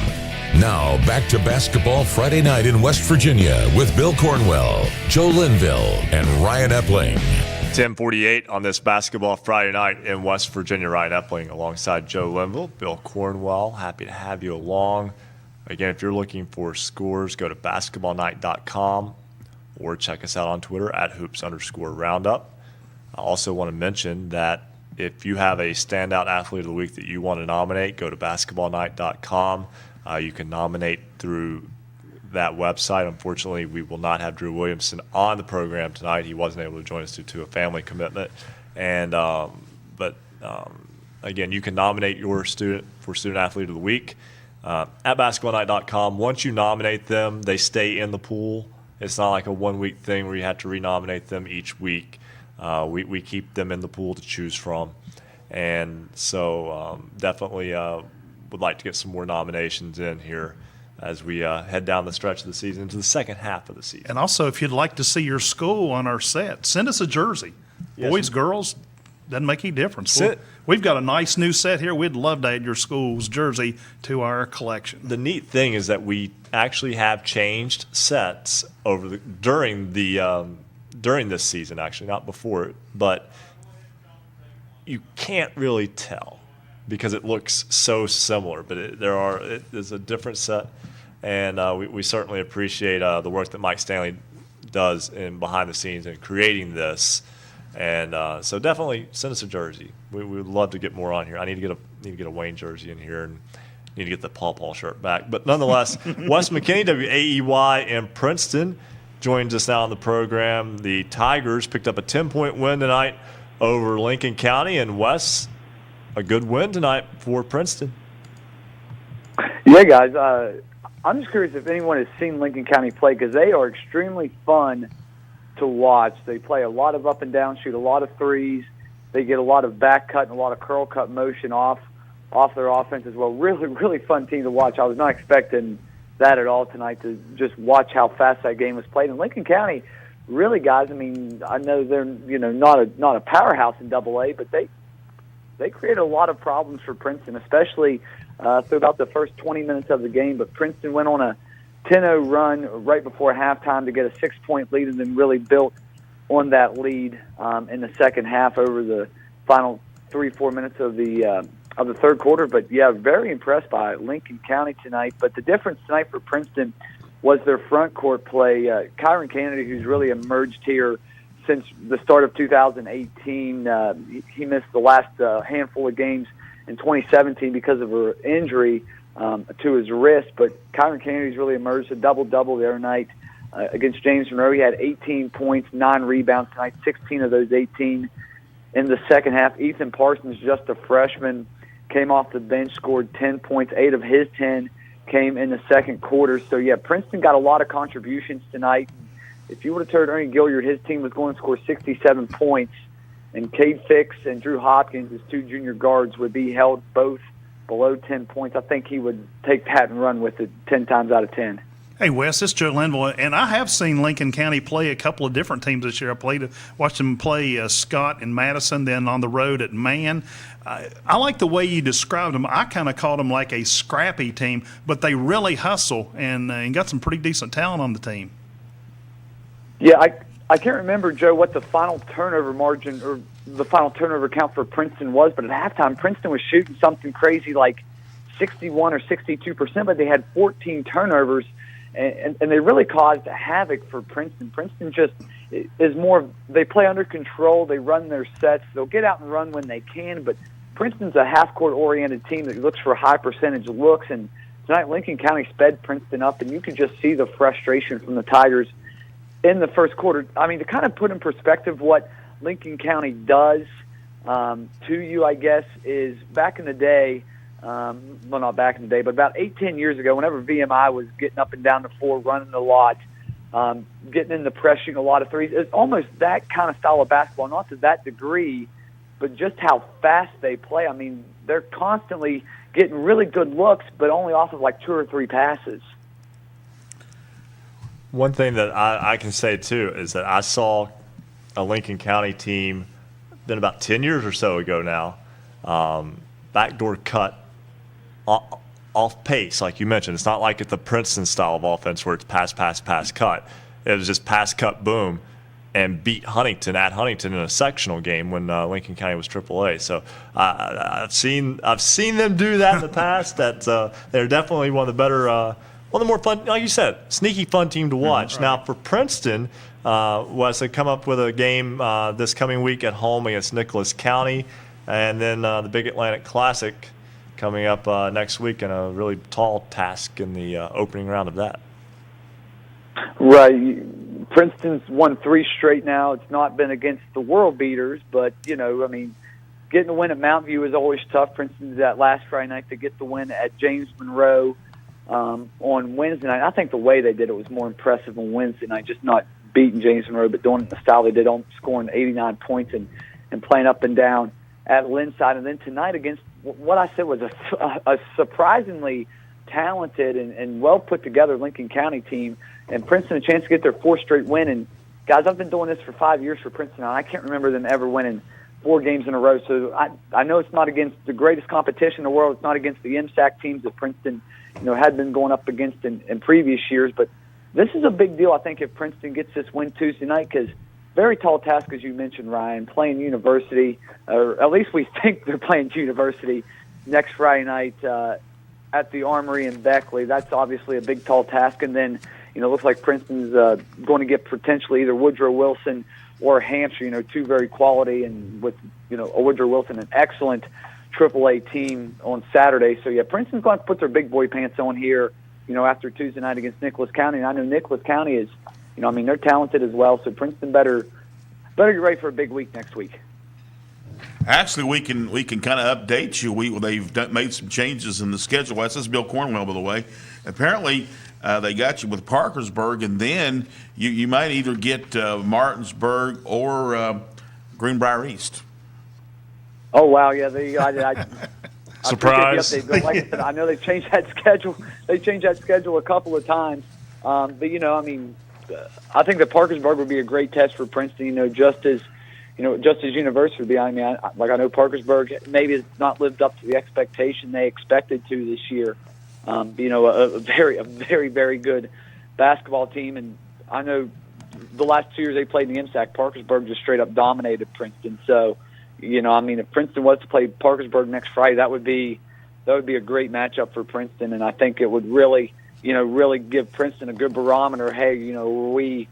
Now, back to Basketball Friday Night in West Virginia with Bill Cornwell, Joe Linville, and Ryan Epling. 10:48 on this Basketball Friday Night in West Virginia. Ryan Epling alongside Joe Linville, Bill Cornwell. Happy to have you along. Again, if you're looking for scores, go to basketballnight.com or check us out on Twitter at @hoops_roundup. I also want to mention that if you have a standout athlete of the week that you want to nominate, go to basketballnight.com. You can nominate through that website. Unfortunately, we will not have Drew Williamson on the program tonight. He wasn't able to join us due to a family commitment. And again, you can nominate your student for Student Athlete of the Week at basketballnight.com. Once you nominate them, they stay in the pool. It's not like a one-week thing where you have to renominate them each week. We keep them in the pool to choose from. And so definitely would like to get some more nominations in here as we head down the stretch of the season into the second half of the season. And also, if you'd like to see your school on our set, send us a jersey. Yes. Boys, girls, doesn't make any difference. We've got a nice new set here. We'd love to add your school's jersey to our collection. The neat thing is that we actually have changed sets during this season, actually, not before it, but you can't really tell because it looks so similar. But there's a different set, and we certainly appreciate the work that Mike Stanley does in behind the scenes in creating this. And so definitely send us a jersey. We would love to get more on here. I need to get a Wayne jersey in here, and need to get the Paw shirt back. But nonetheless, Wes McKinney, WAEY in Princeton, joins us now on the program. The Tigers picked up a 10-point win tonight over Lincoln County, and Wes, a good win tonight for Princeton. Yeah, guys. I'm just curious if anyone has seen Lincoln County play, because they are extremely fun to watch. They play a lot of up and down, shoot a lot of threes. They get a lot of back cut and a lot of curl cut motion off their offense as well. Really, really fun team to watch. I was not expecting that at all tonight, to just watch how fast that game was played. And Lincoln County, really, guys, I mean, I know they're not a powerhouse in AA, but they created a lot of problems for Princeton, especially through about the first 20 minutes of the game. But Princeton went on a 10-0 run right before halftime to get a 6-point lead, and then really built on that lead in the second half over the final 3-4 minutes of the third quarter. But yeah, very impressed by Lincoln County tonight. But the difference tonight for Princeton was their front court play. Kyron Kennedy, who's really emerged here since the start of 2018, he missed the last handful of games in 2017 because of her injury to his wrist. But Kyron Kennedy's really emerged, a double-double the other night against James Monroe. He had 18 points, 9 rebounds tonight, 16 of those 18 in the second half. Ethan Parsons, just a freshman, came off the bench, scored 10 points. 8 of his 10 came in the second quarter. So, yeah, Princeton got a lot of contributions tonight. If you would have told Ernie Gilliard his team was going to score 67 points, and Cade Fix and Drew Hopkins, his 2 junior guards, would be held both below 10 points, I think he would take that and run with it 10 times out of 10. Hey, Wes, it's Joe Linville, and I have seen Lincoln County play a couple of different teams this year. Watched them play Scott and Madison, then on the road at Man. I like the way you described them. I kind of called them like a scrappy team, but they really hustle and got some pretty decent talent on the team. Yeah, I can't remember, Joe, what the final turnover margin or the final turnover count for Princeton was, but at halftime, Princeton was shooting something crazy like 61 or 62%, but they had 14 turnovers. And they really caused havoc for Princeton. Princeton just is more, they play under control, they run their sets, they'll get out and run when they can, but Princeton's a half-court oriented team that looks for high percentage looks, and tonight Lincoln County sped Princeton up, and you could just see the frustration from the Tigers in the first quarter. I mean, to kind of put in perspective what Lincoln County does to you, I guess, is back in the day, well, not back in the day, but about 8-10 years ago, whenever VMI was getting up and down the floor, running a lot, getting in the press, shooting a lot of threes, it's almost that kind of style of basketball, not to that degree, but just how fast they play. I mean, they're constantly getting really good looks, but only off of like 2 or 3 passes. One thing that I can say, too, is that I saw a Lincoln County team, been about 10 years or so ago now, backdoor cut off pace, like you mentioned. It's not like it's the Princeton style of offense where it's pass, pass, pass, cut. It was just pass, cut, boom, and beat Huntington at Huntington in a sectional game when Lincoln County was AAA. So I've seen them do that in the past. That they're definitely one of the better, one of the more fun, like you said, sneaky fun team to watch. Right. Now for Princeton, Wes, they come up with a game this coming week at home against Nicholas County, and then the Big Atlantic Classic coming up next week, and a really tall task in the opening round of that. Right. Princeton's won 3 straight now. It's not been against the world beaters, but, you know, I mean, getting the win at Mountain View is always tough. Princeton's that last Friday night to get the win at James Monroe on Wednesday night. I think the way they did it was more impressive on Wednesday night, just not beating James Monroe, but doing it in the style they did, scoring 89 points and playing up and down at Linside. And then tonight against what I said was a surprisingly talented and well put together Lincoln County team, and Princeton a chance to get their 4th straight win. And guys, I've been doing this for 5 years for Princeton, and I can't remember them ever winning 4 games in a row. So I know it's not against the greatest competition in the world. It's not against the MSAC teams that Princeton, had been going up against in previous years. But this is a big deal, I think, if Princeton gets this win Tuesday night, because very tall task, as you mentioned, Ryan, playing University, or at least we think they're playing University next Friday night at the Armory in Beckley. That's obviously a big, tall task. And then, it looks like Princeton's going to get potentially either Woodrow Wilson or Hampshire, 2 very quality, and with, Woodrow Wilson, an excellent AAA team on Saturday. So, yeah, Princeton's going to put their big boy pants on here, after Tuesday night against Nicholas County. And I know Nicholas County is, they're talented as well. So Princeton better get ready for a big week next week. Actually, we can kind of update you. They've made some changes in the schedule. This is Bill Cornwell, by the way. Apparently, they got you with Parkersburg, and then you might either get Martinsburg or Greenbrier East. Oh wow! Yeah, I surprise. I like I said, I know they've changed that schedule. They changed that schedule a couple of times, but I think that Parkersburg would be a great test for Princeton. Just as University would be. I know Parkersburg maybe has not lived up to the expectation they expected to this year. A very, very good basketball team, and I know the last 2 years they played in the MSAC, Parkersburg just straight up dominated Princeton. So, if Princeton was to play Parkersburg next Friday, that would be a great matchup for Princeton, and I think it would really give Princeton a good barometer. Hey, are we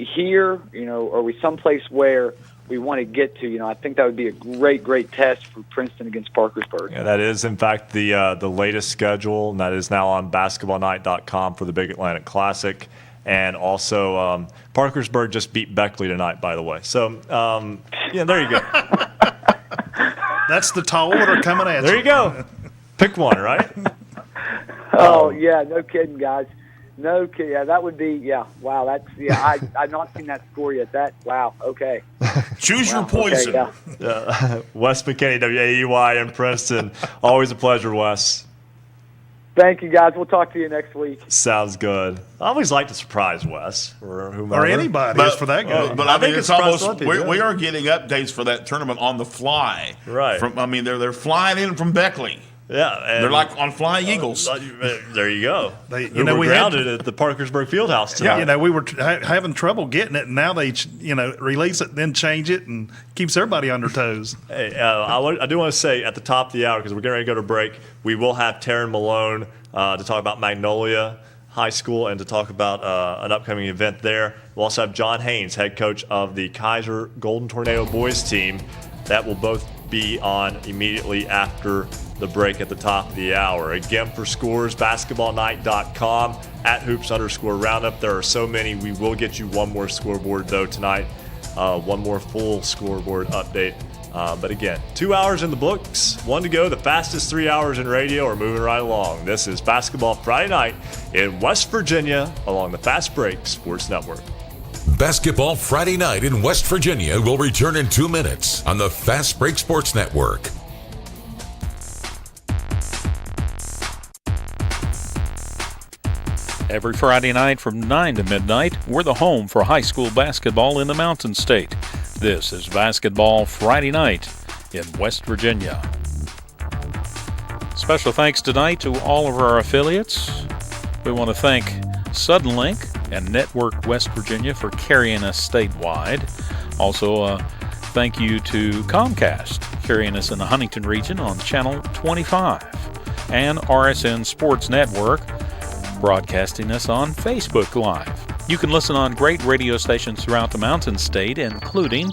here? Are we someplace where we want to get to? I think that would be a great test for Princeton against Parkersburg. Yeah, that is, in fact, the latest schedule, and that is now on basketballnight.com for the Big Atlantic Classic. And also, Parkersburg just beat Beckley tonight, by the way. So, there you go. That's the tall order coming at you. There you go. Pick one, right? Oh, yeah, no kidding, guys. No kidding. Yeah, that would be, yeah, wow, I've not seen that score yet. Wow, okay. Choose your poison. Okay, yeah. Wes McKinney, WAEY in Princeton. Always a pleasure, Wes. Thank you, guys. We'll talk to you next week. Sounds good. I always like to surprise Wes or whomever. Or anybody, for that guy. But I think it's almost we are getting updates for that tournament on the fly. Right. They're flying in from Beckley. Yeah, and they're like on Flying Eagles. There you go. We were grounded at the Parkersburg Fieldhouse tonight. Yeah, we were having trouble getting it, and now they, release it, then change it, and keeps everybody on their toes. Hey, I do want to say at the top of the hour, because we're getting ready to go to break, we will have Taryn Malone to talk about Magnolia High School and to talk about an upcoming event there. We'll also have John Haynes, head coach of the Kaiser Golden Tornado boys team. That will both be on immediately after the break at the top of the hour. Again, for scores, basketballnight.com, @hoops_roundup. There are so many. We will get you one more scoreboard, though, tonight. One more full scoreboard update. But again, 2 hours in the books, 1 to go. The fastest 3 hours in radio are moving right along. This is Basketball Friday Night in West Virginia along the Fast Break Sports Network. Basketball Friday Night in West Virginia will return in 2 minutes on the Fast Break Sports Network. Every Friday night from 9 to midnight, we're the home for high school basketball in the Mountain State. This is Basketball Friday Night in West Virginia. Special thanks tonight to all of our affiliates. We want to thank Suddenlink and Network West Virginia for carrying us statewide. Also, thank you to Comcast, carrying us in the Huntington region on Channel 25, and RSN Sports Network, broadcasting us on Facebook Live. You can listen on great radio stations throughout the Mountain State, including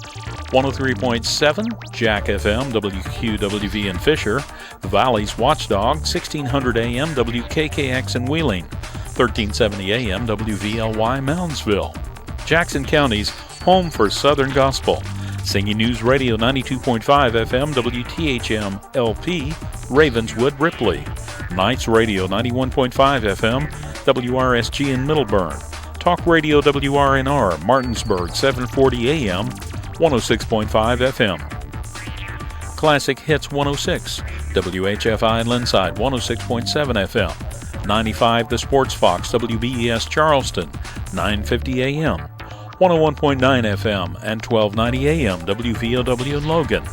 103.7 Jack FM, WQWV in Fisher, the Valley's Watchdog, 1600 AM, WKKX in Wheeling, 1370 AM, WVLY Moundsville, Jackson County's home for Southern Gospel, Singing News Radio 92.5 FM, WTHM LP, Ravenswood, Ripley, Knights Radio 91.5 FM, WRSG in Middleburn, Talk Radio WRNR, Martinsburg 740 AM, 106.5 FM, Classic Hits 106, WHFI Linside 106.7 FM, 95 The Sports Fox, WBES Charleston, 950 AM, 101.9 FM, and 1290 AM, WVOW in Logan.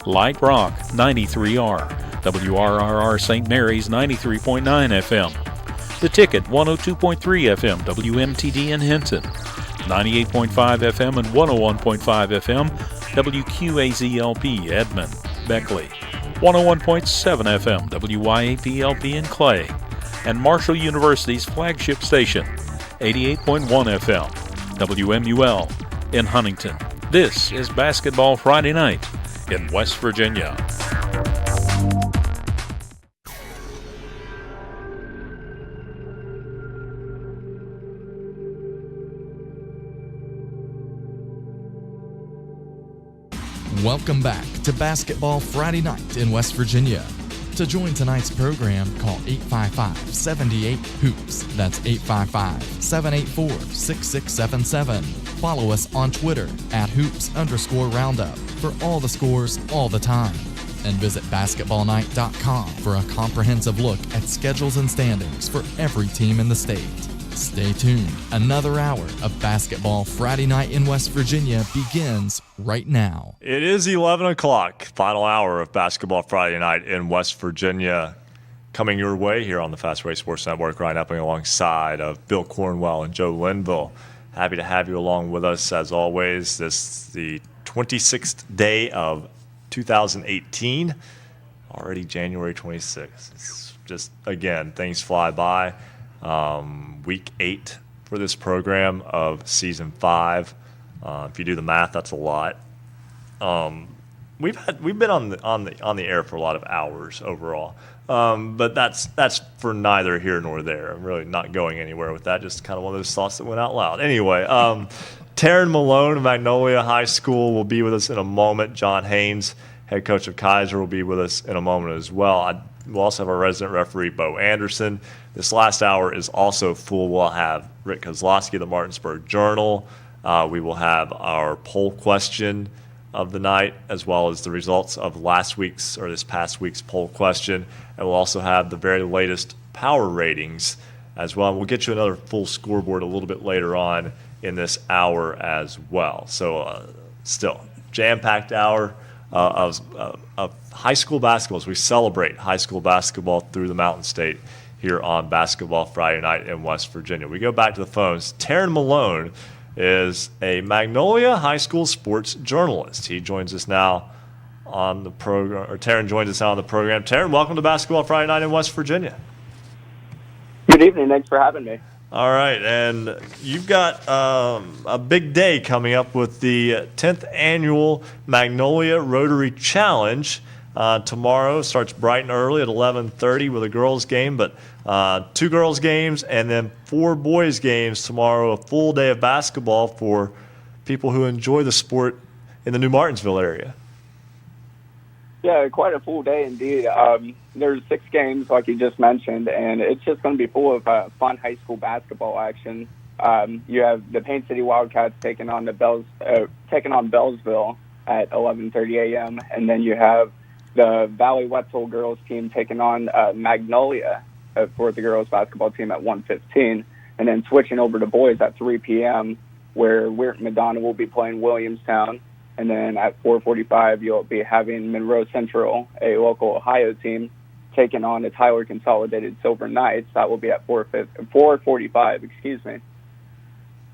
Light Rock, 93R, WRRR St. Mary's, 93.9 FM. The Ticket, 102.3 FM, WMTD in Hinton, 98.5 FM and 101.5 FM, WQAZLP Edmond, Beckley, 101.7 FM, WYAPLP in Clay, and Marshall University's flagship station, 88.1 FM, WMUL in Huntington. This is Basketball Friday Night in West Virginia. Welcome back to Basketball Friday Night in West Virginia. To join tonight's program, call 855-78-HOOPS. That's 855-784-6677. Follow us on Twitter @hoops_roundup for all the scores all the time. And visit basketballnight.com for a comprehensive look at schedules and standings for every team in the state. Stay tuned. Another hour of Basketball Friday Night in West Virginia begins right now. It is 11 o'clock, final hour of Basketball Friday Night in West Virginia. Coming your way here on the Fast Break Sports Network, Ryan Epling alongside of Bill Cornwell and Joe Linville. Happy to have you along with us as always. This is the 26th day of 2018, already January 26th. It's just, again, things fly by. Week 8 for this program of season 5. If you do the math, that's a lot. We've been on the air for a lot of hours overall, but that's for neither here nor there. I'm really not going anywhere with that. Just kind of one of those thoughts that went out loud. Anyway, Taryn Malone of Magnolia High School will be with us in a moment. John Haynes, head coach of Kaiser, will be with us in a moment as well. We'll also have our resident referee, Bo Anderson. This last hour is also full. We'll have Rick Kozlowski of the Martinsburg Journal. We will have our poll question of the night, as well as the results of this past week's poll question. And we'll also have the very latest power ratings as well. We'll get you another full scoreboard a little bit later on in this hour as well. So still, jam-packed hour of high school basketball as we celebrate high school basketball through the Mountain State here on Basketball Friday Night in West Virginia. We go back to the phones. Taryn Malone is a Magnolia High School sports journalist. He joins us now on the program, or Taryn joins us now on the program. Taryn, welcome to Basketball Friday Night in West Virginia. Good evening. Thanks for having me. All right, and you've got a big day coming up with the 10th annual Magnolia Rotary Challenge. Tomorrow starts bright and early at 11:30 with a girls' game, but 2 girls' games and then 4 boys' games tomorrow. A full day of basketball for people who enjoy the sport in the New Martinsville area. Yeah, quite a full day indeed. There's 6 games, like you just mentioned, and it's just going to be full of fun high school basketball action. You have the Paint City Wildcats taking on Bellsville at 11:30 a.m., and then you have the Valley Wetzel girls team taking on Magnolia for the girls basketball team at 1:15, and then switching over to boys at 3 p.m., where Weirton Madonna will be playing Williamstown. And then at 4:45, you'll be having Monroe Central, a local Ohio team, taking on the Tyler Consolidated Silver Knights. That will be at 4:45.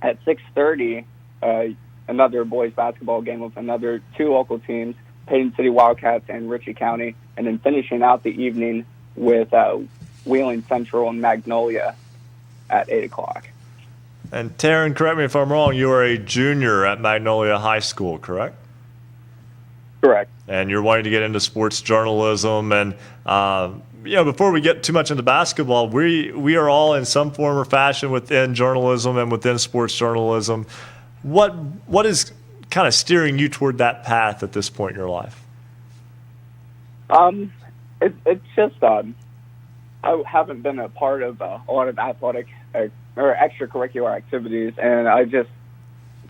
At 6:30, another boys basketball game with another 2 local teams, Payton City Wildcats and Ritchie County, and then finishing out the evening with Wheeling Central and Magnolia at 8 o'clock. And Taryn, correct me if I'm wrong, you are a junior at Magnolia High School, correct? Correct. And you're wanting to get into sports journalism. And, before we get too much into basketball, we are all in some form or fashion within journalism and within sports journalism. What is kind of steering you toward that path at this point in your life? It's just I haven't been a part of a lot of athletic or extracurricular activities, and I just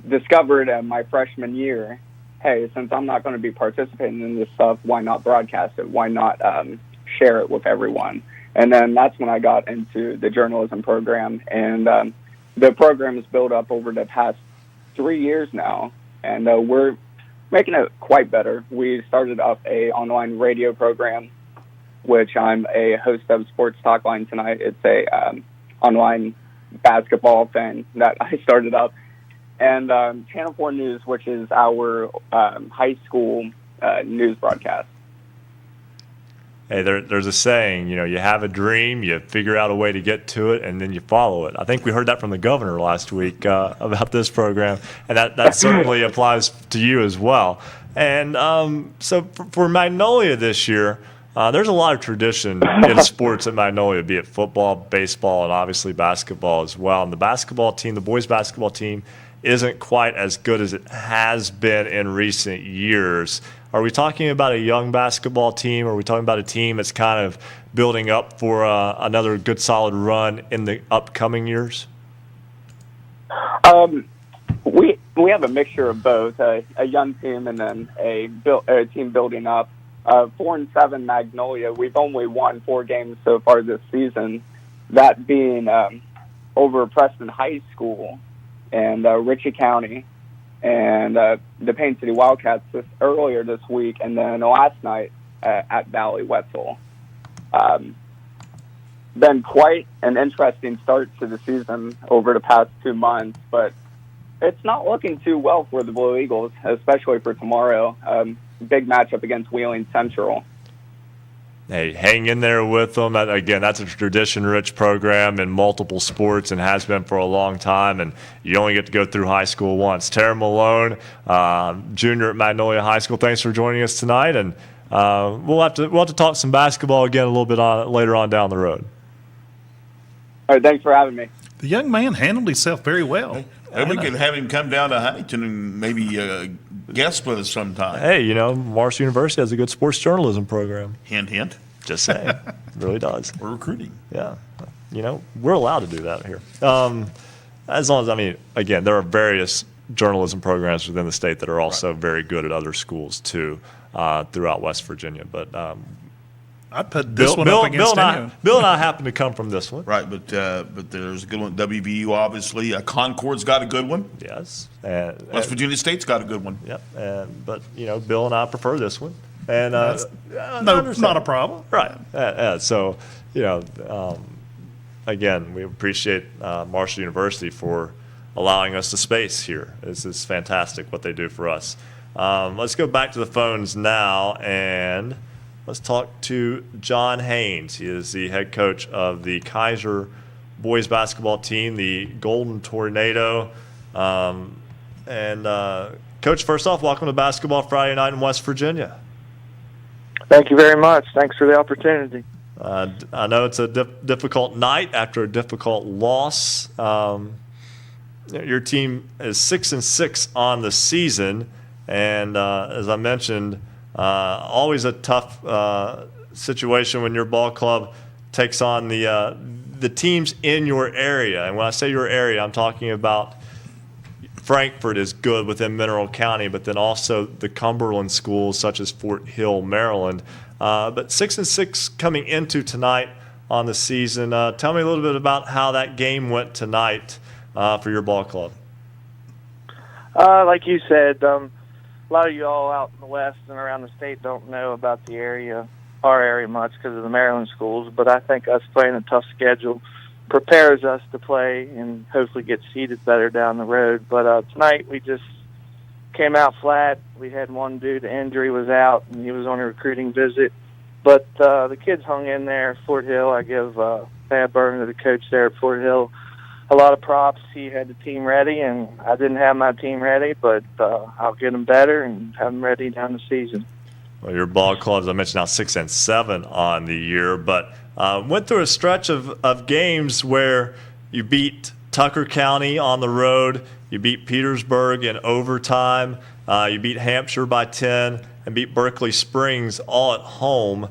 discovered my freshman year, hey, since I'm not going to be participating in this stuff, why not broadcast it? Why not share it with everyone? And then that's when I got into the journalism program. And the program has built up over the past 3 years now, and we're making it quite better. We started up a online radio program, which I'm a host of Sports Talk Line Tonight. It's a online basketball thing that I started up. And Channel 4 News, which is our high school news broadcast. Hey, there's a saying, you have a dream, you figure out a way to get to it, and then you follow it. I think we heard that from the governor last week about this program, and that certainly applies to you as well. And so for Magnolia this year, there's a lot of tradition in sports at Magnolia, be it football, baseball, and obviously basketball as well. And the basketball team, the boys basketball team, isn't quite as good as it has been in recent years. Are we talking about a young basketball team? Or are we talking about a team that's kind of building up for another good solid run in the upcoming years? We have a mixture of both, a young team and then a team building up. 4-7 Magnolia, we've only won 4 games so far this season, that being over Preston High School and Ritchie County and the Payne City Wildcats earlier this week, and then last night at Valley Wetzel. Been quite an interesting start to the season over the past 2 months, but it's not looking too well for the Blue Eagles, especially for tomorrow. Big matchup against Wheeling Central. Hey, hang in there with them. Again, that's a tradition-rich program in multiple sports and has been for a long time, and you only get to go through high school once. Tara Malone, junior at Magnolia High School, thanks for joining us tonight, and we'll have to talk some basketball again a little bit later on down the road. All right, thanks for having me. The young man handled himself very well. We could have him come down to Huntington and maybe guest with us sometime. Hey, Marshall University has a good sports journalism program. Hint, hint. Just saying. It really does. We're recruiting. Yeah. We're allowed to do that here. As long as, again, there are various journalism programs within the state that are also very good at other schools, too, throughout West Virginia. But I'd put this one up against anyone. Bill and I happen to come from this one. Right, but there's a good one. WVU, obviously. Concord's got a good one. Yes. West Virginia State's got a good one. Yep. But Bill and I prefer this one. And not a problem. Right. So, again, we appreciate Marshall University for allowing us the space here. This is fantastic what they do for us. Let's go back to the phones now, and let's talk to John Haynes. He is the head coach of the Kaiser boys basketball team, the Golden Tornado. Coach, first off, welcome to Basketball Friday Night in West Virginia. Thank you very much. Thanks for the opportunity. I know it's a difficult night after a difficult loss. Your team is 6-6 on the season, and as I mentioned, always a tough situation when your ball club takes on the teams in your area. And when I say your area, I'm talking about Frankfort is good within Mineral County, but then also the Cumberland schools such as Fort Hill, Maryland. But 6-6 coming into tonight on the season. Tell me a little bit about how that game went tonight for your ball club. Like you said, a lot of you all out in the West and around the state don't know about our area much because of the Maryland schools, but I think us playing a tough schedule prepares us to play and hopefully get seeded better down the road. But tonight we just came out flat. We had one dude, injury was out, and he was on a recruiting visit. But the kids hung in there. Fort Hill, I give Thad Burner, the coach there at Fort Hill, a lot of props. He had the team ready, and I didn't have my team ready, but I'll get them better and have them ready down the season. Well, your ball club, as I mentioned, now 6-7 on the year, but went through a stretch of games where you beat Tucker County on the road, you beat Petersburg in overtime, you beat Hampshire by 10, and beat Berkeley Springs all at home.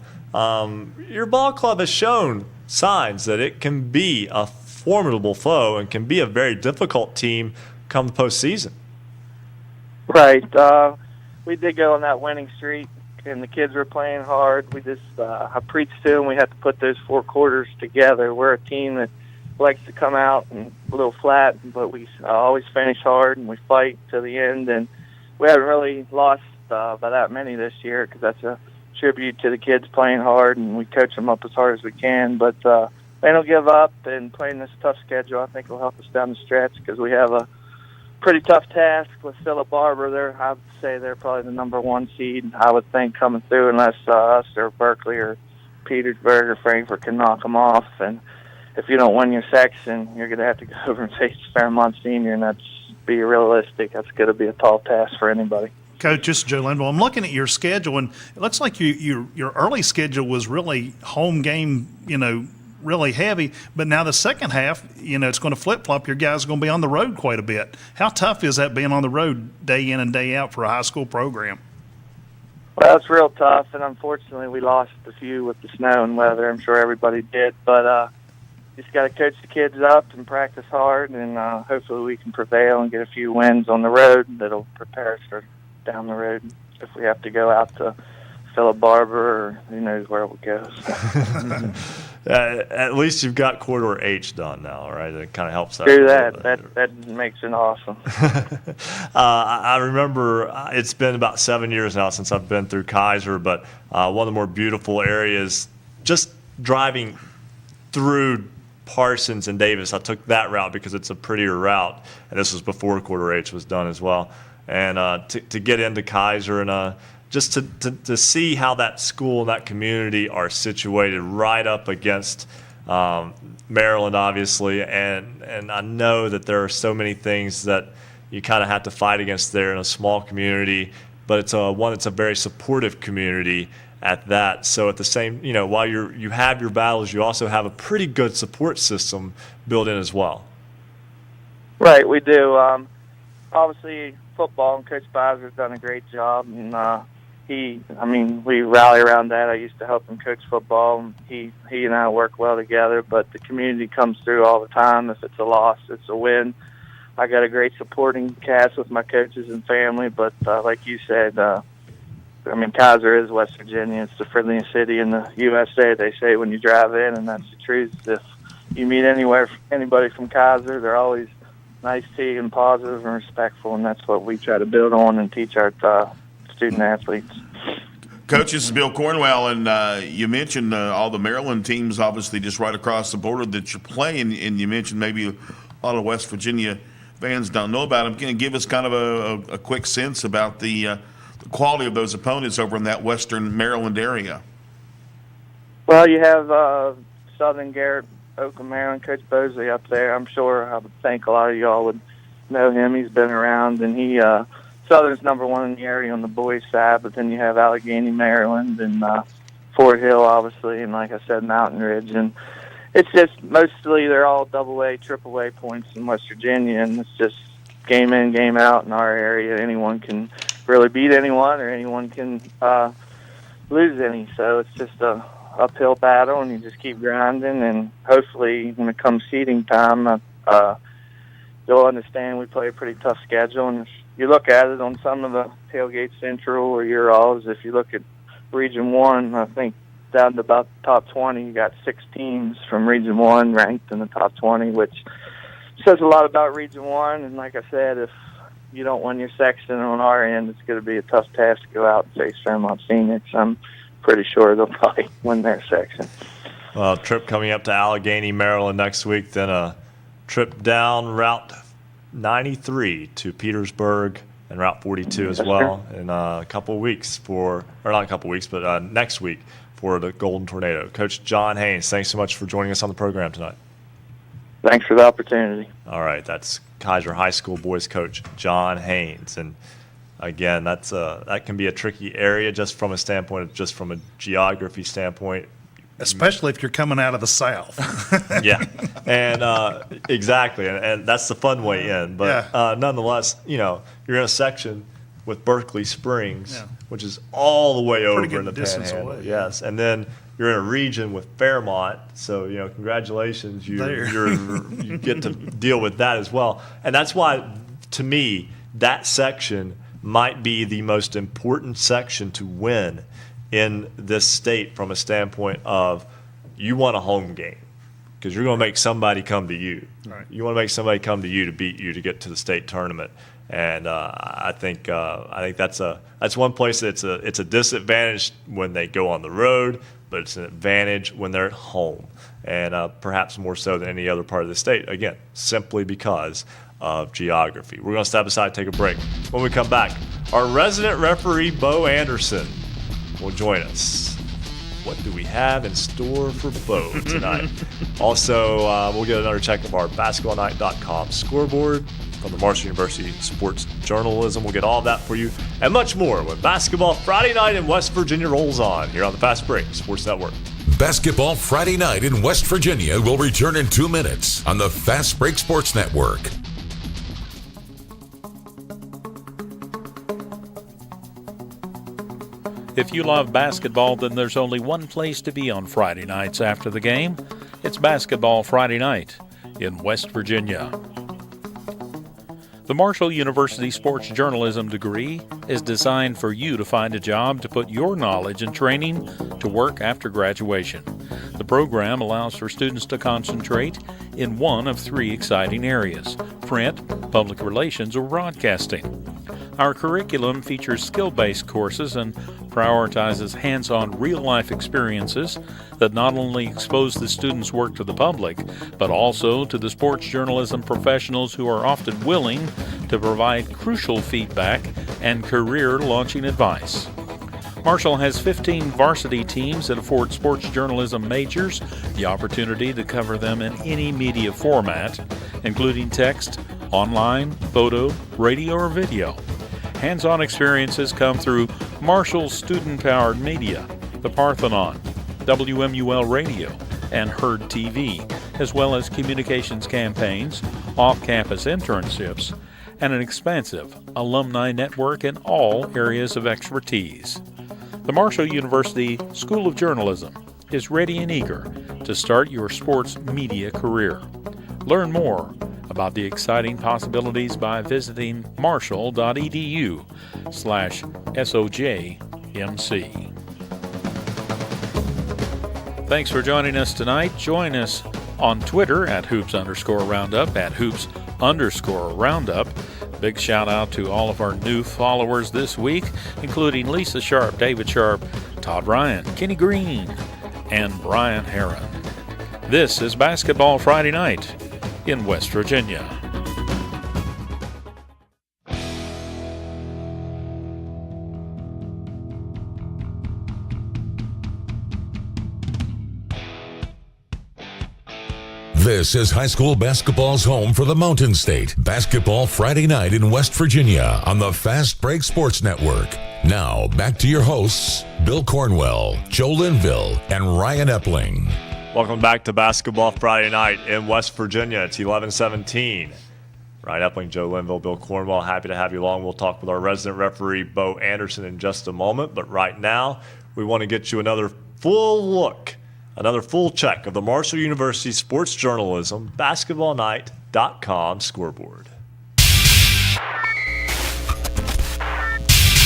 Your ball club has shown signs that it can be a formidable foe and can be a very difficult team come the postseason. Right. We did go on that winning streak. and the kids were playing hard. We just I preached to them we had to put those 4 quarters together. We're a team that likes to come out and a little flat, but we always finish hard and we fight to the end. And we haven't really lost by that many this year because that's a tribute to the kids playing hard, and we coach them up as hard as we can. But they don't give up, and playing this tough schedule I think will help us down the stretch because we have a pretty tough task with Philip Barber. I would say they're probably the number 1 seed, I would think, coming through, unless us or Berkeley or Petersburg or Frankfort can knock them off. And if you don't win your section, you're going to have to go over and face Fairmont Senior, and that's be realistic. That's going to be a tall task for anybody. Coach, this is Joe Linville. I'm looking at your schedule, and it looks like your early schedule was really home game, really heavy. But now the second half, it's going to flip-flop. Your guys are going to be on the road quite a bit. How tough is that being on the road day in and day out for a high school program? Well, it's real tough, and unfortunately we lost a few with the snow and weather. I'm sure everybody did. But just got to coach the kids up and practice hard, and hopefully we can prevail and get a few wins on the road that'll prepare us for down the road if we have to go out to Philip Barber or who knows where it goes. At least you've got corridor H done now, right? It kind of helps out. Do that. That makes it awesome. I remember it's been about 7 years now since I've been through Kaiser, but one of the more beautiful areas, just driving through Parsons and Davis, I took that route because it's a prettier route, and this was before corridor H was done as well. And to get into Kaiser and just to see how that school and that community are situated right up against Maryland, obviously, and I know that there are so many things that you kind of have to fight against there in a small community, but it's a very supportive community at that. So at the same, while you have your battles, you also have a pretty good support system built in as well. Right, we do. Obviously, football and Coach Beiser's done a great job, and we rally around that. I used to help him coach football, and he and I work well together, but the community comes through all the time. If it's a loss, it's a win. I got a great supporting cast with my coaches and family, but like you said, Kaiser is West Virginia. It's the friendliest city in the USA, they say when you drive in, and that's the truth. If you meet anybody from Kaiser, they're always nice to you and positive and respectful, and that's what we try to build on and teach our student athletes. Coach, this is Bill Cornwell, and you mentioned all the Maryland teams, obviously just right across the border that you're playing, and you mentioned maybe a lot of West Virginia fans don't know about them. Can you give us kind of a quick sense about the quality of those opponents over in that western Maryland area? Well, you have Southern Garrett, Oakland, Maryland, Coach Bosley up there. I'm sure I would think a lot of y'all would know him. He's been around, and Southern's number 1 in the area on the boys' side, but then you have Allegheny, Maryland, and Fort Hill, obviously, and like I said, Mountain Ridge. And it's just mostly they're all AA, AAA points in West Virginia, and it's just game in, game out in our area. Anyone can really beat anyone, or anyone can lose any. So it's just a uphill battle, and you just keep grinding, and hopefully when it comes seeding time, you'll understand we play a pretty tough schedule. And if you look at it on some of the Tailgate Central or your alls, if you look at Region 1, I think down to about the top 20, you got 6 teams from Region 1 ranked in the top 20, which says a lot about Region 1. And like I said, if you don't win your section on our end, it's going to be a tough task to go out and face Fairmont Senior. I'm pretty sure they'll probably win their section. Well, a trip coming up to Allegheny, Maryland next week, then a trip down Route 93 to Petersburg and Route 42 as well in a couple of weeks next week for the Golden Tornado. Coach John Haynes, thanks so much for joining us on the program tonight. Thanks for the opportunity. All right, that's Kaiser High School boys coach John Haynes, and again, that can be a tricky area just from a geography standpoint. Especially if you're coming out of the South. Yeah, and exactly, and that's the fun way in. But nonetheless, you're in a section with Berkeley Springs, which is all the way over in the Panhandle. Away, yes, and then you're in a region with Fairmont, so congratulations, you get to deal with that as well. And that's why, to me, that section might be the most important section to win in this state from a standpoint of you want a home game because you're going to make somebody come to you. Right. You want to make somebody come to you to beat you to get to the state tournament. And I think that's one place that's it's a disadvantage when they go on the road, but it's an advantage when they're at home, and perhaps more so than any other part of the state. Again, simply because of geography. We're going to step aside, take a break. When we come back, our resident referee Bo Anderson will join us. What do we have in store for Bo tonight? Also, we'll get another check of our basketballnight.com scoreboard from the Marshall University Sports Journalism. We'll get all of that for you and much more when Basketball Friday Night in West Virginia rolls on here on the Fast Break Sports Network. Basketball Friday Night in West Virginia will return in 2 minutes on the Fast Break Sports Network. If you love basketball, then there's only one place to be on Friday nights after the game. It's Basketball Friday Night in West Virginia. The Marshall University Sports Journalism degree is designed for you to find a job to put your knowledge and training to work after graduation. The program allows for students to concentrate in one of 3 exciting areas: print, public relations, or broadcasting. Our curriculum features skill-based courses and prioritizes hands-on real-life experiences that not only expose the students' work to the public, but also to the sports journalism professionals who are often willing to provide crucial feedback and career-launching advice. Marshall has 15 varsity teams that afford sports journalism majors the opportunity to cover them in any media format, including text, online, photo, radio, or video. Hands-on experiences come through Marshall's student-powered media, the Parthenon, WMUL Radio, and Herd TV, as well as communications campaigns, off-campus internships, and an expansive alumni network in all areas of expertise. The Marshall University School of Journalism is ready and eager to start your sports media career. Learn more about the exciting possibilities by visiting marshall.edu/SOJMC. Thanks for joining us tonight. Join us on Twitter at @hoops_roundup, at @hoops_roundup. Big shout out to all of our new followers this week, including Lisa Sharp, David Sharp, Todd Ryan, Kenny Green, and Brian Herron. This is Basketball Friday Night in West Virginia. This is high school basketball's home for the Mountain State. Basketball Friday Night in West Virginia on the Fast Break Sports Network. Now, back to your hosts, Bill Cornwell, Joe Linville, and Ryan Epling. Welcome back to Basketball Friday Night in West Virginia. It's 11:17. Ryan Epling, Joe Linville, Bill Cornwell, happy to have you along. We'll talk with our resident referee, Bo Anderson, in just a moment. But right now, we want to get you another full check of the Marshall University Sports Journalism BasketballNight.com scoreboard.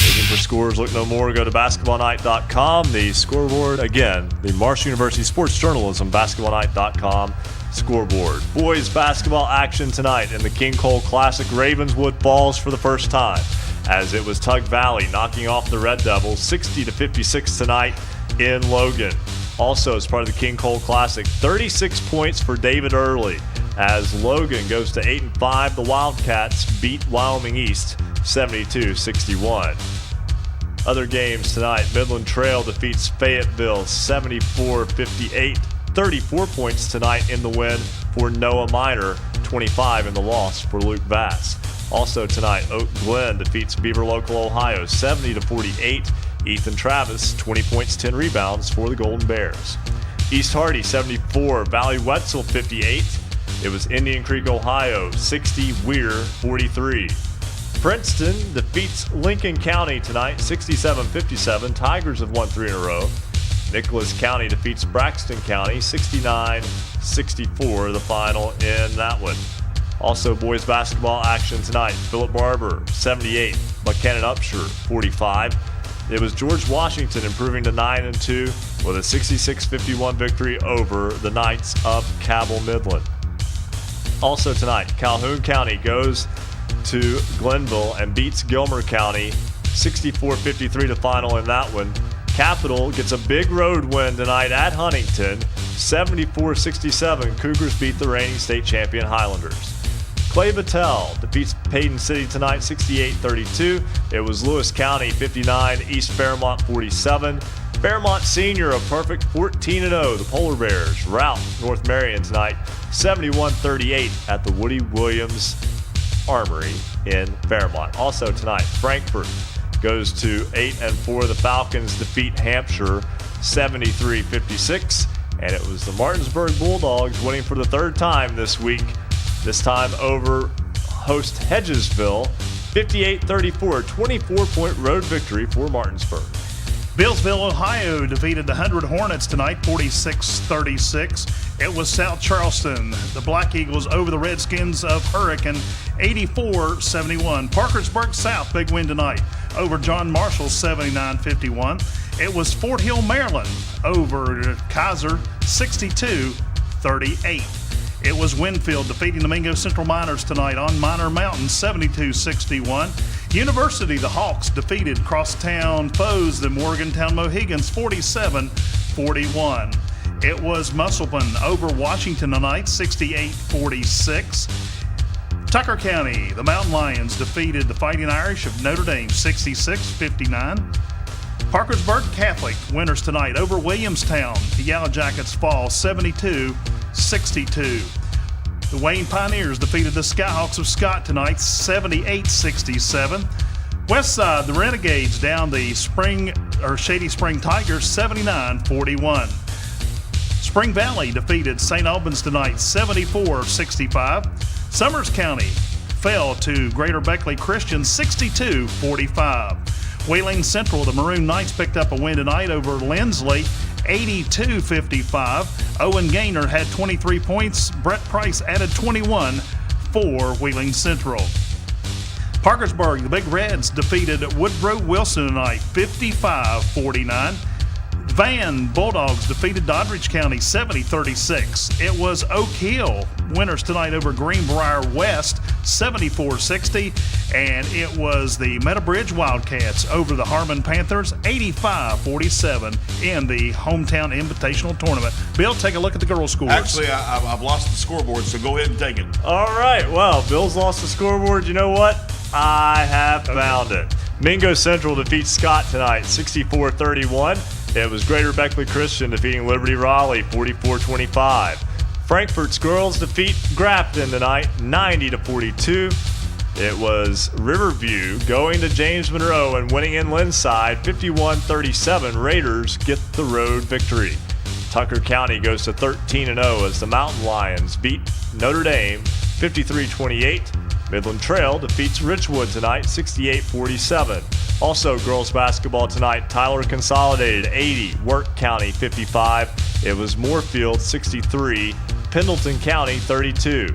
Looking for scores, look no more. Go to BasketballNight.com. The scoreboard, again, the Marshall University Sports Journalism BasketballNight.com scoreboard. Boys basketball action tonight in the King Cole Classic. Ravenswood falls for the first time as it was Tug Valley knocking off the Red Devils 60-56 tonight in Logan. Also, as part of the King Cole Classic, 36 points for David Early as Logan goes to 8-5. The Wildcats beat Wyoming East 72-61. Other games tonight, Midland Trail defeats Fayetteville 74-58. 34 points tonight in the win for Noah Minor, 25 in the loss for Luke Bass. Also tonight, Oak Glen defeats Beaver Local Ohio 70-48. Ethan Travis, 20 points, 10 rebounds for the Golden Bears. East Hardy, 74. Valley Wetzel, 58. It was Indian Creek, Ohio, 60. Weir, 43. Princeton defeats Lincoln County tonight, 67-57. Tigers have won 3 in a row. Nicholas County defeats Braxton County, 69-64, the final in that one. Also, boys basketball action tonight. Philip Barber, 78. Buchanan Upshur, 45. it was George Washington improving to 9-2 with a 66-51 victory over the Knights of Cabell Midland. Also tonight, Calhoun County goes to Glenville and beats Gilmer County 64-53 to final in that one. Capital gets a big road win tonight at Huntington, 74-67. Cougars beat the reigning state champion Highlanders. Clay Battelle defeats Payton City tonight 68-32. It was Lewis County 59, East Fairmont 47. Fairmont Senior a perfect 14-0. The Polar Bears rout North Marion tonight 71-38 at the Woody Williams Armory in Fairmont. Also tonight, Frankfort goes to 8-4. The Falcons defeat Hampshire 73-56. And it was the Martinsburg Bulldogs winning for the third time this week. This time over host Hedgesville, 58-34, 24-point road victory for Martinsburg. Billsville, Ohio defeated the 100 Hornets tonight, 46-36. It was South Charleston, the Black Eagles over the Redskins of Hurricane, 84-71. Parkersburg South, big win tonight over John Marshall, 79-51. It was Fort Hill, Maryland over Kaiser, 62-38. It was Winfield defeating the Mingo Central Miners tonight on Miner Mountain, 72-61. University, the Hawks defeated crosstown foes, the Morgantown Mohegans, 47-41. It was Musselman over Washington tonight, 68-46. Tucker County, the Mountain Lions defeated the Fighting Irish of Notre Dame, 66-59. Parkersburg Catholic winners tonight over Williamstown. The Yellow Jackets fall 72-62. The Wayne Pioneers defeated the Skyhawks of Scott tonight 78-67. Westside, the Renegades down the Shady Spring Tigers 79-41. Spring Valley defeated St. Albans tonight 74-65. Summers County fell to Greater Beckley Christian 62-45. Wheeling Central, the Maroon Knights picked up a win tonight over Lindsley, 82-55. Owen Gaynor had 23 points. Brett Price added 21 for Wheeling Central. Parkersburg, the Big Reds defeated Woodrow Wilson tonight, 55-49. Van Bulldogs defeated Doddridge County 70-36. It was Oak Hill winners tonight over Greenbrier West 74-60, and it was the Meadowbridge Wildcats over the Harmon Panthers 85-47 in the hometown invitational tournament. Bill, take a look at the girls' scores. Actually, I've lost the scoreboard, so go ahead and take it. All right. Well, Bill's lost the scoreboard. You know what? I have found it. Mingo Central defeats Scott tonight 64-31. It was Greater Beckley Christian defeating Liberty Raleigh 44-25. Frankfort's girls defeat Grafton tonight 90-42. It was Riverview going to James Monroe and winning in Linside 51-37. Raiders get the road victory. Tucker County goes to 13-0 as the Mountain Lions beat Notre Dame 53-28. Midland Trail defeats Richwood tonight 68-47. Also, girls basketball tonight, Tyler Consolidated 80, Work County 55. It was Moorfield 63, Pendleton County 32.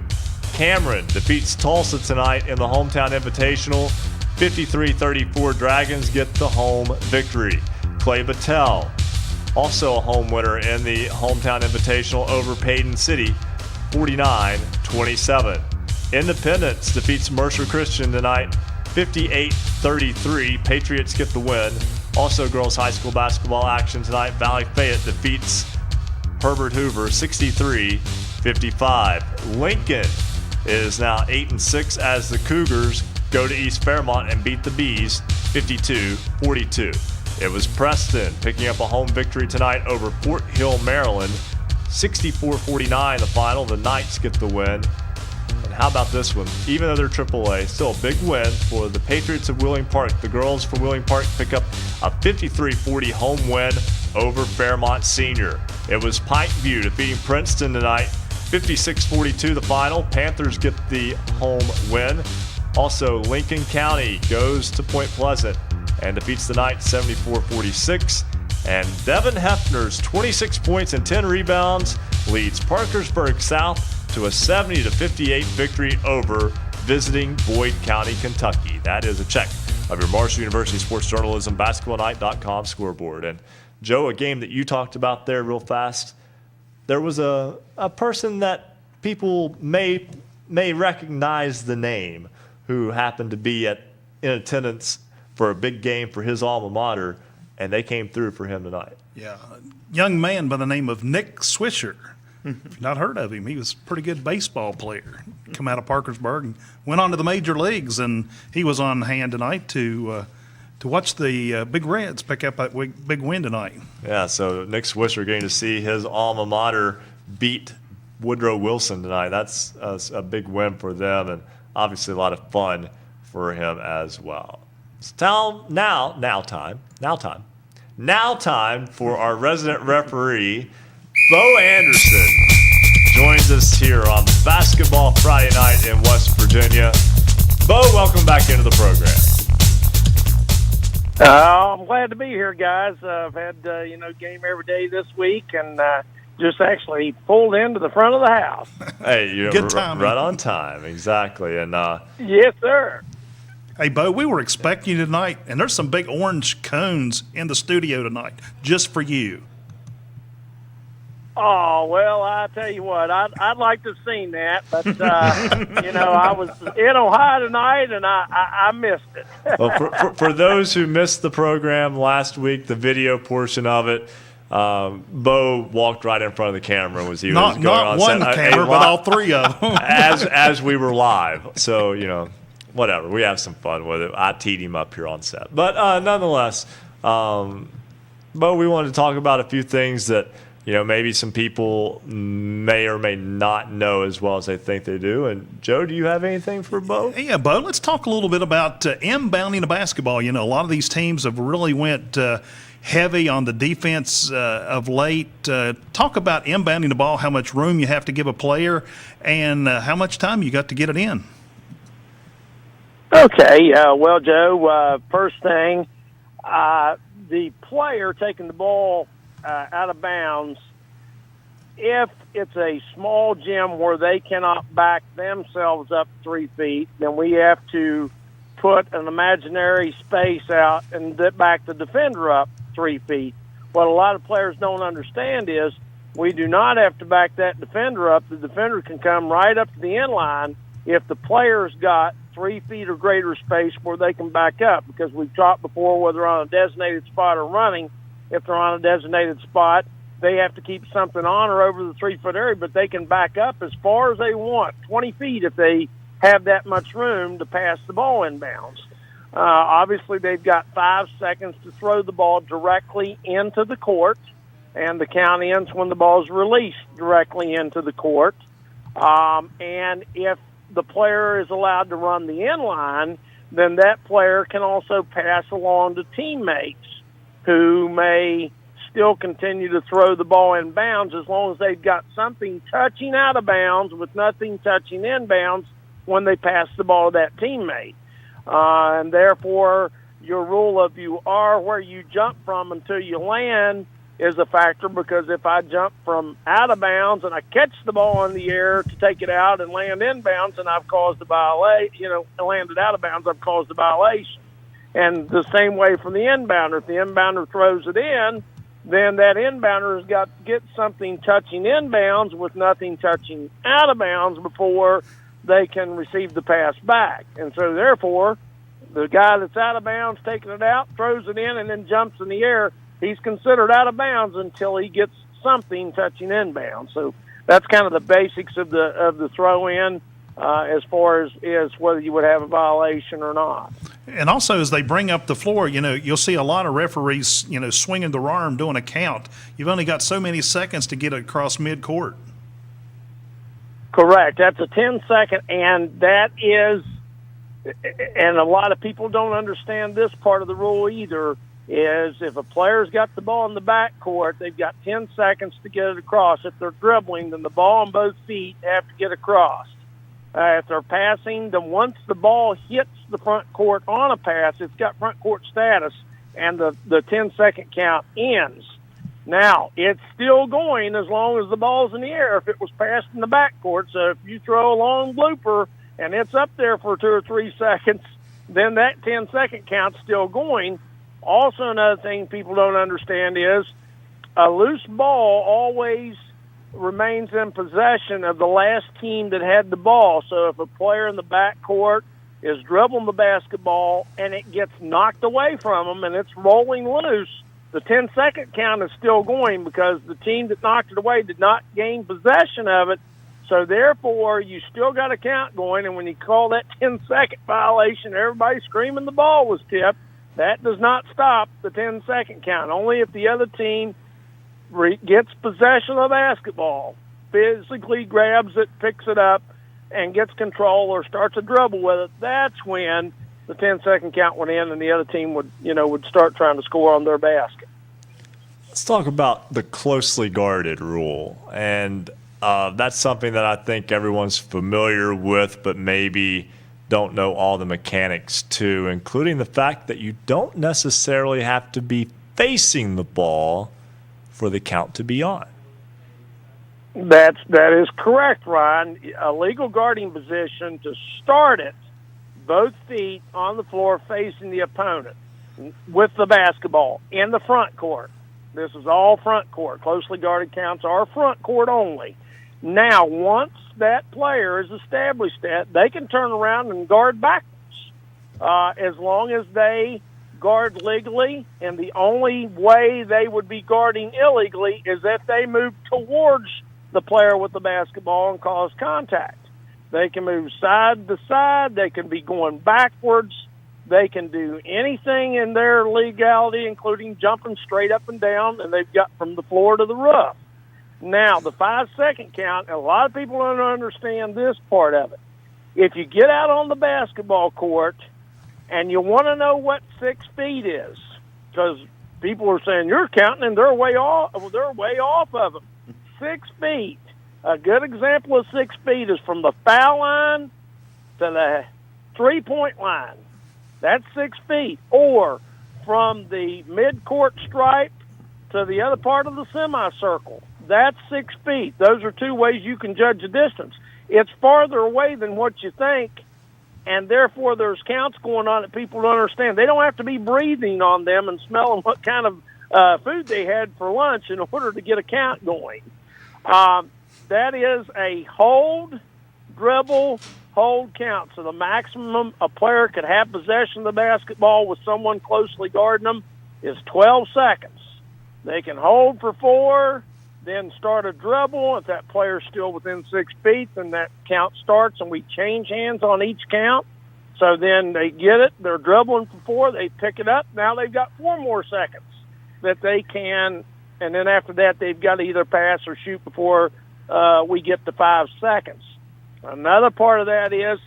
Cameron defeats Tulsa tonight in the Hometown Invitational 53-34. Dragons get the home victory. Clay Battelle, also a home winner in the Hometown Invitational over Payton City 49-27. Independence defeats Mercer Christian tonight 58-33. Patriots get the win. Also, girls high school basketball action tonight. Valley Fayette defeats Herbert Hoover 63-55. Lincoln is now 8-6 as the Cougars go to East Fairmont and beat the Bees 52-42. It was Preston picking up a home victory tonight over Fort Hill, Maryland 64-49 the final. The Knights get the win. How about this one? Even though they're AAA, still a big win for the Patriots of Wheeling Park. The girls from Wheeling Park pick up a 53-40 home win over Fairmont Senior. It was Pike View defeating Princeton tonight, 56-42 the final. Panthers get the home win. Also, Lincoln County goes to Point Pleasant and defeats the Knights 74-46. And Devin Hefner's 26 points and 10 rebounds leads Parkersburg South to a 70-58 victory over visiting Boyd County, Kentucky. That is a check of your Marshall University Sports Journalism BasketballNight.com scoreboard. And Joe, a game that you talked about there real fast, there was a person that people may recognize the name who happened to be in attendance for a big game for his alma mater, and they came through for him tonight. Yeah, young man by the name of Nick Swisher. If you've not heard of him, he was a pretty good baseball player. Come out of Parkersburg and went on to the major leagues, and he was on hand tonight to watch the Big Reds pick up that big win tonight. Yeah, so Nick Swisher getting to see his alma mater beat Woodrow Wilson tonight. That's a big win for them, and obviously a lot of fun for him as well. So now time for our resident referee, Bo Anderson, joins us here on Basketball Friday Night in West Virginia. Bo, welcome back into the program. I'm glad to be here, guys. I've had game every day this week, and just actually pulled into the front of the house. Hey, you're Good timing. right on time, exactly. And yes, sir. Hey, Bo, we were expecting you tonight, and there's some big orange cones in the studio tonight just for you. Oh, well, I tell you what, I'd like to have seen that, but, I was in Ohio tonight, and I missed it. Well, for those who missed the program last week, the video portion of it, Bo walked right in front of the camera as he was going on set. Not one camera, but all three of them. as we were live. So, whatever. We have some fun with it. I teed him up here on set. But nonetheless, Bo, we wanted to talk about a few things that, maybe some people may or may not know as well as they think they do. And, Joe, do you have anything for Bo? Yeah, Bo, let's talk a little bit about inbounding the basketball. A lot of these teams have really went heavy on the defense of late. Talk about inbounding the ball, how much room you have to give a player, and how much time you got to get it in. Okay, well, Joe, first thing, the player taking the ball out of bounds, if it's a small gym where they cannot back themselves up 3 feet, then we have to put an imaginary space out and back the defender up 3 feet. What a lot of players don't understand is we do not have to back that defender up. The defender can come right up to the end line if the player's got 3 feet or greater space where they can back up, because we've talked before whether they're on a designated spot or running. If they're on a designated spot, they have to keep something on or over the 3 foot area, but they can back up as far as they want, 20 feet if they have that much room to pass the ball inbounds. Obviously, they've got 5 seconds to throw the ball directly into the court, and the count ends when the ball is released directly into the court. And if the player is allowed to run the inline, then that player can also pass along to teammates who may still continue to throw the ball in bounds as long as they've got something touching out of bounds with nothing touching in bounds when they pass the ball to that teammate. And therefore, your rule of you are where you jump from until you land is a factor, because if I jump from out of bounds and I catch the ball in the air to take it out and land in bounds, and I've caused a violation, landed out of bounds, I've caused a violation. And the same way from the inbounder. If the inbounder throws it in, then that inbounder has got to get something touching inbounds with nothing touching out of bounds before they can receive the pass back. And so, therefore, the guy that's out of bounds taking it out, throws it in, and then jumps in the air, he's considered out of bounds until he gets something touching inbounds. So that's kind of the basics of the throw-in as far as whether you would have a violation or not. And also, as they bring up the floor, you'll see a lot of referees, swinging their arm doing a count. You've only got so many seconds to get it across midcourt. Correct. That's a 10-second, and that is, and a lot of people don't understand this part of the rule either, is if a player's got the ball in the backcourt, they've got 10 seconds to get it across. If they're dribbling, then the ball on both feet have to get across. If they're passing, then once the ball hits the front court on a pass, it's got front court status, and the 10-second count ends. Now, it's still going as long as the ball's in the air if it was passed in the backcourt. So if you throw a long blooper and it's up there for 2 or 3 seconds, then that 10-second count's still going. Also, another thing people don't understand is a loose ball always remains in possession of the last team that had the ball. So if a player in the backcourt is dribbling the basketball and it gets knocked away from them and it's rolling loose, the 10-second count is still going because the team that knocked it away did not gain possession of it. So, therefore, you still got a count going, and when you call that 10-second violation, everybody screaming the ball was tipped, that does not stop the 10-second count. Only if the other team gets possession of the basketball, physically grabs it, picks it up, and gets control or starts a dribble with it, that's when the 10-second count went in and the other team would start trying to score on their basket. Let's talk about the closely guarded rule. And that's something that I think everyone's familiar with, but maybe don't know all the mechanics too, including the fact that you don't necessarily have to be facing the ball for the count to be on. That is correct, Ryan. A legal guarding position to start it, both feet on the floor facing the opponent with the basketball in the front court. This is all front court. Closely guarded counts are front court only. Now, once that player is established that, they can turn around and guard backwards as long as they guard legally, and the only way they would be guarding illegally is if they move towards the player with the basketball and cause contact. They can move side to side. They can be going backwards. They can do anything in their legality, including jumping straight up and down, and they've got from the floor to the roof. Now, the 5-second count, a lot of people don't understand this part of it. If you get out on the basketball court and you want to know what 6 feet is, because people are saying, you're counting and they're way off of them. 6 feet. A good example of 6 feet is from the foul line to the 3-point line. That's 6 feet. Or from the mid-court stripe to the other part of the semicircle. That's 6 feet. Those are 2 ways you can judge the distance. It's farther away than what you think, and therefore there's counts going on that people don't understand. They don't have to be breathing on them and smelling what kind of food they had for lunch in order to get a count going. That is a hold, dribble, hold count. So the maximum a player could have possession of the basketball with someone closely guarding them is 12 seconds. They can hold for 4, then start a dribble. If that player's still within 6 feet, then that count starts, and we change hands on each count. So then they get it. They're dribbling for 4. They pick it up. Now they've got 4 more seconds that they can, and then after that they've got to either pass or shoot before we get to 5 seconds. Another part of that is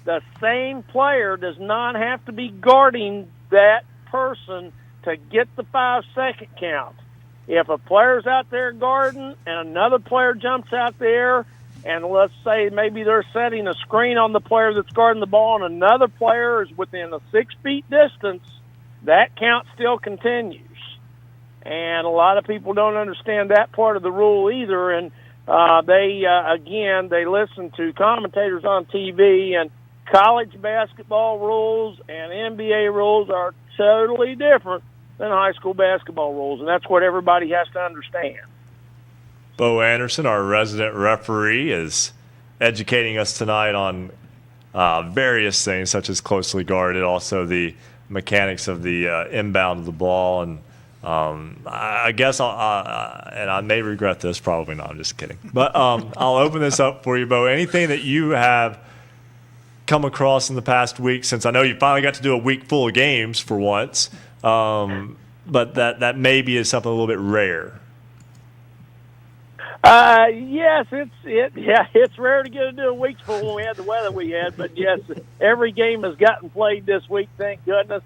the same player does not have to be guarding that person to get the 5-second count. If a player's out there guarding and another player jumps out there, and let's say maybe they're setting a screen on the player that's guarding the ball and another player is within a 6 feet distance, that count still continues. And a lot of people don't understand that part of the rule either, and they listen to commentators on TV, and college basketball rules and NBA rules are totally different than high school basketball rules, and that's what everybody has to understand. Bo Anderson, our resident referee, is educating us tonight on various things, such as closely guarded, also the mechanics of the inbound of the ball, and I guess and I may regret this, probably not, I'm just kidding. But I'll open this up for you, Bo. Anything that you have come across in the past week, since I know you finally got to do a week full of games for once, but that maybe is something a little bit rare. Yes, it's rare to get to do a week full when we had the weather we had, but yes, every game has gotten played this week, thank goodness.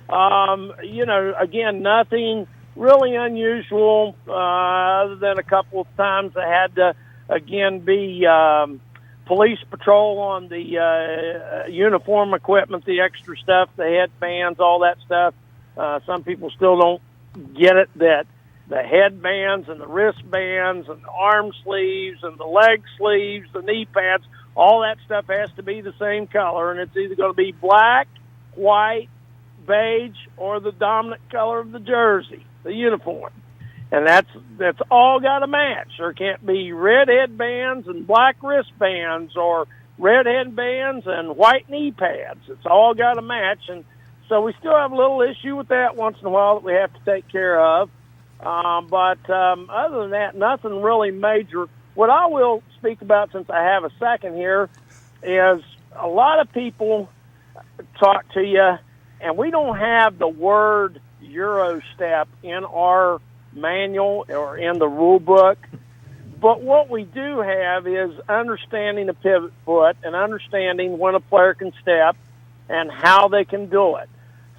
Again, nothing really unusual, other than a couple of times I had to, again, be police patrol on the uniform equipment, the extra stuff, the headbands, all that stuff. Some people still don't get it, that the headbands and the wristbands and the arm sleeves and the leg sleeves, the knee pads, all that stuff has to be the same color, and it's either going to be black white, beige, or the dominant color of the jersey, the uniform. And that's all got to match. There can't be red headbands and black wristbands or red headbands and white knee pads. It's all got to match. And so we still have a little issue with that once in a while that we have to take care of. But other than that, nothing really major. What I will speak about, since I have a second here, is a lot of people talk to you, and we don't have the word Euro step in our manual or in the rule book. But what we do have is understanding the pivot foot and understanding when a player can step and how they can do it.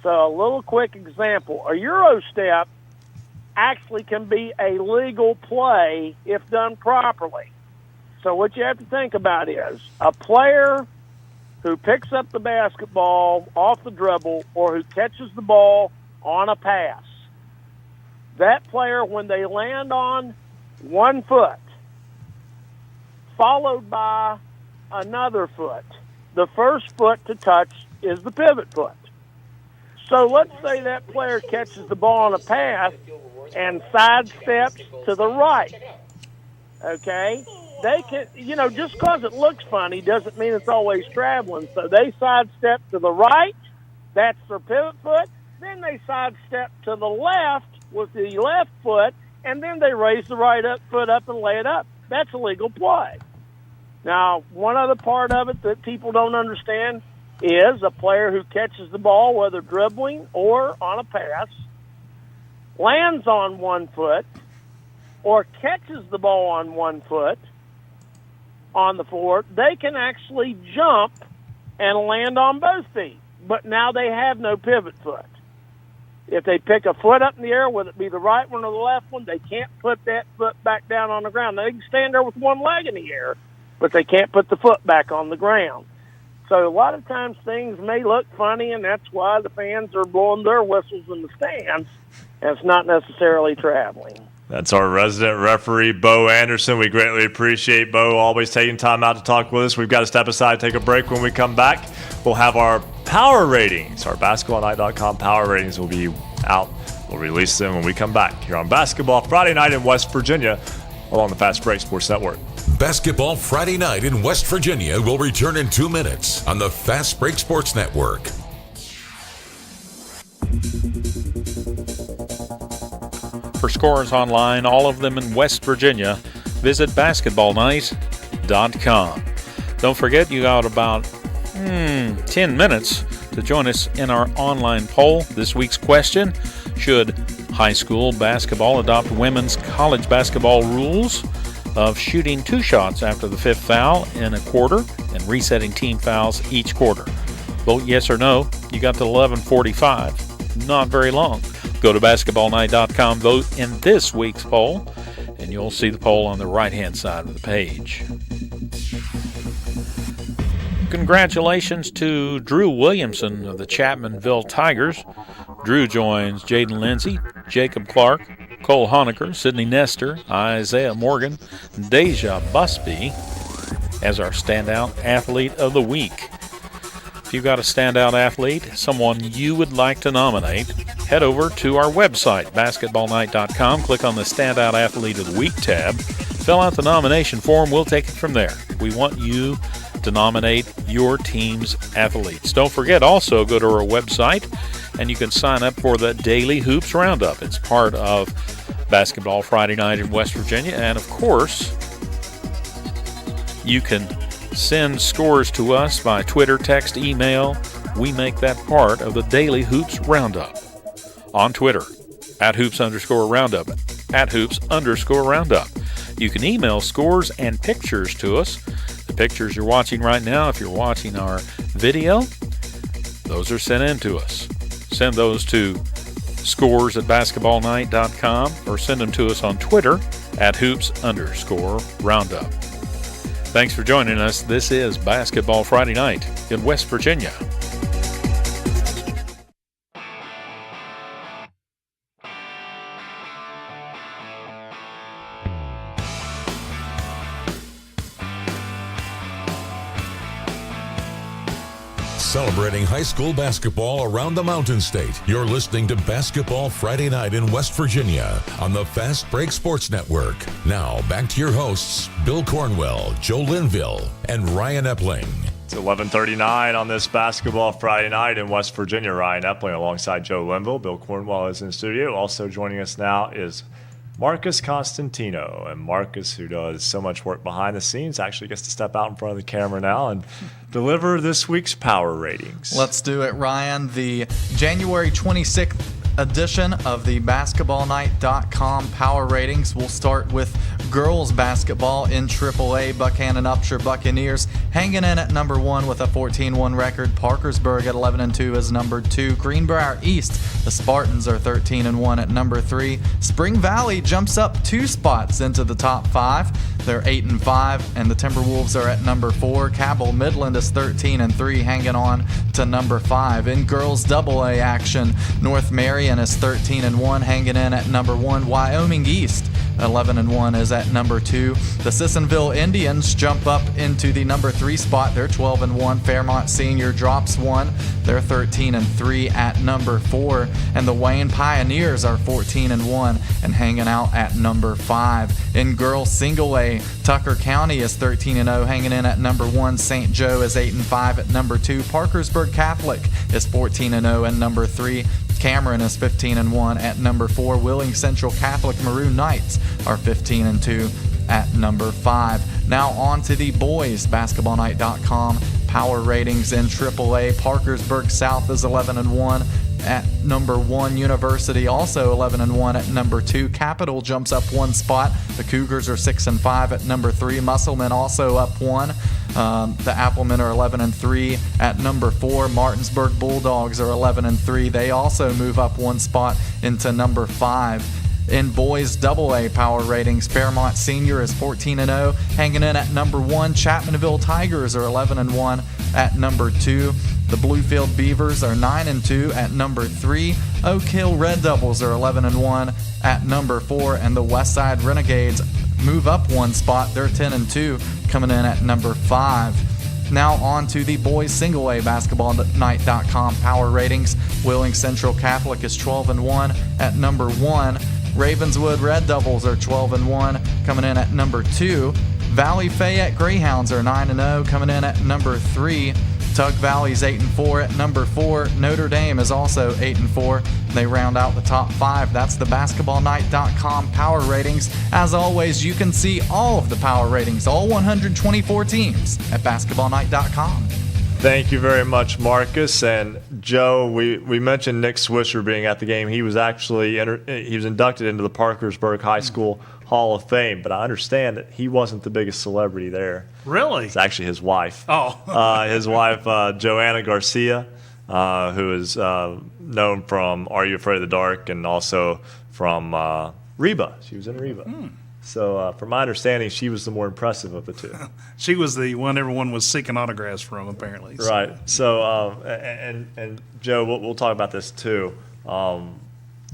So a little quick example, a Euro step actually can be a legal play if done properly. So what you have to think about is a player who picks up the basketball off the dribble or who catches the ball on a pass. That player, when they land on one foot, followed by another foot, the first foot to touch is the pivot foot. So let's say that player catches the ball on a pass and sidesteps to the right. Okay? They can, just because it looks funny doesn't mean it's always traveling. So they sidestep to the right, that's their pivot foot. Then they sidestep to the left with the left foot, and then they raise the right foot up and lay it up. That's a legal play. Now, one other part of it that people don't understand is a player who catches the ball, whether dribbling or on a pass, lands on one foot or catches the ball on one foot on the floor, they can actually jump and land on both feet. But now they have no pivot foot. If they pick a foot up in the air, whether it be the right one or the left one, they can't put that foot back down on the ground. They can stand there with one leg in the air, but they can't put the foot back on the ground. So a lot of times things may look funny, and that's why the fans are blowing their whistles in the stands, and it's not necessarily traveling. That's our resident referee, Bo Anderson. We greatly appreciate Bo always taking time out to talk with us. We've got to step aside, take a break. When we come back, we'll have our power ratings. Our basketballnight.com power ratings will be out. We'll release them when we come back here on Basketball Friday Night in West Virginia along the Fast Break Sports Network. Basketball Friday Night in West Virginia will return in 2 minutes on the Fast Break Sports Network. For scores online, all of them in West Virginia, visit basketballnight.com. Don't forget, you got about 10 minutes to join us in our online poll. This week's question: should high school basketball adopt women's college basketball rules of shooting 2 shots after the 5th foul in a quarter and resetting team fouls each quarter? Vote yes or no. You got to 11:45. Not very long. Go to basketballnight.com, vote in this week's poll, and you'll see the poll on the right-hand side of the page. Congratulations to Drew Williamson of the Chapmanville Tigers. Drew joins Jaden Lindsay, Jacob Clark, Cole Honecker, Sidney Nestor, Isaiah Morgan, Deja Busby as our standout athlete of the week. If you've got a standout athlete, someone you would like to nominate, head over to our website, basketballnight.com, click on the Standout Athlete of the Week tab, fill out the nomination form, we'll take it from there. We want you to nominate your team's athletes. Don't forget, also go to our website and you can sign up for the Daily Hoops Roundup. It's part of Basketball Friday Night in West Virginia, and of course, you can send scores to us by Twitter, text, email. We make that part of the Daily Hoops Roundup. On Twitter, @hoops_roundup, @hoops_roundup. You can email scores and pictures to us. The pictures you're watching right now, if you're watching our video, those are sent in to us. Send those to scores@basketballnight.com or send them to us on Twitter @hoops_roundup. Thanks for joining us. This is Basketball Friday Night in West Virginia. Celebrating spreading high school basketball around the Mountain State. You're listening to Basketball Friday Night in West Virginia on the Fast Break Sports Network. Now, back to your hosts, Bill Cornwell, Joe Linville, and Ryan Epling. It's 11:39 on this Basketball Friday Night in West Virginia. Ryan Epling alongside Joe Linville. Bill Cornwell is in the studio. Also joining us now is Marcus Constantino. And Marcus, who does so much work behind the scenes, actually gets to step out in front of the camera now and deliver this week's power ratings. Let's do it, Ryan. The January 26th edition of the BasketballNight.com power ratings. We'll start with girls basketball in AAA. Buchanan Upshur Buccaneers hanging in at number 1 with a 14-1 record. Parkersburg at 11-2 is number 2. Greenbrier East, the Spartans are 13-1 at number 3. Spring Valley jumps up 2 spots into the top 5. They're 8-5, and the Timberwolves are at number 4. Cabell Midland is 13-3, hanging on to number 5. In girls AA action, North Marion is 13-1, hanging in at number 1. Wyoming East 11-1 is at number 2. The Sissonville Indians jump up into the number 3 spot. They're 12-1. Fairmont Senior drops 1. They're 13-3 at number 4. And the Wayne Pioneers are 14-1 and hanging out at number 5. In girls single A, Tucker County is 13-0, hanging in at number 1. St. Joe is 8-5 at number 2. Parkersburg Catholic is 14-0 at number 3. Cameron is 15-1 at number 4. Wheeling Central Catholic Maroon Knights are 15-2 at number 5. Now on to the boys BasketballNight.com power ratings in AAA. Parkersburg South is 11-1 at number 1. University also 11-1 at number 2. Capital jumps up 1 spot. The Cougars are 6-5 at number 3. Musselman also up 1. The Applemen are 11-3 at number 4. Martinsburg Bulldogs are 11-3. They also move up 1 spot into number 5. In boys AA power ratings, Fairmont Senior is 14-0, hanging in at number 1. Chapmanville Tigers are 11-1 at number 2. The Bluefield Beavers are 9-2 at number 3. Oak Hill Red Devils are 11-1 at number 4, and the Westside Renegades move up 1 spot. They're 10-2, coming in at number 5. Now on to the boys single A BasketballNight.com power ratings. Wheeling Central Catholic is 12-1 at number 1. Ravenswood Red Devils are 12-1, coming in at number 2. Valley Fayette Greyhounds are 9-0, coming in at number 3. Tug Valley's 8-4 at number 4. Notre Dame is also 8-4. They round out the top 5. That's the BasketballNight.com power ratings. As always, you can see all of the power ratings, all 124 teams, at BasketballNight.com. Thank you very much, Marcus. And Joe, we mentioned Nick Swisher being at the game. He was actually he was inducted into the Parkersburg High School Hall of Fame, but I understand that he wasn't the biggest celebrity there. Really? It's actually his wife. Oh. His wife, Joanna Garcia, who is known from Are You Afraid of the Dark and also from Reba. She was in Reba. So from my understanding, she was the more impressive of the two. She was the one everyone was seeking autographs from, apparently. So. Right. So, and Joe, we'll talk about this too.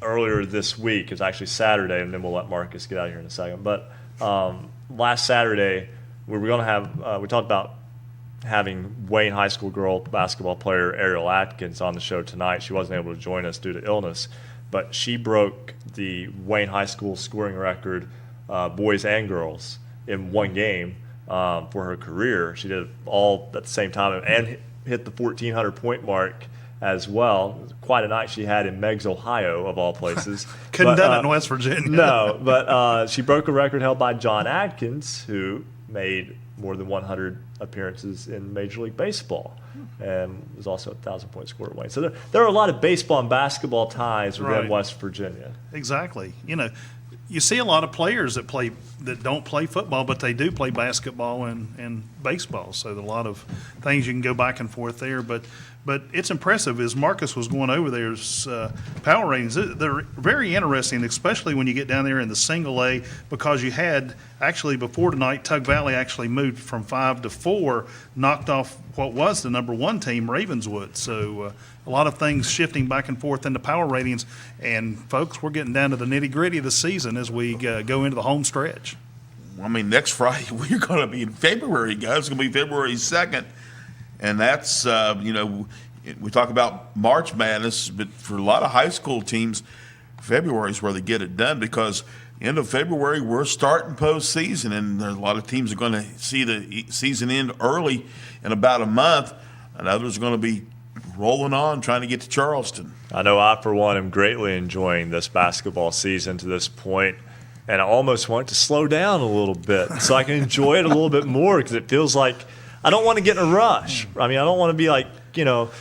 Earlier this week, it's actually Saturday, and then we'll let Marcus get out of here in a second. But last Saturday, we were going to have we talked about having Wayne High School girl basketball player Ariel Atkins on the show tonight. She wasn't able to join us due to illness, but she broke the Wayne High School scoring record, boys and girls, in one game for her career. She did it all at the same time and hit the 1,400 point mark as well. Quite a night she had in Meigs, Ohio, of all places. Couldn't done it in West Virginia. No, but she broke a record held by John Adkins, who made more than 100 appearances in Major League Baseball and was also a 1,000-point scorer at Wayne. So there are a lot of baseball and basketball ties within West Virginia. Exactly. You know, you see a lot of players that don't play football, but they do play basketball and baseball. So a lot of things you can go back and forth there. But it's impressive. As Marcus was going over there's power ratings. They're very interesting, especially when you get down there in the single A, because you had actually before tonight, Tug Valley actually moved from 5 to 4, knocked off what was the number 1 team, Ravenswood. So a lot of things shifting back and forth in the power ratings. And folks, we're getting down to the nitty gritty of the season as we go into the home stretch. I mean, next Friday we're going to be in February, guys. It's going to be February 2nd. And that's, we talk about March Madness, but for a lot of high school teams, February is where they get it done because end of February we're starting postseason, and a lot of teams are going to see the season end early in about a month, and others are going to be rolling on trying to get to Charleston. I know I, for one, am greatly enjoying this basketball season to this point, and I almost want it to slow down a little bit so I can enjoy it a little bit more because it feels like I don't want to get in a rush. I mean, I don't want to be like,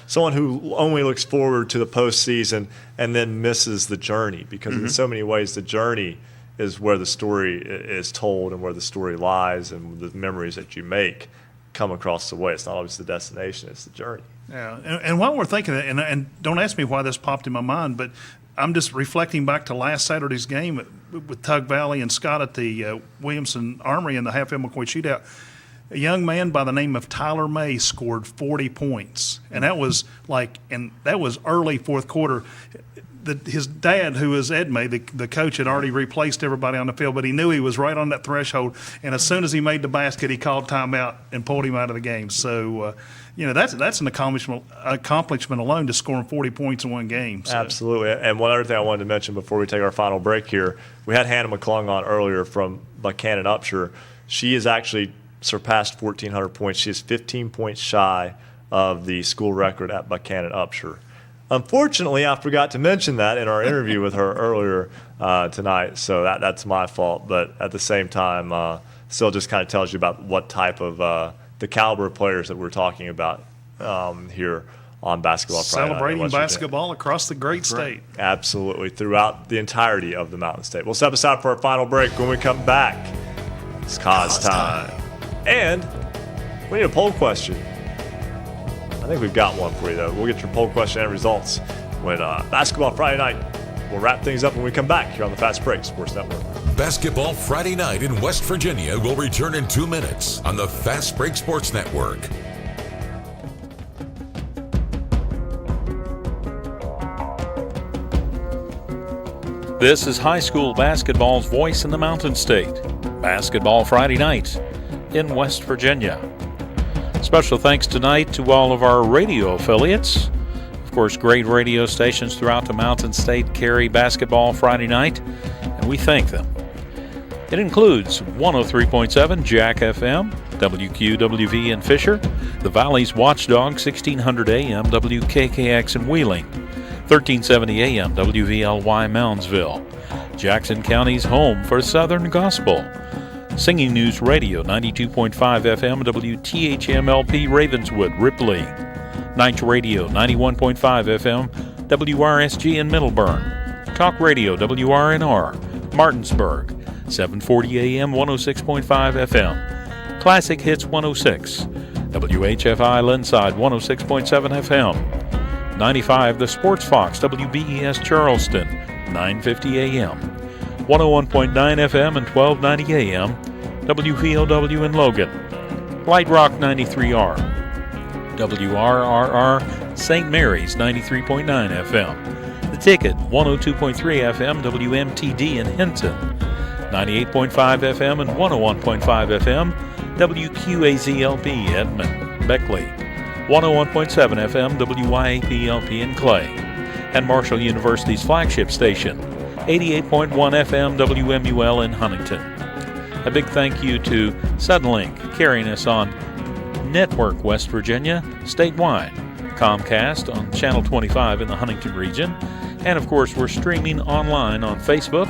someone who only looks forward to the postseason and then misses the journey because in so many ways the journey is where the story is told and where the story lies and the memories that you make come across the way. It's not always the destination, it's the journey. Yeah, and while we're thinking, and don't ask me why this popped in my mind, but I'm just reflecting back to last Saturday's game with Tug Valley and Scott at the Williamson Armory in the half-field McCoy shootout. A young man by the name of Tyler May scored 40 points, and that was early fourth quarter. His dad, who was Ed May, the coach, had already replaced everybody on the field, but he knew he was right on that threshold. And as soon as he made the basket, he called timeout and pulled him out of the game. So, that's an accomplishment alone to scoring 40 points in one game. So. Absolutely. And one other thing I wanted to mention before we take our final break here, we had Hannah McClung on earlier from Buchanan Upshur. She has actually surpassed 1,400 points. She is 15 points shy of the school record at Buchanan Upshur. Unfortunately, I forgot to mention that in our interview with her earlier tonight, so that's my fault. But at the same time, still just kind of tells you about what type of the caliber of players that we're talking about here on Basketball Friday Night. Celebrating basketball across the great state. Absolutely, throughout the entirety of the Mountain State. We'll step aside for our final break. When we come back, it's cause time. And we need a poll question. I think we've got one for you, though. We'll get your poll question and results when Basketball Friday Night. We'll wrap things up when we come back here on the Fast Break Sports Network. Basketball Friday Night in West Virginia will return in 2 minutes on the Fast Break Sports Network. This is high school basketball's voice in the Mountain State. Basketball Friday Night in West Virginia. Special thanks tonight to all of our radio affiliates. Of course, great radio stations throughout the Mountain State carry Basketball Friday Night, and we thank them. It includes 103.7 Jack FM, WQWV in Fisher, the Valley's Watchdog 1600 AM WKKX in Wheeling, 1370 AM WVLY Moundsville, Jackson County's home for Southern Gospel, Singing News Radio 92.5 FM WTHMLP Ravenswood, Ripley, Night Radio 91.5 FM WRSG in Middleburn, Talk Radio WRNR, Martinsburg, 740 AM 106.5 FM, Classic Hits 106, WHFI Linside 106.7 FM, 95 The Sports Fox WBES Charleston 950 AM, 101.9 FM and 1290 AM WVOW in Logan, Light Rock 93R, WRRR St. Mary's 93.9 FM, The Ticket 102.3 FM WMTD in Hinton, 98.5 FM and 101.5 FM WQAZLP Edmond, Beckley, 101.7 FM WYAPLP in Clay, and Marshall University's flagship station, 88.1 FM WMUL in Huntington. A big thank you to Suddenlink carrying us on Network West Virginia statewide, Comcast on Channel 25 in the Huntington region, and of course we're streaming online on Facebook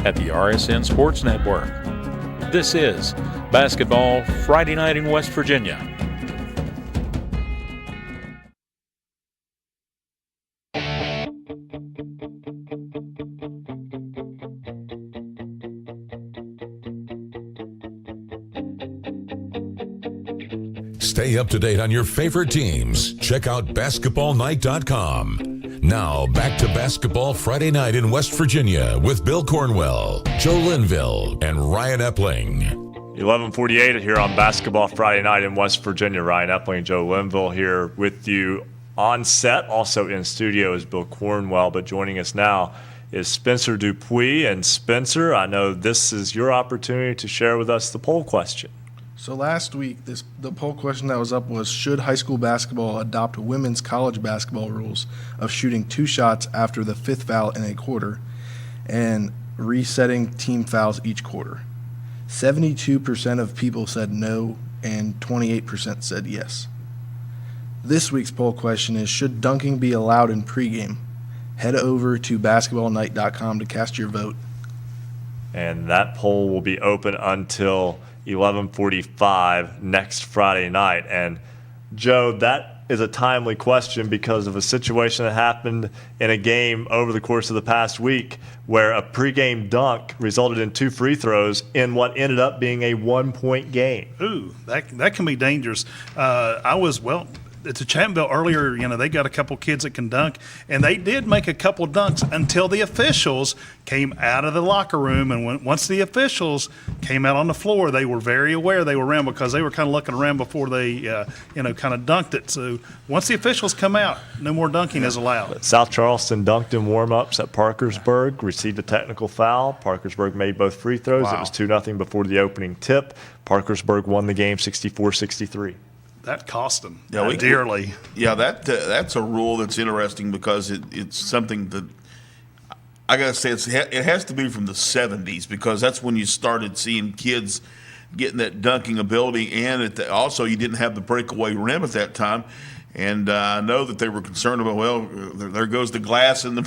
at the RSN Sports Network. This is Basketball Friday Night in West Virginia. Stay up to date on your favorite teams. Check out basketballnight.com. Now, back to Basketball Friday Night in West Virginia with Bill Cornwell, Joe Linville, and Ryan Epling. 11:48 here on Basketball Friday Night in West Virginia. Ryan Epling, Joe Linville here with you on set. Also in studio is Bill Cornwell, but joining us now is Spencer Dupuis. And Spencer, I know this is your opportunity to share with us the poll question. So last week, the poll question that was up was, should high school basketball adopt women's college basketball rules of shooting 2 shots after the 5th foul in a quarter and resetting team fouls each quarter? 72% of people said no, and 28% said yes. This week's poll question is, should dunking be allowed in pregame? Head over to basketballnight.com to cast your vote. And that poll will be open until 11:45 next Friday night. And Joe, that is a timely question because of a situation that happened in a game over the course of the past week where a pregame dunk resulted in 2 free throws in what ended up being a 1-point game. Ooh, that can be dangerous. It's a Chapmanville earlier, they got a couple kids that can dunk, and they did make a couple dunks until the officials came out of the locker room. And once the officials came out on the floor, they were very aware they were around because they were kind of looking around before they, kind of dunked it. So once the officials come out, no more dunking is allowed. South Charleston dunked in warm-ups at Parkersburg, received a technical foul. Parkersburg made both free throws. Wow. It was 2-0 before the opening tip. Parkersburg won the game 64-63. That cost them dearly. Yeah, that's a rule that's interesting because it's something that I got to say it has to be from the 70s because that's when you started seeing kids getting that dunking ability, and also you didn't have the breakaway rim at that time. And I know that they were concerned about, there goes the glass in the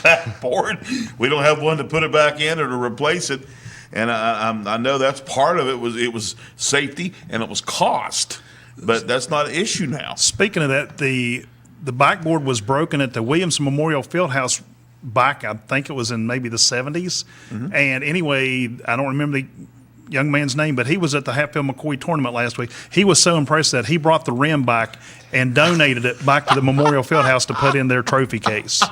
backboard. We don't have one to put it back in or to replace it. And I know that's part of it. It was safety and it was cost. But that's not an issue now. Speaking of that, the backboard was broken at the Williams Memorial Fieldhouse back, I think it was in maybe the 70s. Mm-hmm. And anyway, I don't remember the young man's name, but he was at the Hatfield McCoy tournament last week. He was so impressed that he brought the rim back and donated it back to the Memorial Fieldhouse to put in their trophy case.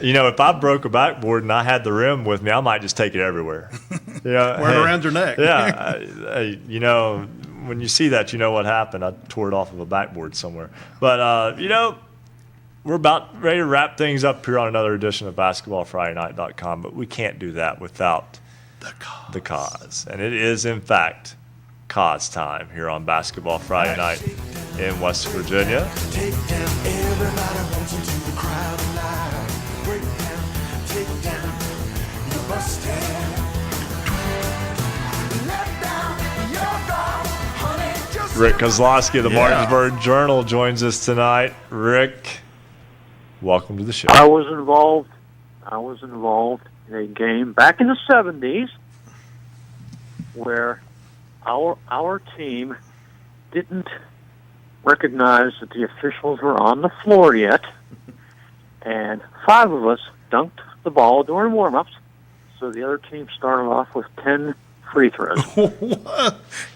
If I broke a backboard and I had the rim with me, I might just take it everywhere. Wear it around your neck. Yeah. When you see that, you know what happened. I tore it off of a backboard somewhere. But, we're about ready to wrap things up here on another edition of BasketballFridayNight.com, but we can't do that without the cause. And it is, in fact, cause time here on Basketball Friday Night in West Virginia. Take down, everybody wants into the crowd alive. Break down, take down, you must have. Rick Kozlowski of the Martinsburg Journal joins us tonight. Rick, welcome to the show. I was involved in a game back in the 70s where our team didn't recognize that the officials were on the floor yet, and 5 of us dunked the ball during warm-ups, so the other team started off with 10 free throws.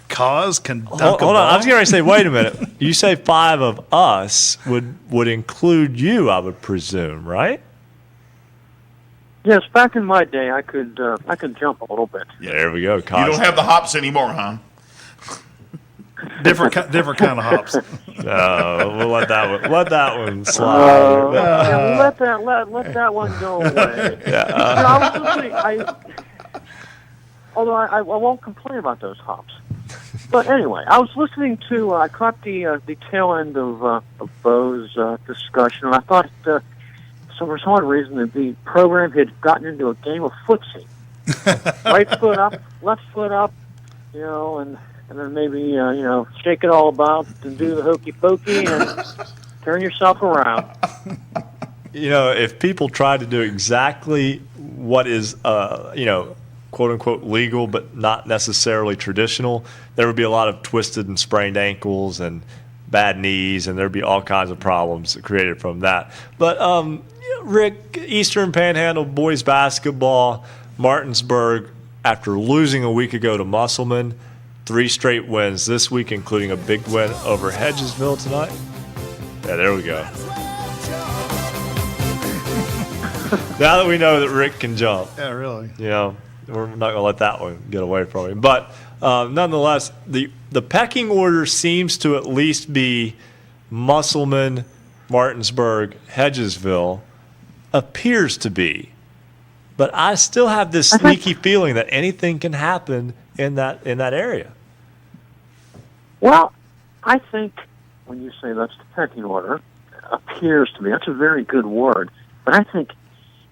Cause can dunk hold on. ball? I was going to say, wait a minute. You say 5 of us would include you, I would presume, right? Yes, back in my day, I could jump a little bit. Yeah, there we go. Cause. You don't have the hops anymore, huh? Different kind of hops. No, we'll let that one slide. Let that one go away. Although I won't complain about those hops. But anyway, I was listening to, I caught the tail end of Bo's discussion, and I thought, for some odd reason, that the program had gotten into a game of footsie. Right foot up, left foot up, and then maybe, shake it all about and do the hokey pokey and turn yourself around. If people try to do exactly what is, quote-unquote legal but not necessarily traditional, there would be a lot of twisted and sprained ankles and bad knees, and there'd be all kinds of problems created from that. But, Rick, Eastern Panhandle boys basketball, Martinsburg, after losing a week ago to Musselman, 3 straight wins this week, including a big win over Hedgesville tonight. Yeah, there we go. Now that we know that Rick can jump. Yeah, really. We're not going to let that one get away from him. But nonetheless, the pecking order seems to at least be Musselman, Martinsburg, Hedgesville. Appears to be. But I still have this sneaky feeling that anything can happen in that area. Well, I think when you say that's the pecking order, appears to me, that's a very good word. But I think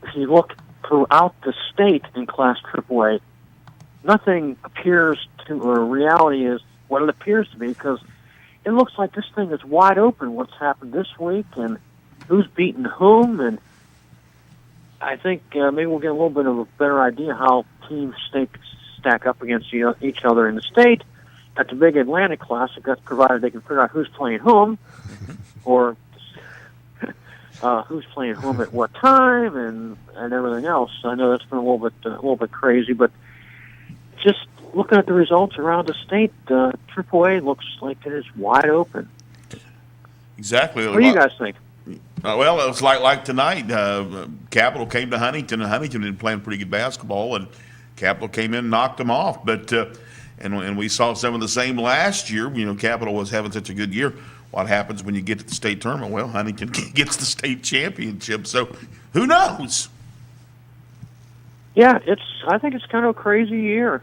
if you look throughout the state in Class AAA, nothing appears to, or reality is what it appears to be, because it looks like this thing is wide open, what's happened this week and who's beaten whom. And I think maybe we'll get a little bit of a better idea how teams stack up against each other in the state at the Big Atlantic Classic. That's provided they can figure out who's playing whom, or who's playing whom at what time, and everything else. I know that's been a little bit crazy, but just looking at the results around the state, AAA looks like it is wide open. Exactly. What do you guys think? Well, it was like tonight. Capital came to Huntington, and Huntington had been playing pretty good basketball, and Capital came in and knocked them off. But and we saw some of the same last year. Capital was having such a good year. What happens when you get to the state tournament? Well, Huntington gets the state championship. So who knows? Yeah, I think it's kind of a crazy year.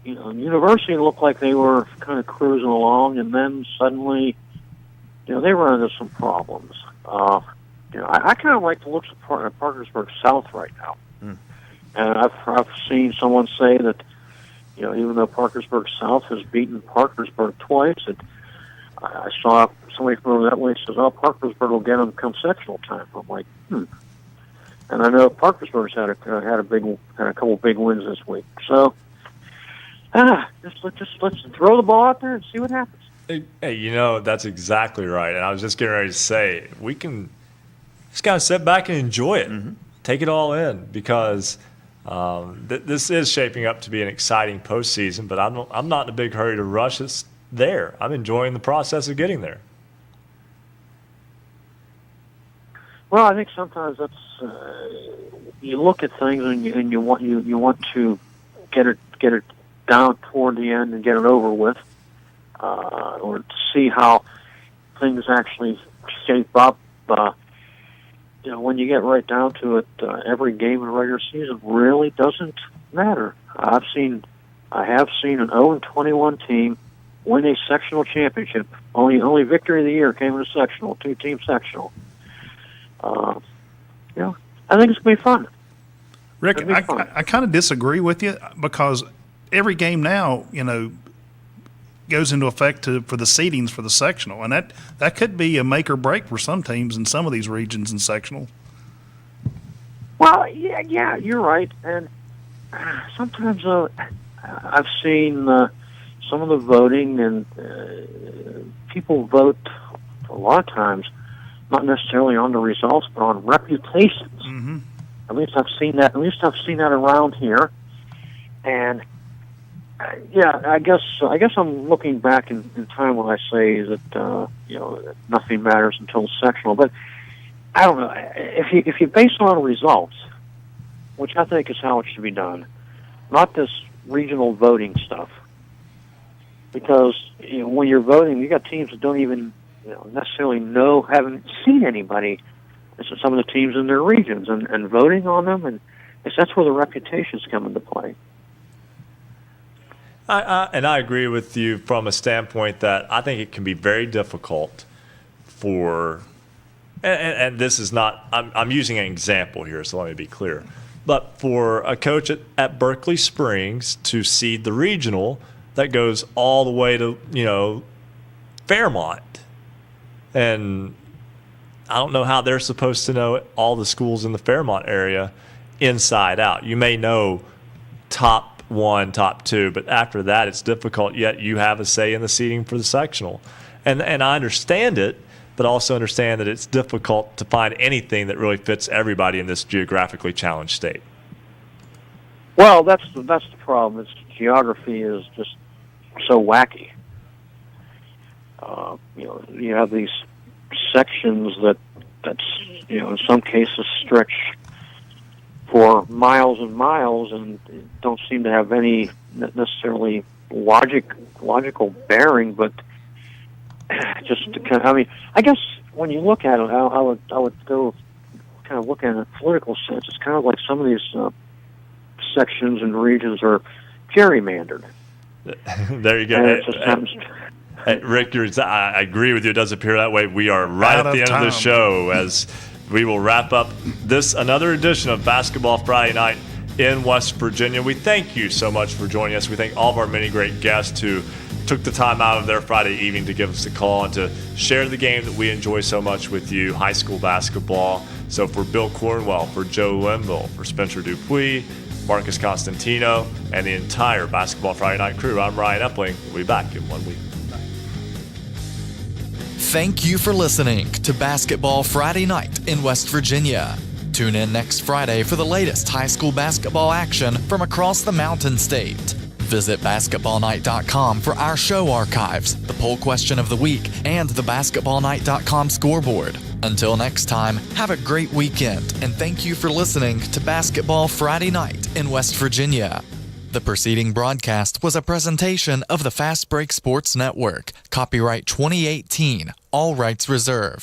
University looked like they were kind of cruising along, and then suddenly, they run into some problems. I kind of like the looks of Parkersburg South right now. And I've seen someone say that, even though Parkersburg South has beaten Parkersburg twice, I saw somebody from over that way says, "Oh, Parkersburg will get them come sectional time." I'm like, And I know Parkersburg's had a couple big wins this week. So, let's throw the ball out there and see what happens. Hey, that's exactly right. And I was just getting ready to say, we can just kind of sit back and enjoy it, take it all in, because this is shaping up to be an exciting postseason. But I'm not in a big hurry to rush us there. I'm enjoying the process of getting there. Well, I think sometimes that's you look at things and you want to get it down toward the end and get it over with, or to see how things actually shape up. When you get right down to it, every game in the regular season really doesn't matter. I have seen an 0-21 team win a sectional championship. Only victory of the year came in a sectional, 2-team sectional. I think it's going to be fun. Rick, I kind of disagree with you, because every game now, goes into effect for the seedings for the sectional, and that could be a make or break for some teams in some of these regions in sectional. Well, yeah, you're right. And sometimes I've seen some of the voting, and people vote a lot of times not necessarily on the results, but on reputations. Mm-hmm. At least I've seen that around here. And I guess I'm looking back in time when I say that nothing matters until sectional. But I don't know, if you base it on results, which I think is how it should be done, not this regional voting stuff. Because when you're voting, you got teams that don't even necessarily haven't seen anybody. Some of the teams in their regions, and voting on them, and that's where the reputations come into play. I agree with you from a standpoint that I think it can be very difficult for, and this is not, I'm using an example here, so let me be clear, but for a coach at Berkeley Springs to seed the regional that goes all the way to, Fairmont. And I don't know how they're supposed to know all the schools in the Fairmont area inside out. You may know top 1, top 2, but after that it's difficult, yet you have a say in the seeding for the sectional. And I understand it, but also understand that it's difficult to find anything that really fits everybody in this geographically challenged state. Well, that's the problem. Geography is just so wacky. You have these sections that's in some cases stretch for miles and miles and don't seem to have any necessarily logical bearing, but just to kind of, I guess when you look at it, I would go kind of look at it in a political sense. It's kind of like some of these sections and regions are gerrymandered. There you go. Hey, Rick, I agree with you. It does appear that way. We are right at the end of the show as we will wrap up another edition of Basketball Friday Night in West Virginia. We thank you so much for joining us. We thank all of our many great guests who took the time out of their Friday evening to give us a call and to share the game that we enjoy so much with you, high school basketball. So for Bill Cornwell, for Joe Linville, for Spencer Dupuis, Marcus Constantino, and the entire Basketball Friday Night crew, I'm Ryan Epling. We'll be back in 1 week. Thank you for listening to Basketball Friday Night in West Virginia. Tune in next Friday for the latest high school basketball action from across the Mountain State. Visit basketballnight.com for our show archives, the poll question of the week, and the basketballnight.com scoreboard. Until next time, have a great weekend, and thank you for listening to Basketball Friday Night in West Virginia. The preceding broadcast was a presentation of the Fast Break Sports Network. Copyright 2018. All rights reserved.